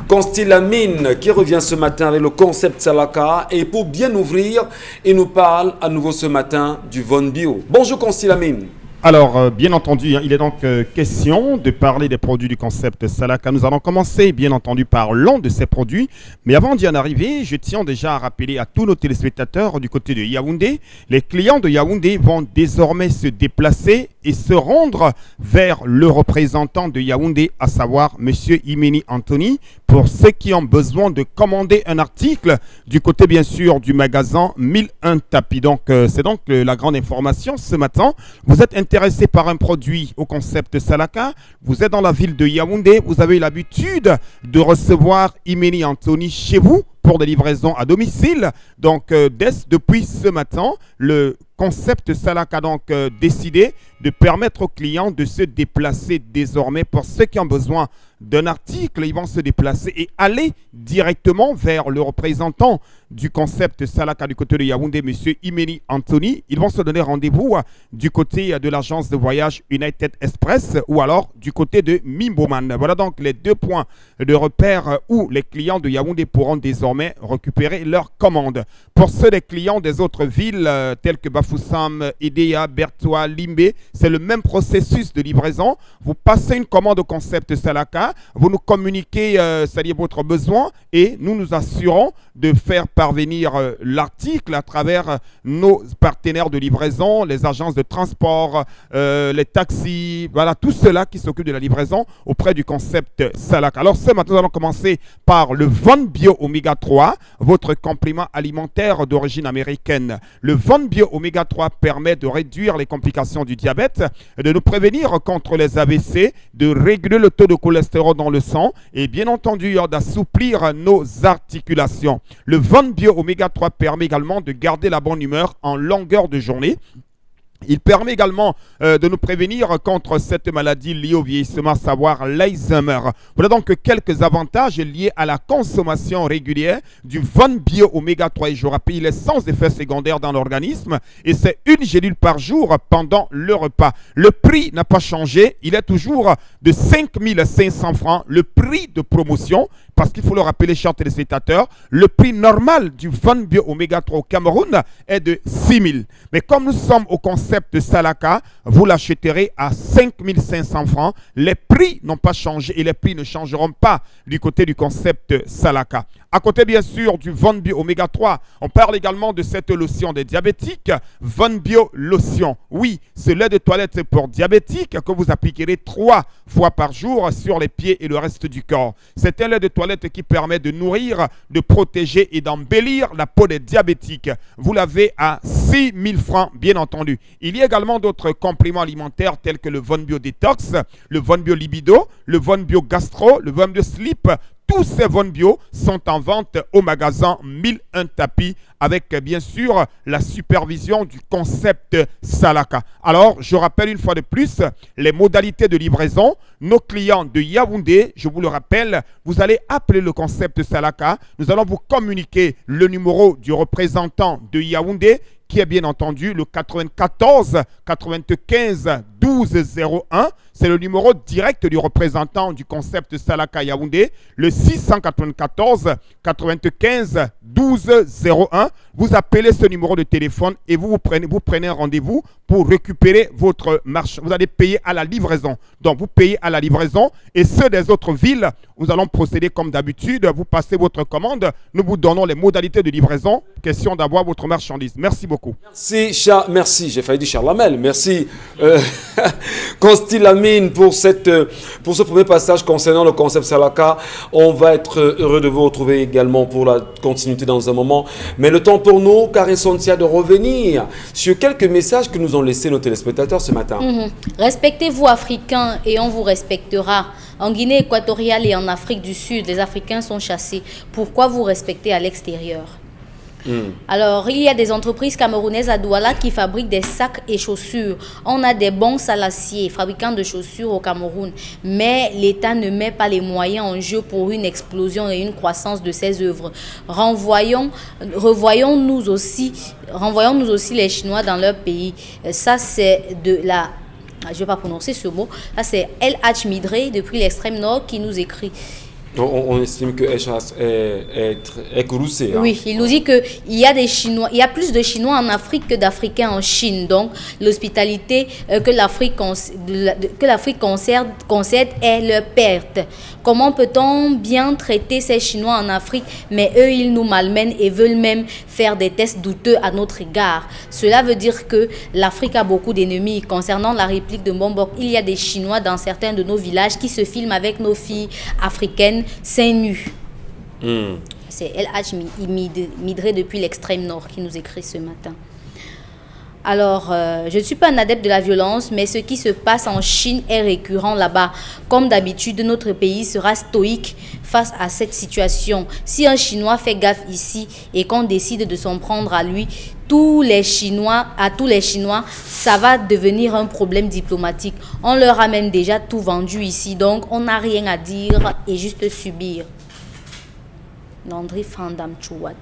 Constilamine qui revient ce matin avec le concept Salaka. Et pour bien ouvrir, il nous parle à nouveau ce matin du Von Bio. Bonjour Constilamine. Alors, bien entendu, il est donc question de parler des produits du concept Salaka. Nous allons commencer, bien entendu, par l'un de ces produits. Mais avant d'y en arriver, je tiens déjà à rappeler à tous nos téléspectateurs du côté de Yaoundé, les clients de Yaoundé vont désormais se déplacer et se rendre vers le représentant de Yaoundé, à savoir M. Imeni Anthony, pour ceux qui ont besoin de commander un article du côté, bien sûr, du magasin 1001 Tapis. Donc, c'est donc la grande information ce matin. Vous êtes intéressé par un produit au concept Salaka, vous êtes dans la ville de Yaoundé, vous avez l'habitude de recevoir Imeni Anthony chez vous pour des livraisons à domicile. Donc, depuis ce matin, le concept Salaka a donc décidé de permettre aux clients de se déplacer désormais. Pour ceux qui ont besoin d'un article, ils vont se déplacer et aller directement vers le représentant du concept Salaka du côté de Yaoundé, M. Imeni Anthony. Ils vont se donner rendez-vous du côté de l'agence de voyage United Express ou alors du côté de Mimboman. Voilà donc les deux points de repère où les clients de Yaoundé pourront désormais récupérer leurs commandes. Pour ceux des clients des autres villes telles que Bafoussam, Edea, Bertoua, Limbé, c'est le même processus de livraison. Vous passez une commande au concept Salaka, vous nous communiquez c'est-à-dire votre besoin et nous nous assurons de faire parvenir l'article à travers nos partenaires de livraison, les agences de transport, les taxis, voilà, tout cela qui s'occupe de la livraison auprès du concept Salaka. Alors ce matin, nous allons commencer par le Von Bio Oméga 3, votre complément alimentaire d'origine américaine. Le Von Bio Oméga 3 permet de réduire les complications du diabète, de nous prévenir contre les AVC, de réguler le taux de cholestérol dans le sang et bien entendu d'assouplir nos articulations. Le Von Bio Oméga 3 permet également de garder la bonne humeur en longueur de journée. Il permet également de nous prévenir contre cette maladie liée au vieillissement, à savoir l'Alzheimer. Voilà donc quelques avantages liés à la consommation régulière du Von Bio Oméga 3. Et je rappelle, il est sans effet secondaire dans l'organisme et c'est une gélule par jour pendant le repas. Le prix n'a pas changé, il est toujours de 5 500 francs, le prix de promotion. Parce qu'il faut le rappeler, chers téléspectateurs, le prix normal du Von Bio Oméga 3 au Cameroun est de 6 000. Mais comme nous sommes au concept Salaka, vous l'achèterez à 5 500 francs. Les prix n'ont pas changé et les prix ne changeront pas du côté du concept Salaka. À côté, bien sûr, du Von Bio Oméga 3, on parle également de cette lotion des diabétiques, Von Bio Lotion. Oui, ce lait de toilette pour diabétiques que vous appliquerez 3 fois par jour sur les pieds et le reste du corps. C'est un lait de toilette qui permet de nourrir, de protéger et d'embellir la peau des diabétiques. Vous l'avez à 6 000 francs, bien entendu. Il y a également d'autres compléments alimentaires tels que le Von Bio Detox, le Von Bio Libido, le Von Bio Gastro, le Von Bio Sleep. Tous ces Von Bio sont en vente au magasin 1001 tapis avec bien sûr la supervision du concept Salaka. Alors, je rappelle une fois de plus les modalités de livraison. Nos clients de Yaoundé, je vous le rappelle, vous allez appeler le concept Salaka. Nous allons vous communiquer le numéro du représentant de Yaoundé qui est bien entendu le 94 95 12 01. C'est le numéro direct du représentant du concept Salaka Yaoundé, le 694 95 12 01. Vous appelez ce numéro de téléphone et vous prenez un rendez-vous pour récupérer votre marche. Vous allez payer à la livraison. Donc, vous payez à la livraison et ceux des autres villes, nous allons procéder comme d'habitude. Vous passez votre commande. Nous vous donnons les modalités de livraison. Question d'avoir votre marchandise. Merci beaucoup. Merci, j'ai failli dire Charlamel. Merci, Consti Lamine, pour ce premier passage concernant le concept Salaka. On va être heureux de vous retrouver également pour la continuité dans un moment. Mais le temps pour nous, Karine Sontia, de revenir sur quelques messages que nous ont laissés nos téléspectateurs ce matin. Respectez-vous, Africains, et on vous respectera. En Guinée équatoriale et en Afrique du Sud, les Africains sont chassés. Pourquoi vous respectez à l'extérieur? Alors, il y a des entreprises camerounaises à Douala qui fabriquent des sacs et chaussures. On a des bons salaciers, fabricants de chaussures au Cameroun. Mais l'État ne met pas les moyens en jeu pour une explosion et une croissance de ses œuvres. Renvoyons-nous aussi les Chinois dans leur pays. Ça, c'est de la... Je ne vais pas prononcer ce mot. Ça, c'est El H. Midre, depuis l'extrême nord, qui nous écrit. On estime que Echas est courroucé. Hein. Oui, il nous dit qu'il y a des Chinois, il y a plus de Chinois en Afrique que d'Africains en Chine. Donc, l'hospitalité que l'Afrique concède est leur perte. Comment peut-on bien traiter ces Chinois en Afrique, mais eux, ils nous malmènent et veulent même faire des tests douteux à notre égard? Cela veut dire que l'Afrique a beaucoup d'ennemis. Concernant la réplique de Mbombok, il y a des Chinois dans certains de nos villages qui se filment avec nos filles africaines seins nus. C'est El H. Midre depuis l'extrême nord qui nous écrit ce matin. Alors, je ne suis pas un adepte de la violence, mais ce qui se passe en Chine est récurrent là-bas. Comme d'habitude, notre pays sera stoïque face à cette situation. Si un Chinois fait gaffe ici et qu'on décide de s'en prendre à lui, tous les Chinois, ça va devenir un problème diplomatique. On leur a même déjà tout vendu ici, donc on n'a rien à dire et juste subir. Landry Fandam Chouad.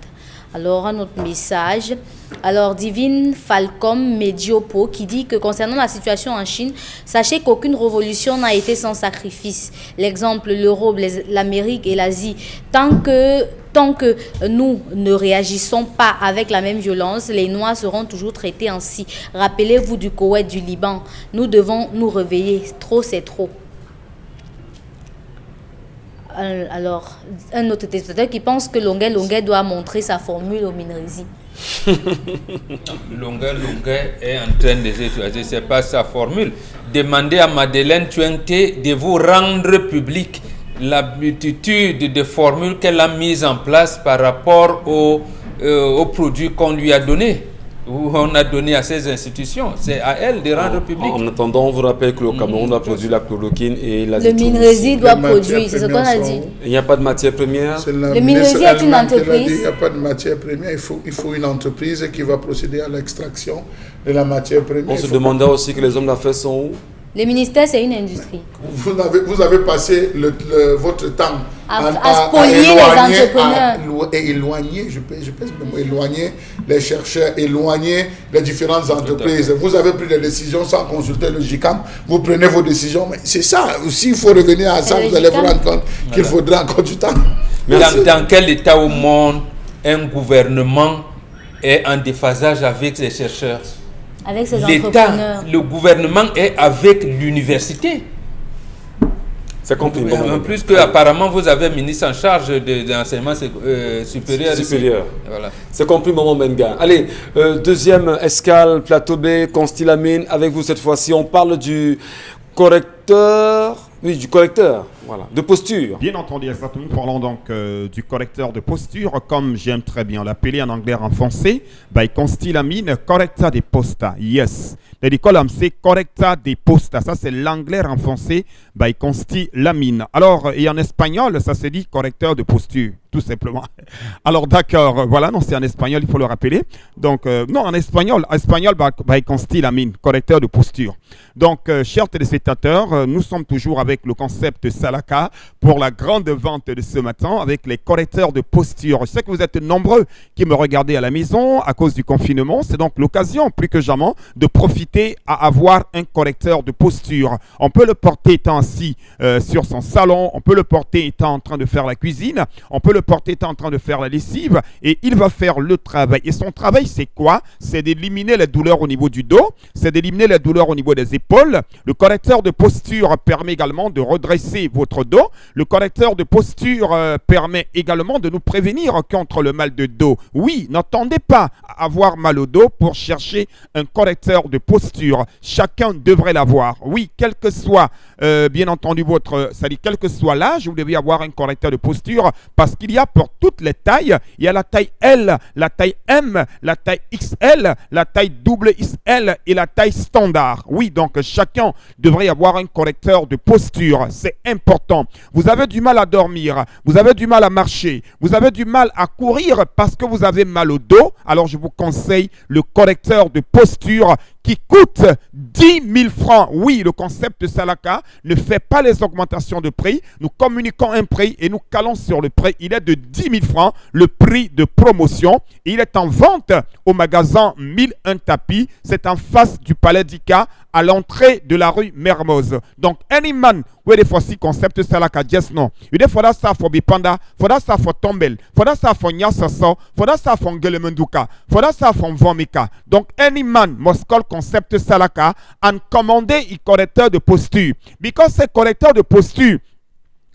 Alors, un autre message. Alors, Divine Falcom Mediopo qui dit que concernant la situation en Chine, sachez qu'aucune révolution n'a été sans sacrifice. L'exemple, l'Europe, l'Amérique et l'Asie. Tant que nous ne réagissons pas avec la même violence, les Noirs seront toujours traités ainsi. Rappelez-vous du Koweït, du Liban. Nous devons nous réveiller. Trop, c'est trop. Alors, un autre téléspectateur qui pense que Longuet doit montrer sa formule au Minrezi. Longuet est en train de se c'est pas sa formule. Demandez à Madeleine Tuenté de vous rendre public la multitude de formules qu'elle a mises en place par rapport aux produits qu'on lui a donnés. Où on a donné à ces institutions. C'est à elle de rendre public. En attendant, on vous rappelle que le Cameroun doit produire la chloroquine et la Le Minrezi doit produire, c'est ce qu'on a dit. Il n'y a pas de matière première. Le Minrezi est une entreprise. Il n'y a pas de matière première. Il faut une entreprise qui va procéder à l'extraction de la matière première. On se demandait aussi que les hommes d'affaires sont où? Le ministère, c'est une industrie. Vous avez passé votre temps à spolier les entrepreneurs. Éloigner, je pèse le mot, éloigner les chercheurs, éloigner les différentes entreprises. Vous avez pris des décisions sans consulter le GICAM. Vous prenez vos décisions. Mais c'est ça aussi, il faut revenir à ça. Vous allez vous rendre compte qu'il faudra encore du temps. Dans quel état au monde un gouvernement est en déphasage avec les chercheurs? Avec ces entrepreneurs. Le gouvernement est avec l'université. C'est compris. En plus que apparemment vous avez un ministre en charge de l'enseignement supérieur. Voilà. C'est compris, Maman Benga. Allez, deuxième escale, Plateau B, Constilamine. Avec vous cette fois-ci, on parle du correcteur. Oui, du correcteur, voilà, de posture. Bien entendu, exactement. Nous parlons donc du correcteur de posture, comme j'aime très bien l'appeler en anglais, en français, by constilamine, correcta de posta, yes. C'est correcta de posta, ça c'est l'anglais en français, by constilamine. Alors, et en espagnol, ça se dit correcteur de posture, tout simplement. Alors d'accord, voilà, non, c'est en espagnol, il faut le rappeler. Donc, non, en espagnol, by constilamine, correcteur de posture. Donc, chers téléspectateurs, nous sommes toujours avec le concept Salaka pour la grande vente de ce matin avec les correcteurs de posture. Je sais que vous êtes nombreux qui me regardez à la maison à cause du confinement. C'est donc l'occasion plus que jamais de profiter à avoir un correcteur de posture. On peut le porter étant assis sur son salon, on peut le porter étant en train de faire la cuisine, on peut le porter étant en train de faire la lessive et il va faire le travail. Et son travail, c'est quoi? C'est d'éliminer les douleurs au niveau du dos, c'est d'éliminer les douleurs au niveau des épaules. Le correcteur de posture permet également de redresser votre dos. Le correcteur de posture permet également de nous prévenir contre le mal de dos. Oui, n'attendez pas à avoir mal au dos pour chercher un correcteur de posture. Chacun devrait l'avoir. Oui, quel que soit, bien entendu, quel que soit l'âge, vous devez avoir un correcteur de posture parce qu'il y a pour toutes les tailles. Il y a la taille L, la taille M, la taille XL, la taille XL et la taille standard. Oui, donc chacun devrait avoir un correcteur de posture. C'est important. Vous avez du mal à dormir, vous avez du mal à marcher, vous avez du mal à courir parce que vous avez mal au dos. Alors je vous conseille le correcteur de posture qui coûte 10 000 francs. Oui, le concept Salaka ne fait pas les augmentations de prix. Nous communiquons un prix et nous calons sur le prix. Il est de 10 000 francs, le prix de promotion. Il est en vente au magasin 1001 tapis. C'est en face du Palais d'Ika, à l'entrée de la rue Mermoz. Donc, any man, where the foresee concept Salaka, just no. You dey for that stuff for Bipanda, for that stuff for Tombel, for that stuff for Nyasaso, for that stuff for Ngelemenduka, for that stuff for Vomika. Donc, any man must call concept Salaka and commander a correcteur de posture. Because c'est correcteur de posture,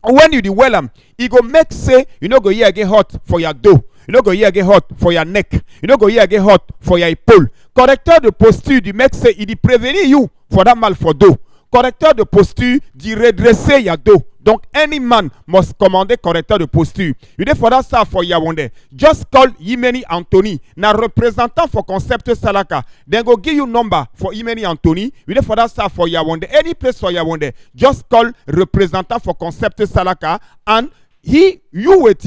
when you do well, it go make say, you know, go here get hot for your dough. You know, go here get hot for your neck. You know, go here get hot for your épaule. Correcteur de posture du mec, c'est il dit prévenir you for that mal for dos. Correcteur de posture dit redresser your dos. Donc, any man must commander correcteur de posture. You dey for that stuff for Yawonde. Just call Yimeni Anthony. Na représentant for concept Salaka. Then go give you number for Yimeni Anthony. You dey for that stuff for Yawonde. Any place for Yawonde. Just call representant for concept Salaka. And you wait.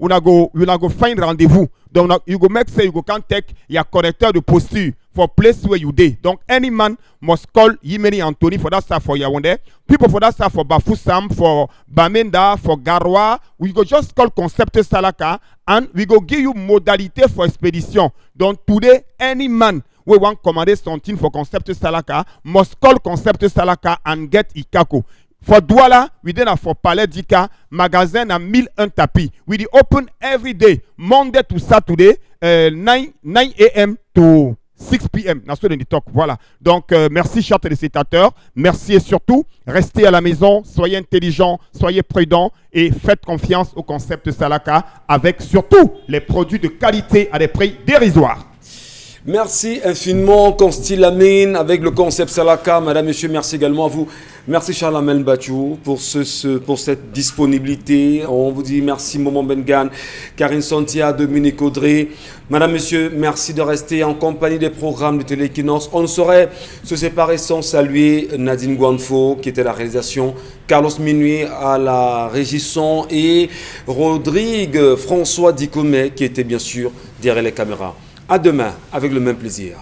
Una go find rendezvous. Donc, you go make say you go can take your correcteur de posture for place where you dey. Donc, any man must call Yimeni Anthony for that stuff for Yawonde. People for that stuff for Bafoussam, for Bamenda, for Garoua. We go just call Concept Salaka and we go give you modalité for expedition. Donc, today, any man we want commander something for Concept Salaka must call Concept Salaka and get Ikako. For Douala, we then have for Palais d'Ika, magasin à 1001 tapis. We open every day, Monday to Saturday, 9 a.m. to 6 p.m. That's what they talk. Voilà. Donc, merci, chers téléspectateurs. Merci et surtout, restez à la maison, soyez intelligents, soyez prudents et faites confiance au concept Salaka avec surtout les produits de qualité à des prix dérisoires. Merci infiniment, Constilamine, avec le concept Salaka. Madame, Monsieur, merci également à vous. Merci Charles-Amel Bachou pour cette disponibilité. On vous dit merci Momo Bengan, Karine Santia, Dominique Audrey. Madame, Monsieur, merci de rester en compagnie des programmes de Téléquinos. On ne saurait se séparer sans saluer Nadine Guanfo qui était à la réalisation, Carlos Minuit à la régisson et Rodrigue François Dicomé qui était bien sûr derrière les caméras. À demain avec le même plaisir.